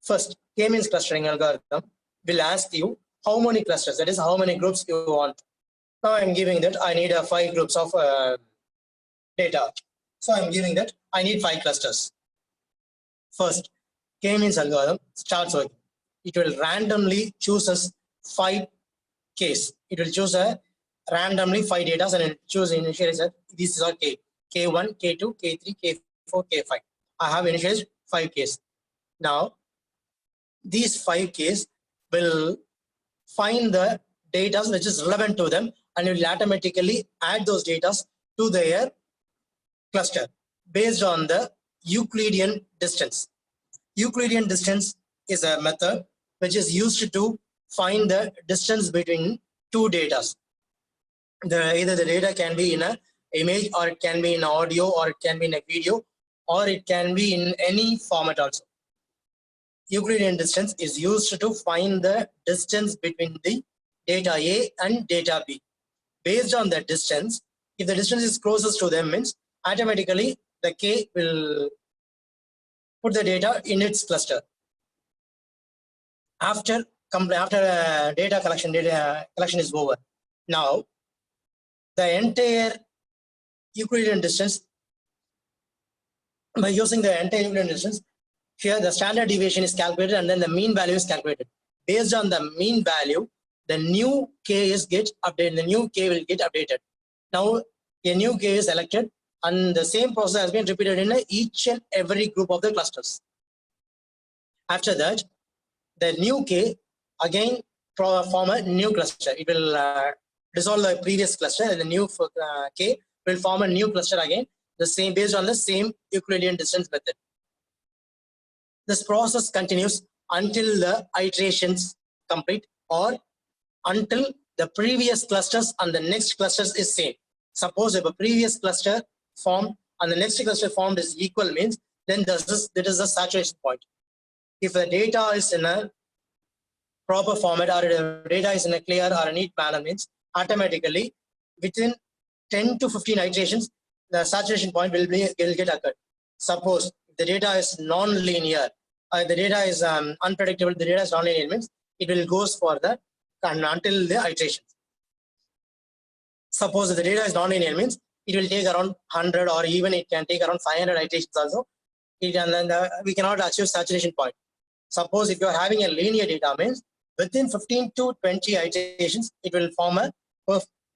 First, K-means clustering algorithm will ask you how many clusters, that is how many groups you want. Now I'm giving that I need 5 groups of data. So I'm giving that I need 5 clusters. First, K-means algorithm starts working. It will randomly choose us 5 Ks. It will choose a randomly 5 data and it choose initialize this is all K. K1, K2, K3, K4, K5. I have initialized 5 Ks. Now, these 5 Ks will find the data which is relevant to them and will automatically add those data to their cluster based on the Euclidean distance. Euclidean distance is a method which is used to find the distance between 2 data. Either the data can be in an image or it can be in audio or it can be in a video or it can be in any format also. Euclidean distance is used to find the distance between the data A and data B. Based on that distance, if the distance is closest to them, means automatically the K will put the data in its cluster. After data collection is over. Now, the entire Euclidean distance, by using the entire Euclidean distance, here the standard deviation is calculated and then the mean value is calculated. Based on the mean value, the new K is get updated. The new K will get updated. Now, a new K is selected and the same process has been repeated in each and every group of the clusters. After that, the new K again form a new cluster. It will dissolve the previous cluster and the new K will form a new cluster again, the same based on the same Euclidean distance method. This process continues until the iterations complete or until the previous clusters and the next clusters is same. Suppose if a previous cluster formed and the next cluster formed is equal, means then that is the saturation point. If the data is in a proper format or the data is in a clear or a neat manner, means automatically within 10 to 15 iterations, the saturation point will get occurred. Suppose the data is non-linear, the data is unpredictable, the data is non-linear, means it will goes for the until the iterations. Suppose if the data is non-linear, means it will take around 100 or even it can take around 500 iterations also. We cannot achieve saturation point. Suppose if you are having a linear data, means within 15 to 20 iterations, it will form a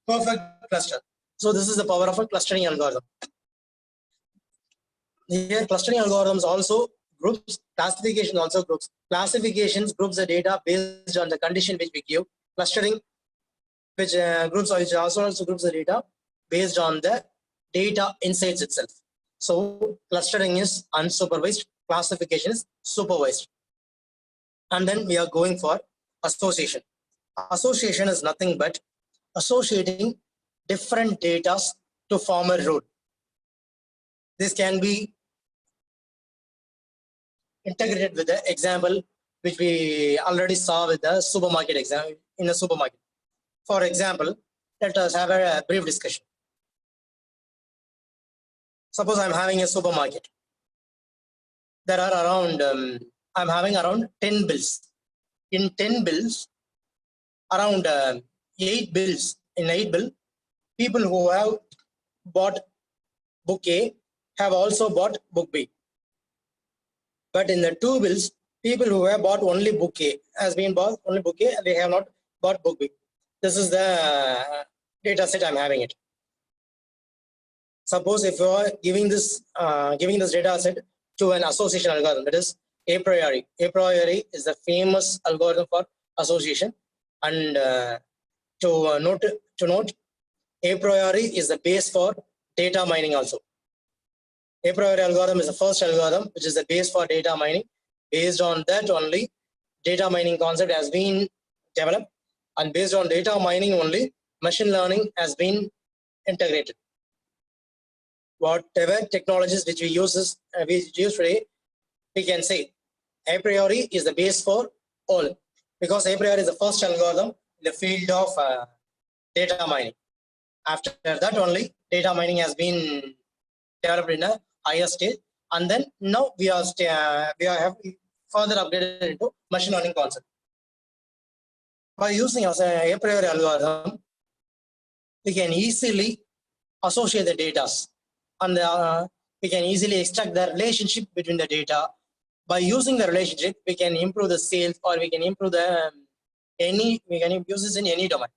perfect cluster. So this is the power of a clustering algorithm. Here, clustering algorithms also groups, classification also groups. Classifications groups the data based on the condition which we give. Clustering, which groups also groups the data based on the data insights itself. So clustering is unsupervised, classification is supervised. And then we are going for association. Association is nothing but associating different data to form a rule. This can be integrated with the example which we already saw with the supermarket example in the supermarket. For example, let us have a brief discussion. Suppose I'm having a supermarket. There are around, I'm having around 10 bills. In 10 bills, around 8 bills, in 8 bills, people who have bought book A have also bought book B. But in the 2 bills, people who have bought only book A has been bought only book A and they have not bought book B. This is the data set I'm having it. Suppose if you are giving this data set to an association algorithm, that is a priori. A priori is the famous algorithm for association, and to note, a priori is the base for data mining also. A priori algorithm is the first algorithm which is the base for data mining. Based on that only, data mining concept has been developed, and based on data mining only, machine learning has been integrated. Whatever technologies which we use today, we can say a priori is the base for all, because a priori is the first algorithm in the field of data mining. After that only, data mining has been developed in a higher stage, and then now we have further upgraded into machine learning concept. By using a priori algorithm, we can easily associate the data, and we can easily extract the relationship between the data. By using the relationship, we can improve the sales, or we can improve the we can use this in any domain.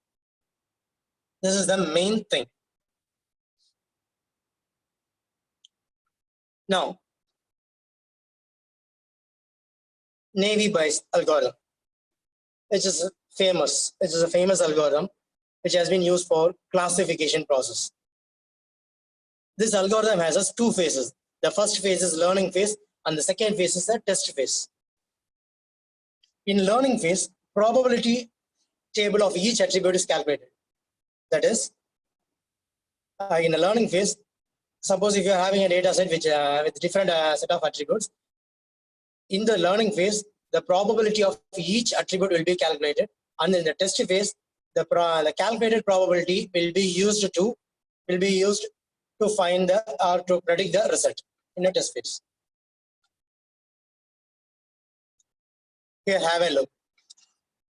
This is the main thing. Now, Navy Bayes algorithm, which is famous. It is a famous algorithm which has been used for classification process. This algorithm has two phases. The first phase is learning phase, and the second phase is the test phase. In learning phase, probability table of each attribute is calculated. That is, in the learning phase, suppose if you are having a data set which with different set of attributes, in the learning phase, the probability of each attribute will be calculated, and in the test phase, the calculated probability will be used to find the or to predict the result in a test phase. Here, have a look.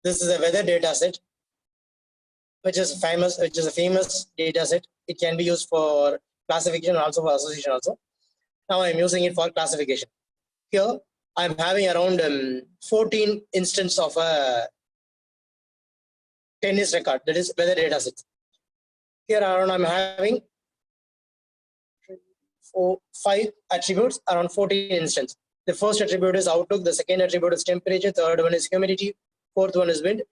This is a weather data set, which is a famous data set. It can be used for classification, also for association also. Now I'm using it for classification. Here I'm having around 14 instances of a tennis record, that is weather data set. Here around I'm having 5 attributes, around 14 instances. The first attribute is outlook, the second attribute is temperature, third one is humidity, fourth one is wind,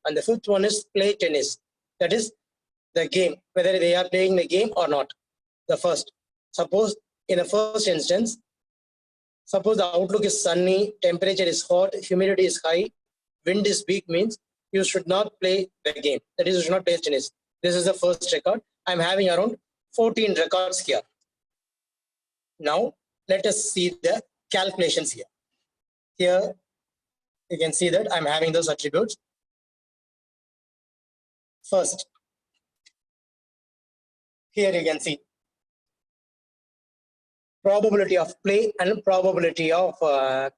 and the fifth one is play tennis. That is the game, whether they are playing the game or not. The first, suppose in the first instance, suppose the outlook is sunny, temperature is hot, humidity is high, wind is weak, means you should not play the game. That is, you should not play tennis. This is the first record. I'm having around 14 records here. Now, let us see the calculations here. Here, you can see that I'm having those attributes. First, here you can see probability of play and probability of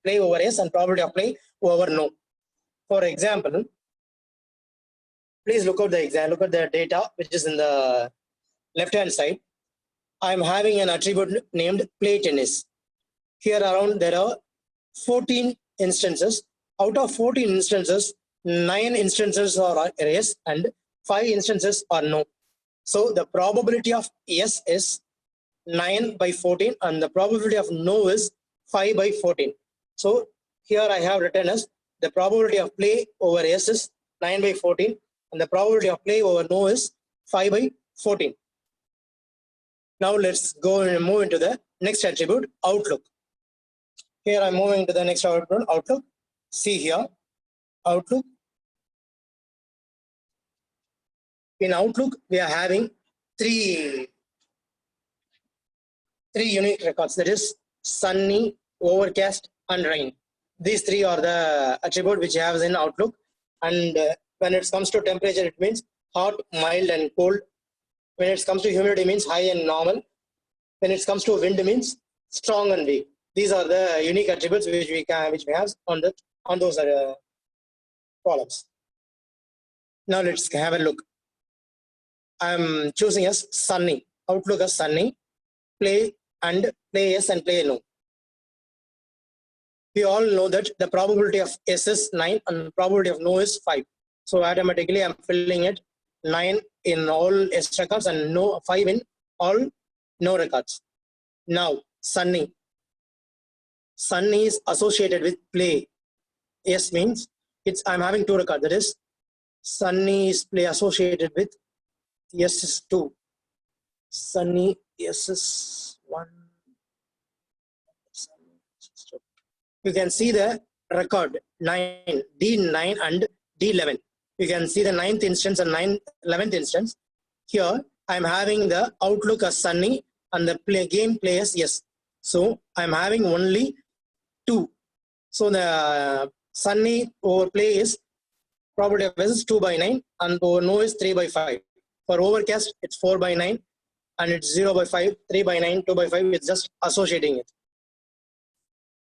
play over yes and probability of play over no. For example, please look at the example, look at the data which is in the left hand side. I'm having an attribute named play tennis. Here around there are 14 instances. Out of 14 instances, 9 instances are yes and 5 instances are no. So the probability of yes is 9 by 14 and the probability of no is 5 by 14. So here I have written as the probability of play over yes is 9 by 14 and the probability of play over no is 5 by 14. Now let's go and move into the next attribute, outlook. Here I'm moving to the next attribute, outlook. See here, outlook. In outlook, we are having three unique records, that is sunny, overcast and rain. These three are the attribute which have in outlook, and when it comes to temperature, it means hot, mild and cold. When it comes to humidity, means high and normal. When it comes to wind, means strong and weak. These are the unique attributes which we have on those columns. Now let's have a look. I'm choosing as sunny, outlook as sunny, play yes and play no. We all know that the probability of yes is 9 and probability of no is 5. So automatically I'm filling it 9 in all yes records and no 5 in all no records. Now sunny. Sunny is associated with play. Yes means I'm having 2 records. That is sunny is play associated with yes is 2. Sunny yes is 1. You can see the record 9, D9 and D11. You can see the 9th instance and 11th instance. Here I'm having the outlook as sunny and the game play as yes. So I'm having only 2. So the sunny over play is probability of yes is 2 by 9 and over no is 3 by 5. For overcast, it's 4 by 9 and it's 0 by 5, 3 by 9, 2 by 5. It's just associating it.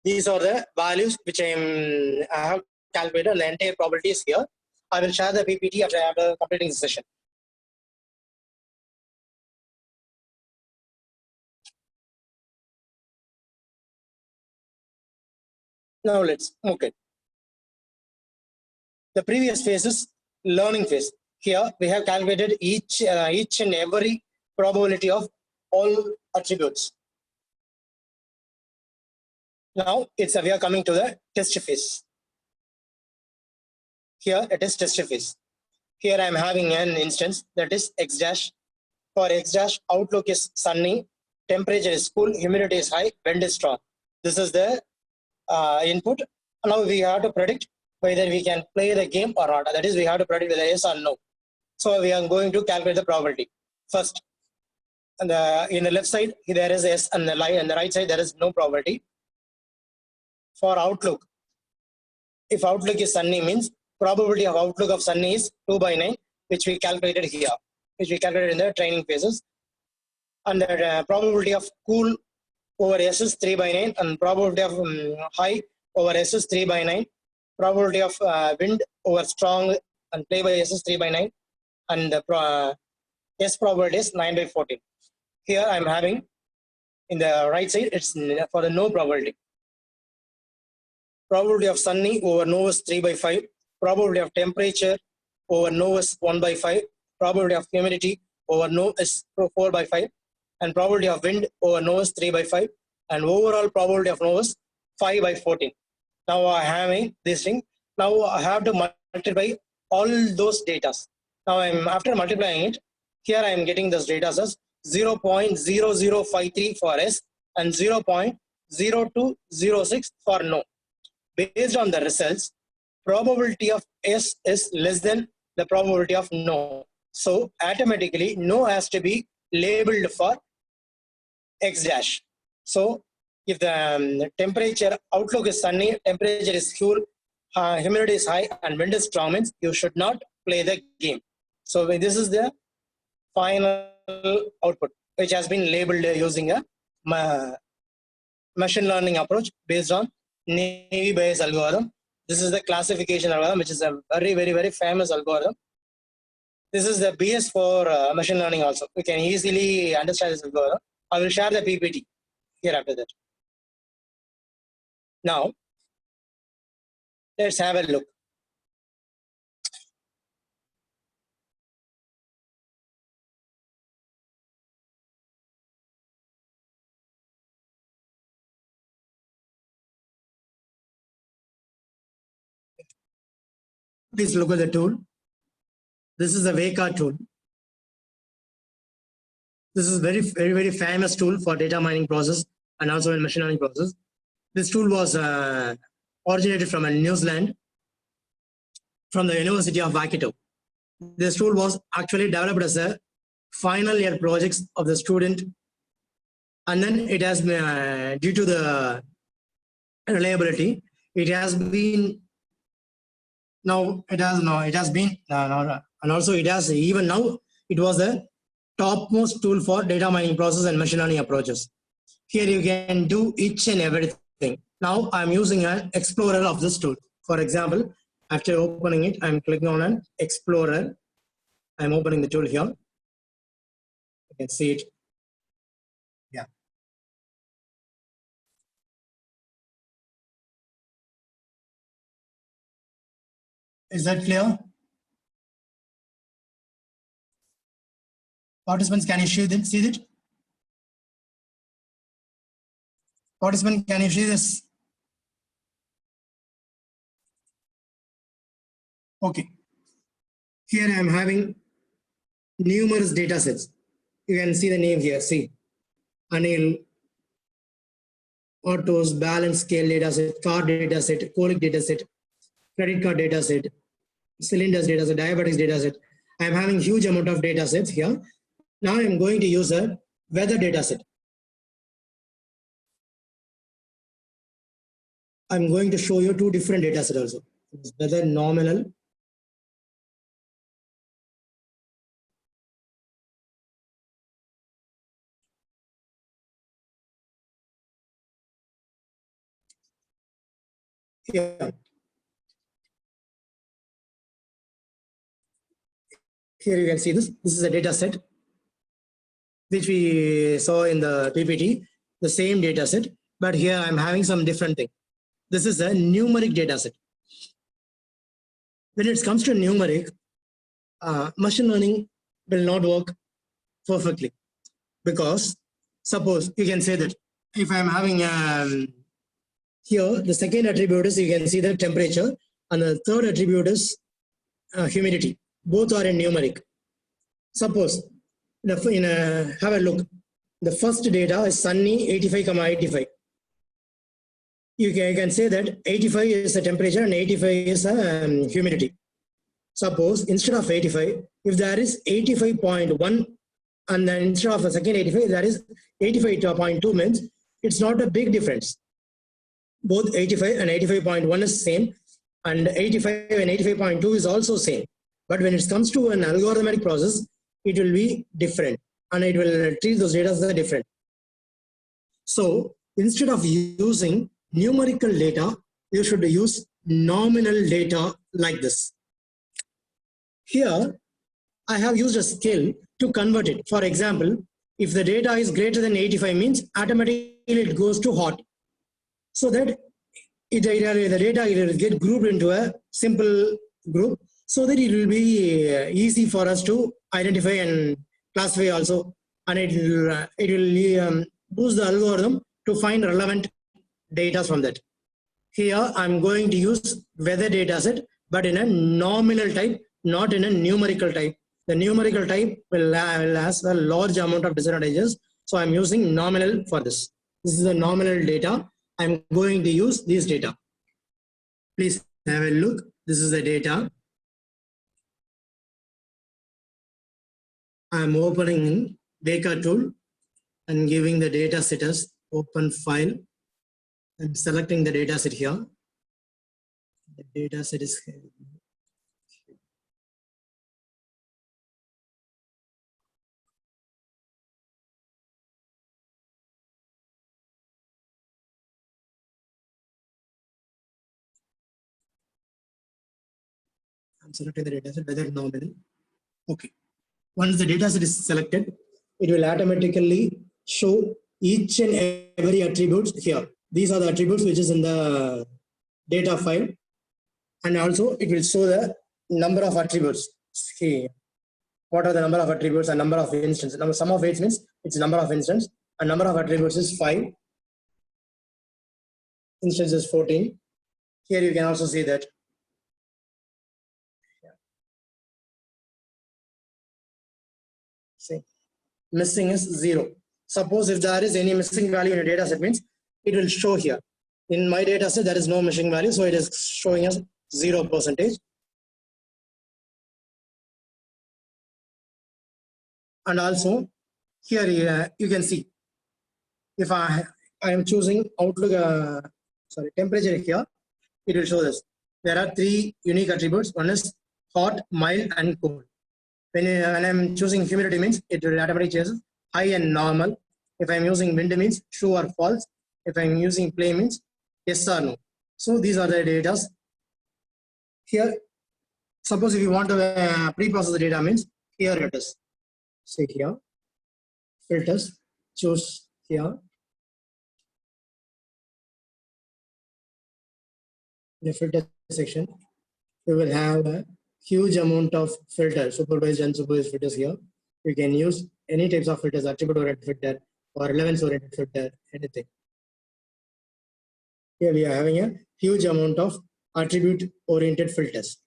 These are the values which I have calculated, and the entire probability is here. I will share the PPT after completing the session. Now let's okay. The previous phase is learning phase. Here we have calculated each and every probability of all attributes. Now we are coming to the test phase. Here it is test phase. Here I am having an instance that is x dash. For x dash, outlook is sunny, temperature is cool, humidity is high, wind is strong. This is the input. Now we have to predict whether we can play the game or not. That is, we have to predict whether yes or no. So we are going to calculate the probability. First, in the left side there is yes, and the right side there is no probability. For outlook, if outlook is sunny, means probability of outlook of sunny is 2 by 9, which we calculated here, which we calculated in the training phases. And the probability of cool over S is 3 by 9, and probability of high over S is 3 by 9. Probability of wind over strong and play by S is 3 by 9, and the S probability is 9 by 14. Here I am having in the right side, it's for the no probability. Probability of sunny over no is 3 by 5. Probability of temperature over no is 1 by 5. Probability of humidity over no is 4 by 5. And probability of wind over no is 3 by 5. And overall probability of no is 5 by 14. Now I am having this thing. Now I have to multiply all those data. Now after multiplying it, here I am getting those data as 0.0053 for S and 0.0206 for no. Based on the results, probability of S is less than the probability of no. So automatically no has to be labeled for X dash. So if the temperature outlook is sunny, temperature is cool, humidity is high, and wind is strong, means you should not play the game. So this is the final output, which has been labeled using a machine learning approach based on Navy Bayes algorithm. This is the classification algorithm, which is a very famous algorithm. This is the BS for machine learning also. We can easily understand this algorithm. I will share the PPT here after that. Now, let's have a look. Please look at the tool. This is a Weka tool. This is very famous tool for data mining process and also in machine learning process. This tool was originated from New Zealand, from the University of Waikato. This tool was actually developed as a final year projects of the student, and then it has due to the reliability, it has been and also it has even now it was the topmost tool for data mining process and machine learning approaches. Here you can do each and everything. Now I'm using an explorer of this tool. For example, after opening it, I'm clicking on an explorer. I'm opening the tool here. You can see it. Yeah. Is that clear? Participants, can you see it? Participants, can you see this? Okay. Here I am having numerous data sets. You can see the name here. See, Anil, autos, balance scale data set, car data set, colic data set, credit card data set, cylinders data set, diabetics data set. I am having huge amount of data sets here. Now I am going to use a weather data set. I'm going to show you two different data sets also. Weather nominal. Here. Here you can see this. This is a data set which we saw in the PPT, the same data set, but here I'm having some different thing. This is a numeric data set. When it comes to numeric, machine learning will not work perfectly, because suppose you can say that if I'm having here, the second attribute is, you can see the temperature, and the third attribute is humidity. Both are in numeric. Suppose have a look. The first data is sunny 85,85. You can say that 85 is the temperature and 85 is humidity. Suppose instead of 85, if there is 85.1, and then instead of a second 85, there is 85.2, means it's not a big difference. Both 85 and 85.1 is same, and 85 and 85.2 is also same. But when it comes to an algorithmic process, it will be different, and it will treat those data as different. So instead of using numerical data, you should use nominal data like this. Here, I have used a scale to convert it. For example, if the data is greater than 85, means automatically it goes to hot. So that the data will get grouped into a simple group, so that it will be easy for us to identify and classify also. And it will boost the algorithm to find relevant data from that. Here, I'm going to use weather data set, but in a nominal type, not in a numerical type. The numerical type will have a large amount of disadvantages. So I'm using nominal for this. This is the nominal data. I'm going to use this data. Please have a look. This is the data. I'm opening Baker tool and giving the data set as open file. I'm selecting the data set here. The data set is here. I'm selecting the data set, whether nominal. Okay. Once the data set is selected, it will automatically show each and every attribute here. These are the attributes which is in the data file. And also it will show the number of attributes. Okay. What are the number of attributes and number of instances? Number, sum of weights means it's number of instances. And number of attributes is 5. Instance is 14. Here you can also see that. See, missing is 0. Suppose if there is any missing value in a data set, means it will show here. In my data set, there is no missing value, so it is showing us 0%. And also here you can see, if I am choosing Outlook, temperature here, it will show this. There are 3 unique attributes. One is hot, mild, and cold. When I'm choosing humidity, means it will automatically change high and normal. If I'm using wind, means true or false. If I'm using play, means yes or no. So these are the data. Here, suppose if you want to pre-process the data, means here it is. Say here, filters, choose here. The filter section, you will have a huge amount of filters, supervised and unsupervised filters here. You can use any types of filters, attribute-oriented filter or relevance-oriented filter, anything. Here we are having a huge amount of attribute-oriented filters.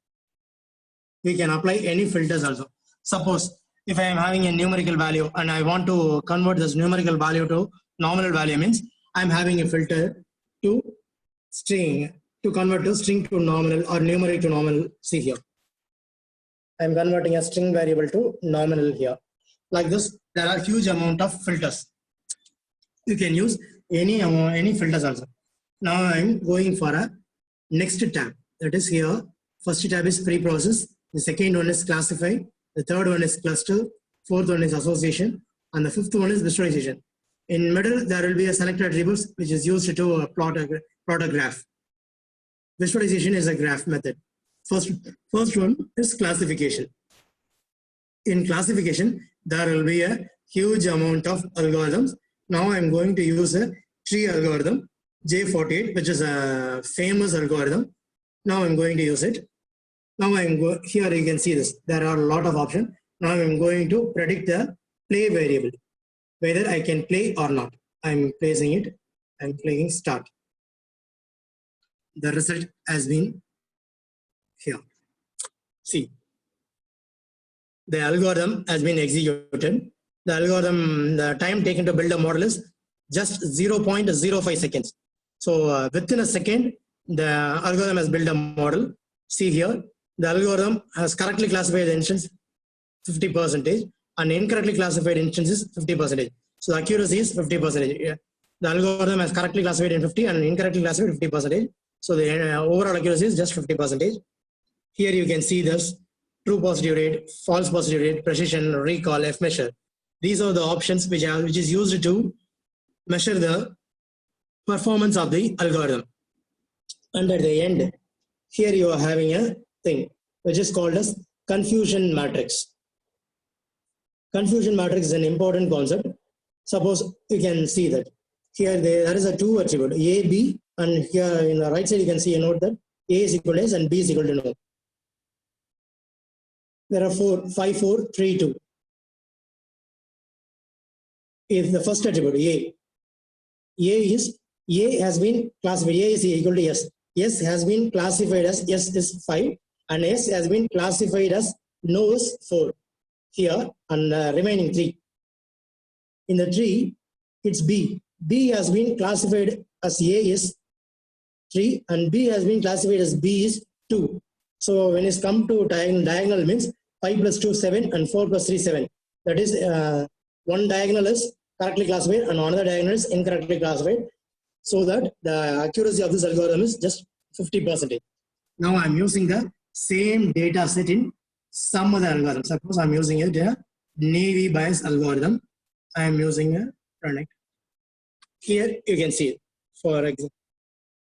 We can apply any filters also. Suppose if I am having a numerical value and I want to convert this numerical value to nominal value, means I'm having a filter to string, to convert to string to nominal or numeric to nominal. See here. I'm converting a string variable to nominal here. Like this, there are huge amount of filters. You can use any filters also. Now I'm going for a next tab. That is here. First tab is pre-process. The second one is classify. The third one is cluster. Fourth one is association. And the fifth one is visualization. In middle, there will be a selected attributes which is used to plot a graph. Visualization is a graph method. First one is classification. in classification, there will be a huge amount of algorithms. Now I'm going to use a tree algorithm, J48, which is a famous algorithm. Now I'm going to use it. Now here you can see this. There are a lot of options. Now I'm going to predict the play variable, whether I can play or not. I'm placing it. I'm clicking start. The result has been here. See, the algorithm has been executed. The algorithm, the time taken to build a model is just 0.05 seconds. So within a second, the algorithm has built a model. See here, the algorithm has correctly classified the instance 50% and incorrectly classified instances 50%. So the accuracy is 50%. The algorithm has correctly classified in 50 and incorrectly classified 50%. So the overall accuracy is just 50%. Here you can see this true positive rate, false positive rate, precision, recall, F measure. These are the options which is used to measure the performance of the algorithm. And at the end, here you are having a thing which is called as confusion matrix. Confusion matrix is an important concept. Suppose you can see that here there is a two attribute A, B, and here in the right side you can see a note that A is equal to S and B is equal to no. There are 5, 4, 3, 2. If the first attribute A has been classified, A is equal to S. S has been classified as S is 5 and S has been classified as no is 4 here and remaining 3. In the tree, it's B. B has been classified as A is 3 and B has been classified as B is 2. So when it's come to diagonal means 5 plus 2, 7 and 4 plus 3, 7. That is one diagonal is correctly classified and another diagonal is incorrectly classified. So that the accuracy of this algorithm is just 50%. Now I'm using the same data set in some other algorithm. Suppose I'm using a Navy Bayes algorithm. I'm using a product. Here you can see it. For example,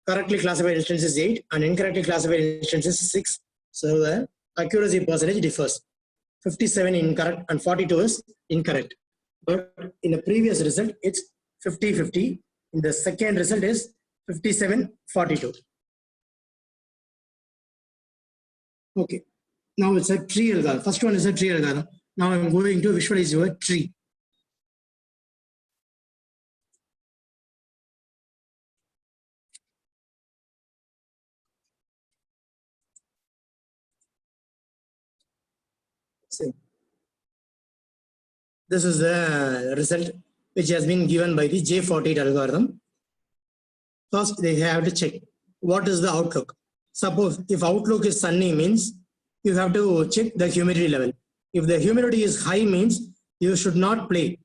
correctly classified instance is 8 and incorrectly classified instance is 6. So the accuracy percentage differs. 57 incorrect and 42 is incorrect. But in the previous result, it's 50-50. In the second result is 57-42. Okay. Now it's a tree algorithm. First one is a tree algorithm. Now I'm going to visualize your tree. See. This is the result which has been given by the J48 algorithm. First, they have to check what is the outlook. Suppose if outlook is sunny means you have to check the humidity level. If the humidity is high means you should not play.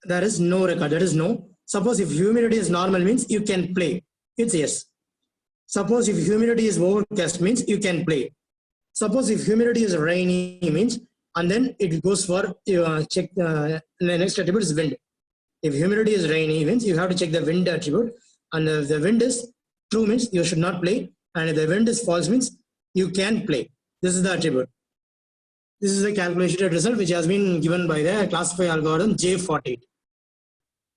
There is no record, that is no. Suppose if humidity is normal means you can play. It's yes. Suppose if humidity is overcast means you can play. Suppose if humidity is rainy means, and then it goes for check the next attribute is wind. If humidity is rainy means you have to check the wind attribute, and if the wind is true means you should not play, and if the wind is false means you can play. This is the attribute. This is the calculated result which has been given by the classify algorithm J48.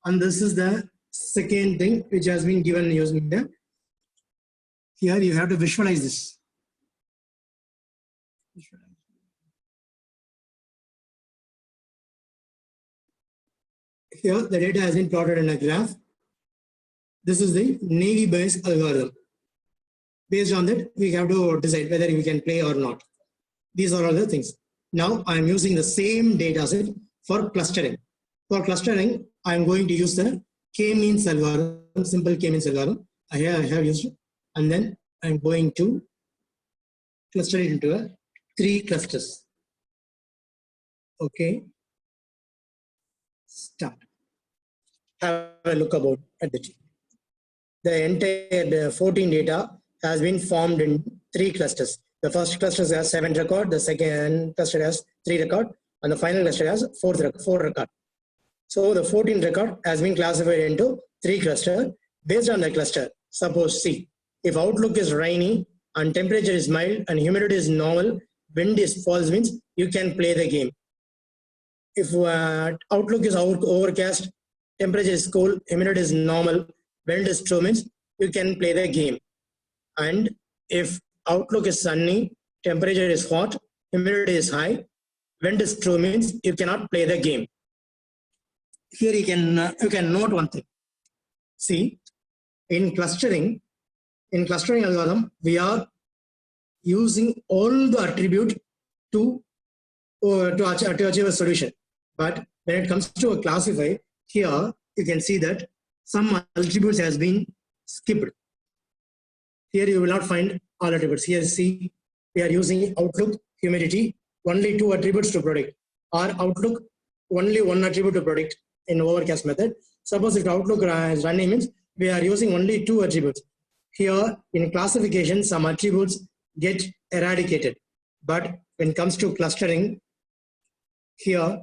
And this is the second thing which has been given using the, here you have to visualize this. Here the data has been plotted in a graph. This is the Navy Bayes algorithm. Based on that, we have to decide whether we can play or not. These are all the things. Now I am using the same data set for clustering. For clustering, I am going to use the k-means algorithm, simple k-means algorithm. I have used it, and then I am going to cluster it into 3 clusters. Okay. Start. Have a look about at the tree. The entire 14 data has been formed in 3 clusters. The first cluster has 7 records, the second cluster has 3 records, and the final cluster has 4 records. So the 14 record has been classified into 3 clusters. Based on the cluster, suppose C, if outlook is rainy and temperature is mild and humidity is normal, wind is false means you can play the game. If outlook is overcast, temperature is cool, humidity is normal, wind is true means you can play the game. And if outlook is sunny, temperature is hot, humidity is high, wind is true means you cannot play the game. Here you can note one thing. See, in clustering algorithm, we are using all the attribute to achieve a solution. But when it comes to a classify, here you can see that some attributes has been skipped. Here you will not find all attributes. Here see, we are using outlook, humidity, only 2 attributes to predict, or outlook, only 1 attribute to predict in overcast method. Suppose if outlook is running means we are using only 2 attributes. Here in classification, some attributes get eradicated. But when it comes to clustering, here,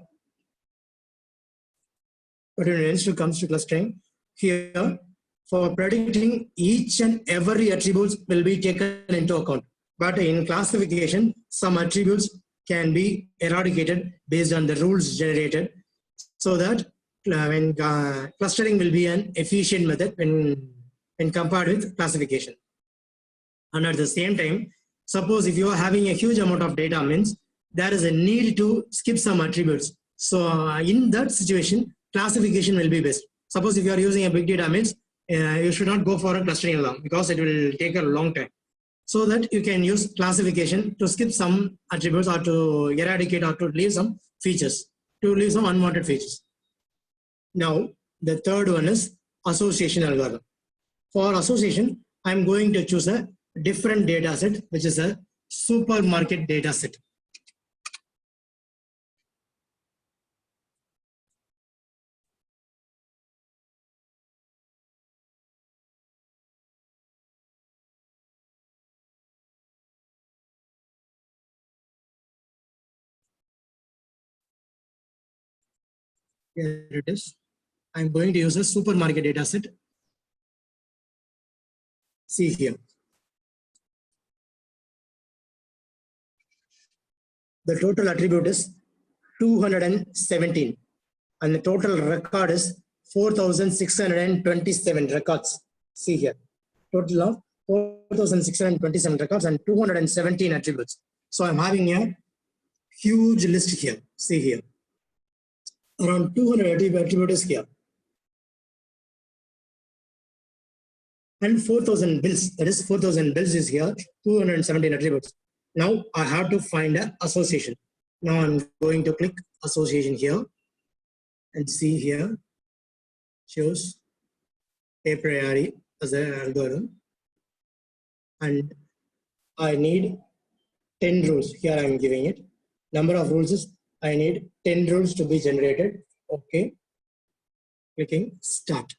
but when it comes to clustering, here for predicting each and every attributes will be taken into account. But in classification, some attributes can be eradicated based on the rules generated, so that when clustering will be an efficient method when compared with classification. And at the same time, suppose if you are having a huge amount of data means there is a need to skip some attributes. So in that situation, classification will be best. Suppose if you are using a big data means you should not go for a clustering algorithm because it will take a long time. So that you can use classification to skip some attributes or to eradicate or to leave some features, to leave some unwanted features. Now, the third one is association algorithm. For association, I'm going to choose a different data set, which is a supermarket data set. Here it is. I'm going to use a supermarket data set. See here. The total attribute is 217 and the total record is 4,627 records. See here. Total of 4,627 records and 217 attributes. So I'm having a huge list here. See here. Around 200 attributes here. And 4,000 bills, that is 4,000 bills is here, 217 attributes. Now I have to find an association. Now I'm going to click association here and see here, shows a priori as an algorithm. And I need 10 rules. Here I'm giving it. Number of rules is I need 10 rules to be generated. Okay. Clicking start.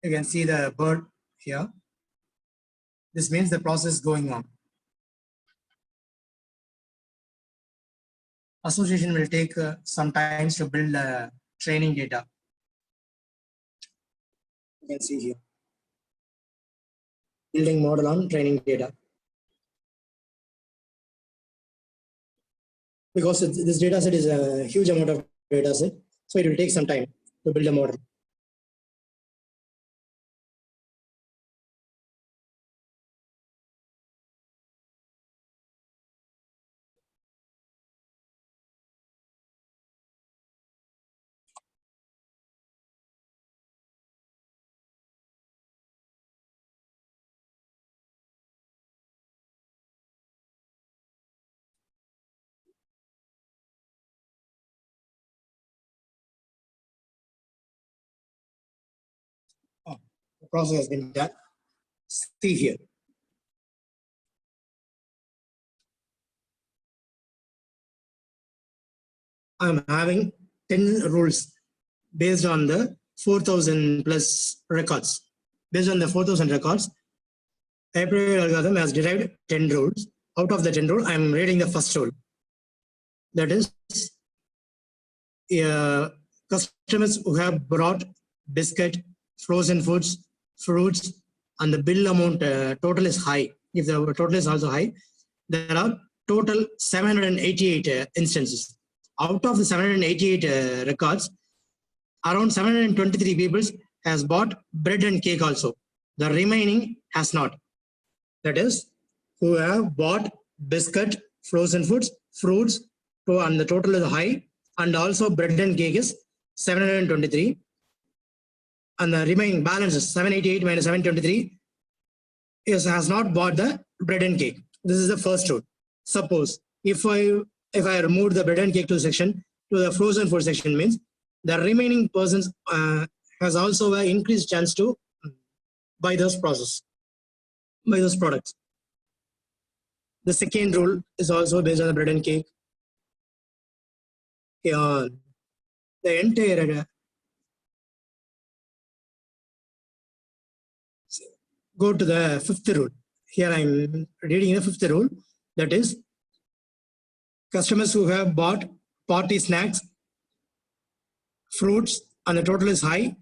You can see the bird here. This means the process is going on. Association will take some time to build training data. You can see here. Building model on training data. Because this data set is a huge amount of data set, so it will take some time to build a model. The process has been done. See here. I'm having 10 rules based on the 4,000 plus records. Based on the 4,000 records, a priori algorithm has derived 10 rules. Out of the 10 rules, I'm reading the first rule. That is, customers who have brought biscuit, frozen foods, fruits, and the bill amount total is high. If the total is also high, there are total 788 instances. Out of the 788 records, around 723 people has bought bread and cake also. The remaining has not. That is, who have bought biscuit, frozen foods, fruits, and the total is high, and also bread and cake is 723, and the remaining balance is 788 minus 723 has not bought the bread and cake. This is the first rule. Suppose if I remove the bread and cake to section to the frozen food section, means the remaining persons has also an increased chance to buy those products. The second rule is also based on the bread and cake. The entire go to the fifth rule. Here I am reading the fifth rule. That is, customers who have bought party snacks, fruits, and the total is high,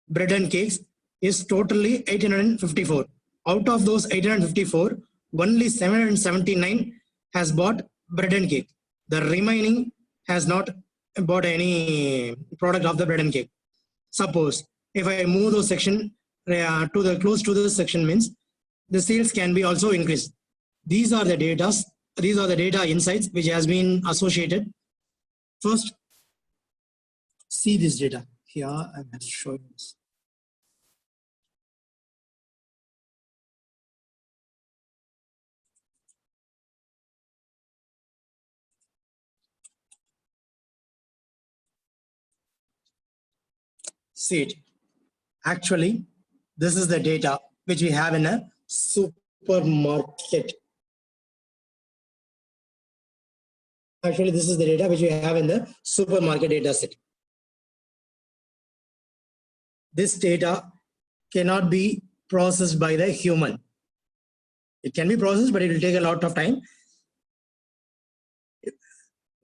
bread and cakes is totally 854. Out of those 854, only 779 has bought bread and cake. The remaining has not bought any product of the bread and cake. Suppose if I move those section to the close to this section, means the sales can be also increased. These are the data insights which has been associated. First, see this data here. I'm showing this. See it. Actually, this is the data which we have in a supermarket. Actually, this is the data which we have in the supermarket data set. This data cannot be processed by the human. It can be processed, but it will take a lot of time.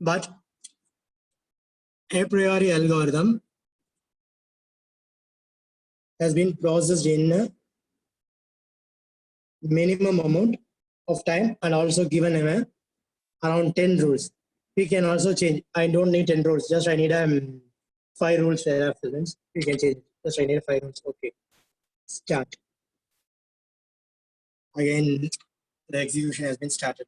But a priori algorithm has been processed in a minimum amount of time and also given around 10 rules. We can also change. I don't need 10 rules, just I need 5 rules for reference. We can change it. Just I need 5 rules. Okay. Start. Again, the execution has been started.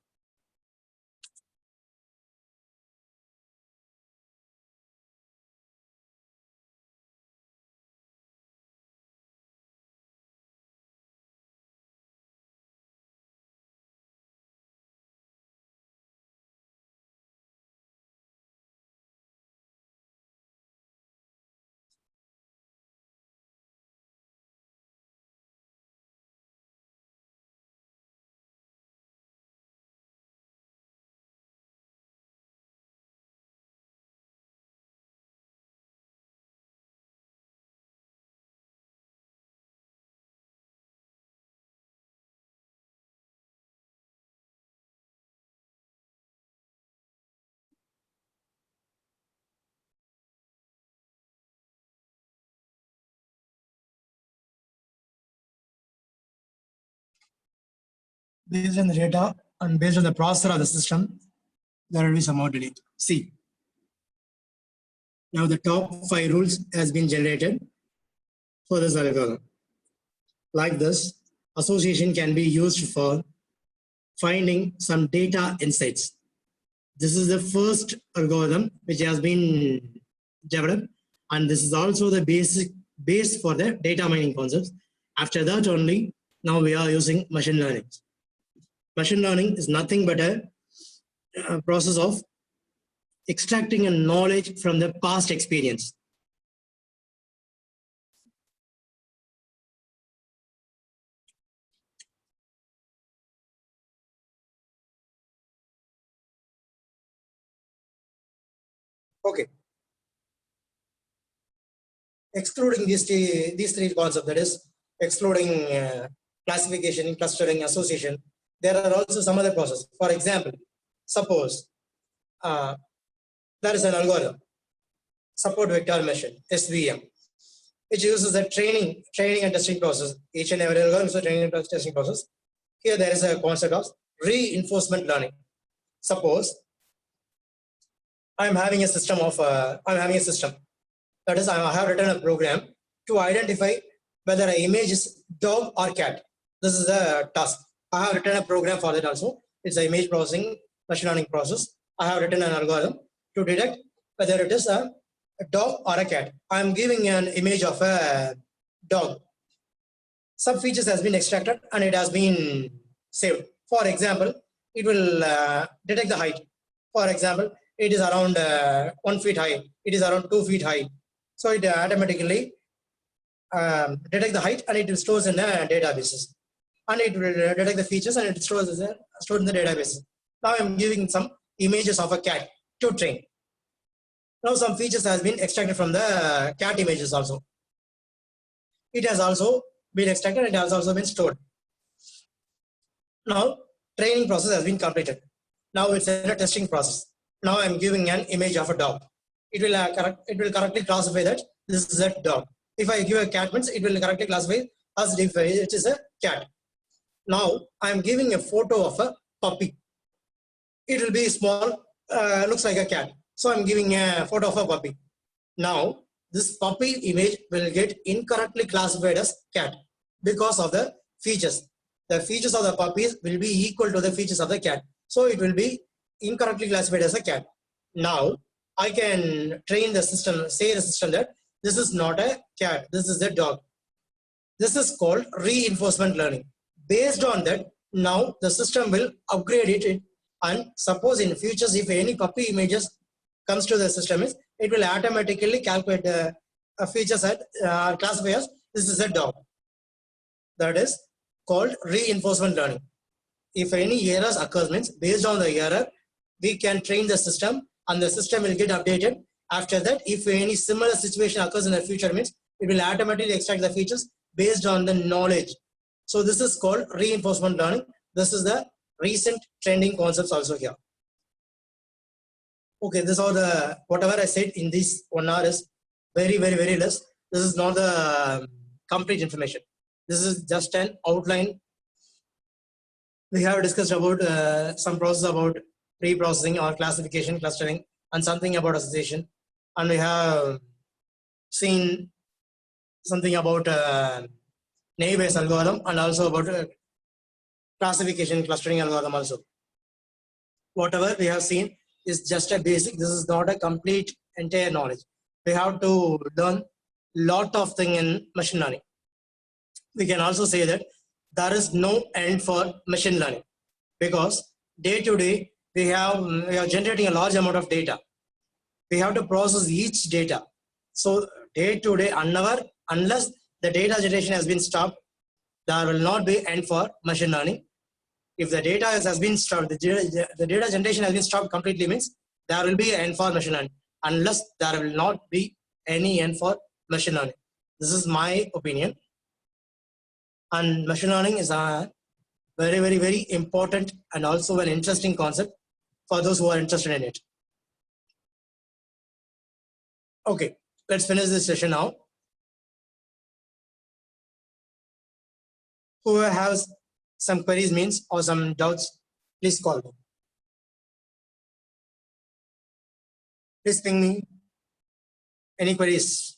Based on the data and based on the processor of the system, there will be some more delete. See, now the top 5 rules has been generated for this algorithm. Like this, association can be used for finding some data insights. This is the first algorithm which has been developed, and this is also the base for the data mining concepts. After that only, now we are using machine learning. Machine learning is nothing but a process of extracting a knowledge from the past experience. Okay. Excluding these three concepts, that is, excluding classification, clustering, association, there are also some other processes. For example, suppose there is an algorithm, support vector machine, SVM. which uses the training and testing process. Each and every algorithm is a training and testing process. Here there is a concept of reinforcement learning. Suppose I'm having a system that is, I have written a program to identify whether an image is dog or cat. This is the task. I have written a program for that also. It's an image processing machine learning process. I have written an algorithm to detect whether it is a dog or a cat. I am giving an image of a dog. Some features has been extracted and it has been saved. For example, it will detect the height. For example, it is around 1 feet high. It is around 2 feet high. So it automatically detect the height and it stores in the databases. And it will detect the features and it stores stored in the database. Now I'm giving some images of a cat to train. Now some features has been extracted from the cat images also. It has also been extracted and it has also been stored. Now training process has been completed. Now it's a testing process. Now I'm giving an image of a dog. It will correctly classify that this is a dog. If I give a cat means it will correctly classify as if it is a cat. Now I'm giving a photo of a puppy. It will be small, looks like a cat. So I'm giving a photo of a puppy. Now this puppy image will get incorrectly classified as cat because of the features. The features of the puppies will be equal to the features of the cat. So it will be incorrectly classified as a cat. Now I can train the system, say the system that this is not a cat, this is a dog. This is called reinforcement learning. Based on that, now the system will upgrade it, and suppose in futures if any puppy images comes to the system, it will automatically calculate the features at classify as this is a dog. That is called reinforcement learning. If any errors occurs means based on the error, we can train the system and the system will get updated. After that, if any similar situation occurs in the future means it will automatically extract the features based on the knowledge. So this is called reinforcement learning. This is the recent trending concepts also here. Okay, this are the whatever I said in this 1 hour is very less. This is not the complete information. This is just an outline. We have discussed about some process about pre-processing or classification, clustering, and something about association. And we have seen something about naive-Bayes algorithm and also about classification clustering algorithm also. Whatever we have seen is just a basic. This is not a complete entire knowledge. We have to learn lot of things in machine learning. We can also say that there is no end for machine learning because day to day we are generating a large amount of data. We have to process each data. So day to day, unless the data generation has been stopped, there will not be end for machine learning. If the data has been stopped, the data generation has been stopped completely means there will be an end for machine learning. Unless there will not be any end for machine learning. This is my opinion. And machine learning is a very important and also an interesting concept for those who are interested in it. Okay, let's finish this session now. Whoever has some queries means or some doubts, please call me. Please ping me. Any queries?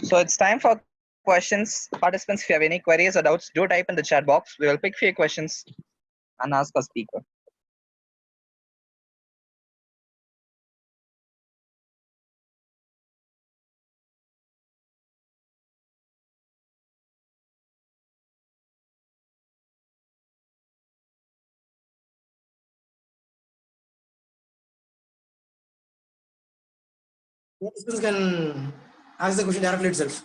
So it's time for questions. Participants, if you have any queries or doubts, do type in the chat box. We will pick few questions and ask our speaker. Participants can ask the question directly itself.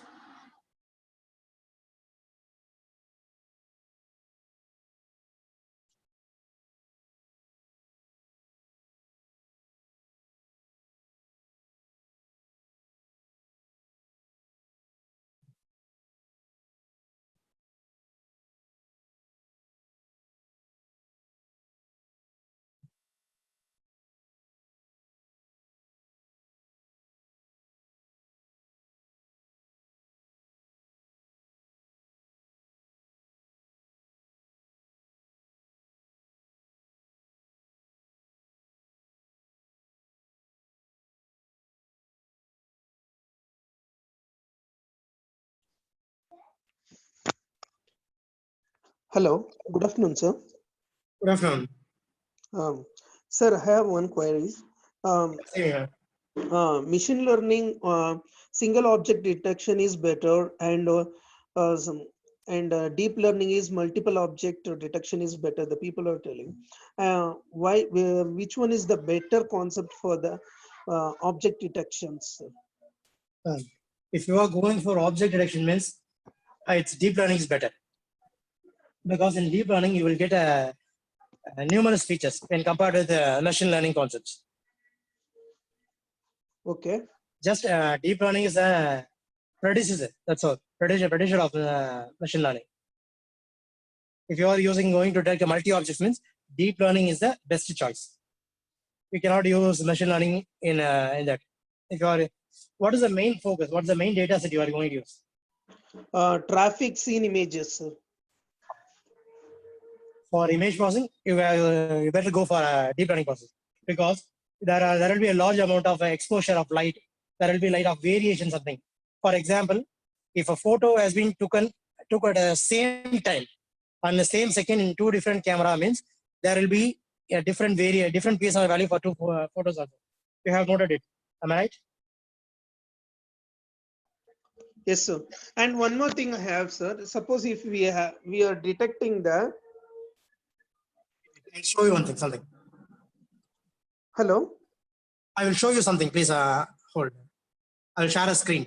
Hello, good afternoon, sir. Good afternoon. Sir, I have one query. Yeah. Machine learning, single object detection is better, and deep learning is multiple object detection is better. The people are telling. Why? Which one is the better concept for the object detections? If you are going for object detection means it's deep learning is better, because in deep learning you will get numerous features when compared with machine learning concepts. Okay. Just deep learning is a predecessor. That's all. Predecessor of machine learning. If you are going to detect a multi-object means deep learning is the best choice. You cannot use machine learning in that. If you are, what is the main focus? What's the main data set you are going to use? Traffic scene images, sir. For image processing, you better go for a deep learning process, because there will be a large amount of exposure of light. There will be light of variation something. For example, if a photo has been took at the same time on the same second in two different camera, means there will be a different PSR value for two photos also. You have noted it. Am I right? Yes, sir. And one more thing I have, sir. Suppose if we are detecting the. I'll show you one thing. Something. Hello. I will show you something. Please hold. I'll share a screen.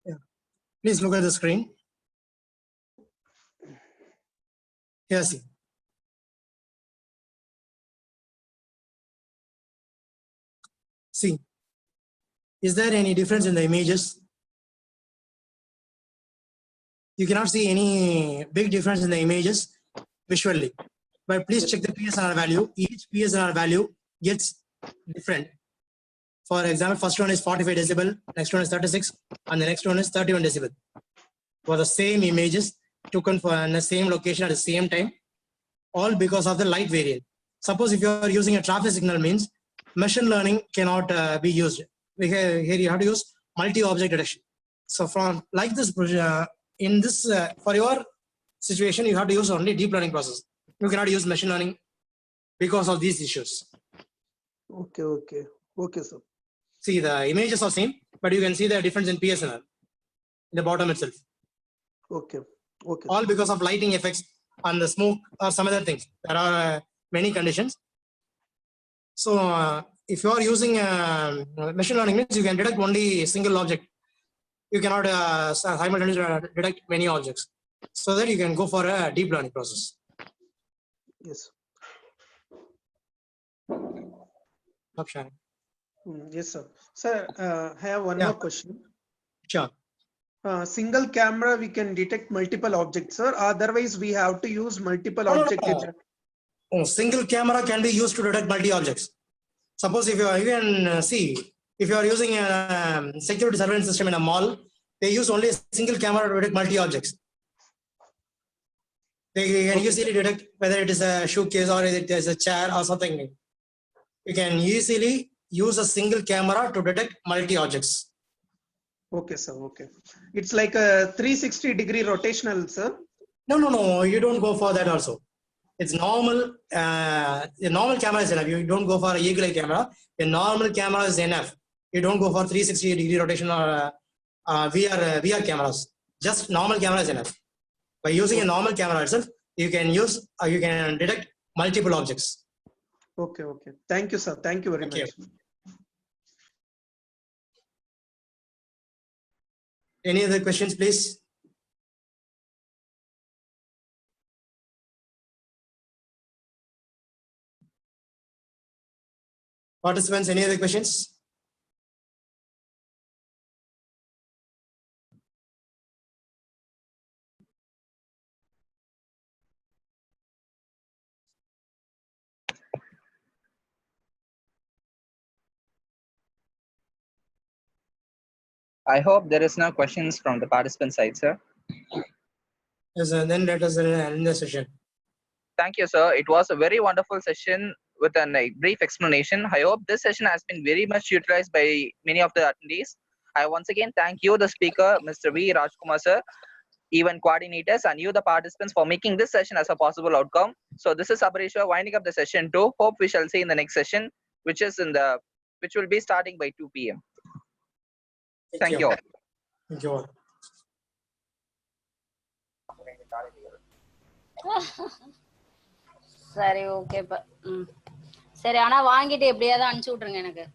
Yeah. Please look at the screen. Yes. See, is there any difference in the images? You cannot see any big difference in the images visually. But please check the PSNR value. Each PSNR value gets different. For example, first one is 45 decibel, next one is 36, and the next one is 31 decibel. For the same images taken in the same location at the same time, all because of the light variant. Suppose if you are using a traffic signal, means machine learning cannot be used. Here you have to use multi-object detection. So from like this, in this for your situation, you have to use only deep learning process. You cannot use machine learning because of these issues. Okay, sir. See, the images are same, but you can see the difference in PSNR in the bottom itself. Okay. All because of lighting effects and the smoke or some other things. There are many conditions. So if you are using machine learning, means you can detect only a single object. You cannot simultaneously detect many objects. So that you can go for a deep learning process. Yes. Stop sharing. Yes, sir. Sir, I have one more question. Sure. Single camera, we can detect multiple objects, sir. Otherwise, we have to use multiple object. Single camera can be used to detect multi objects. Suppose if you are, you can see, if you are using a security surveillance system in a mall, they use only a single camera to detect multi objects. They can easily detect whether it is a showcase or it is a chair or something. You can easily use a single camera to detect multi objects. Okay, sir. Okay. It's like a 360-degree rotational, sir. No. You don't go for that also. It's normal. The normal camera is enough. You don't go for a eagle eye camera. The normal camera is enough. You don't go for 360-degree rotation or VR cameras. Just normal camera is enough. By using a normal camera itself, you can use you can detect multiple objects. Okay, okay. Thank you, sir. Thank you very Thank you. much. Any other questions, please? Participants, any other questions? I hope there is no questions from the participant side, sir. Yes, then let us end the session. Thank you, sir. It was a very wonderful session with a brief explanation. I hope this session has been very much utilized by many of the attendees. I once again thank you, the speaker, Mr. V. Rajkumar, sir, event coordinators, and you, the participants, for making this session as a possible outcome. So this is Abarishwa winding up the session 2. Hope we shall see in the next session, which will be starting by 2 p.m. Thank you all. Thank you all. சரி okay சரி ஆனா வாங்கிட்டு எப்படியாவது அனுப்பிச்சு விட்டுருங்க எனக்கு.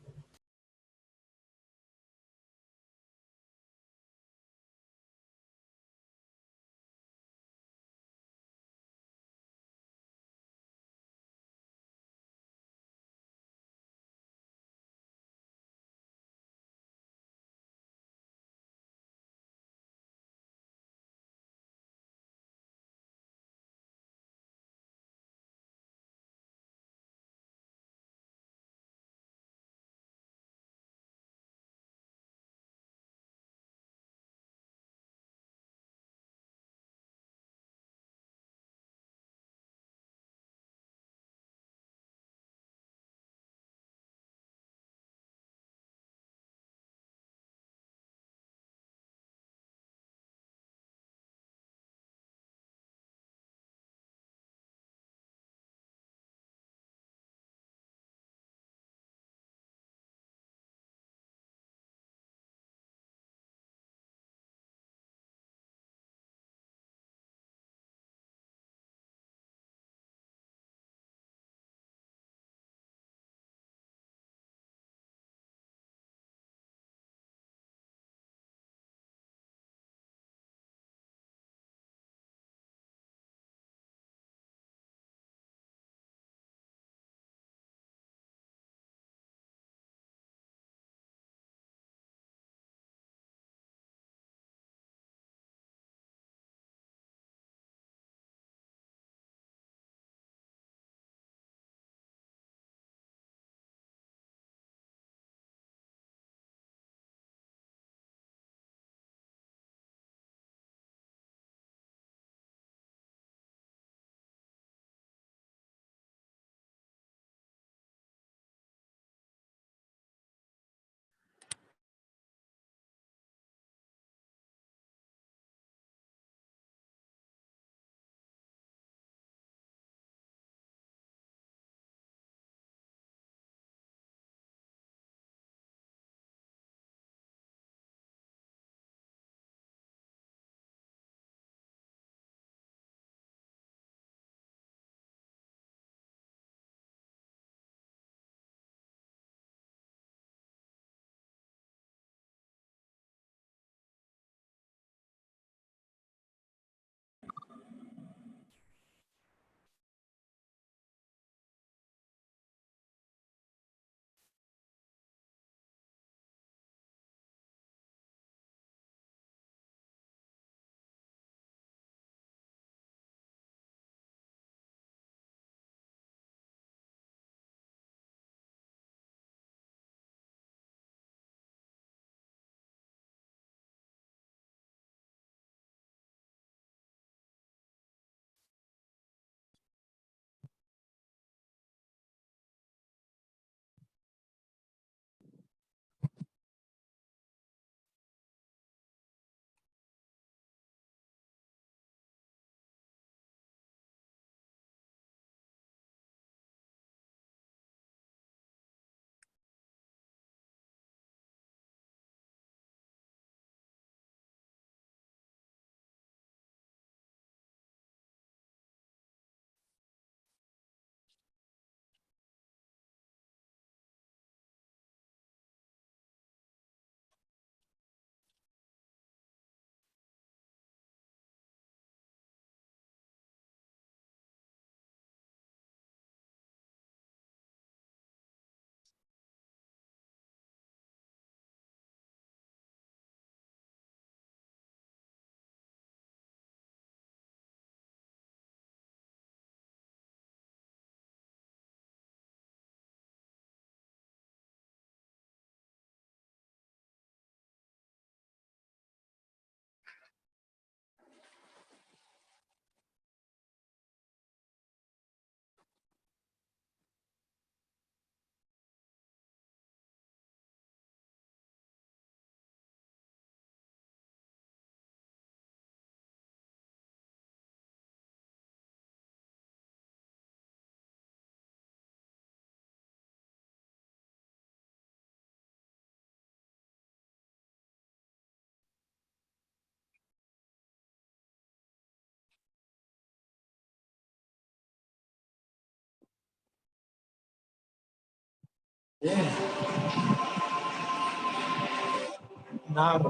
நான்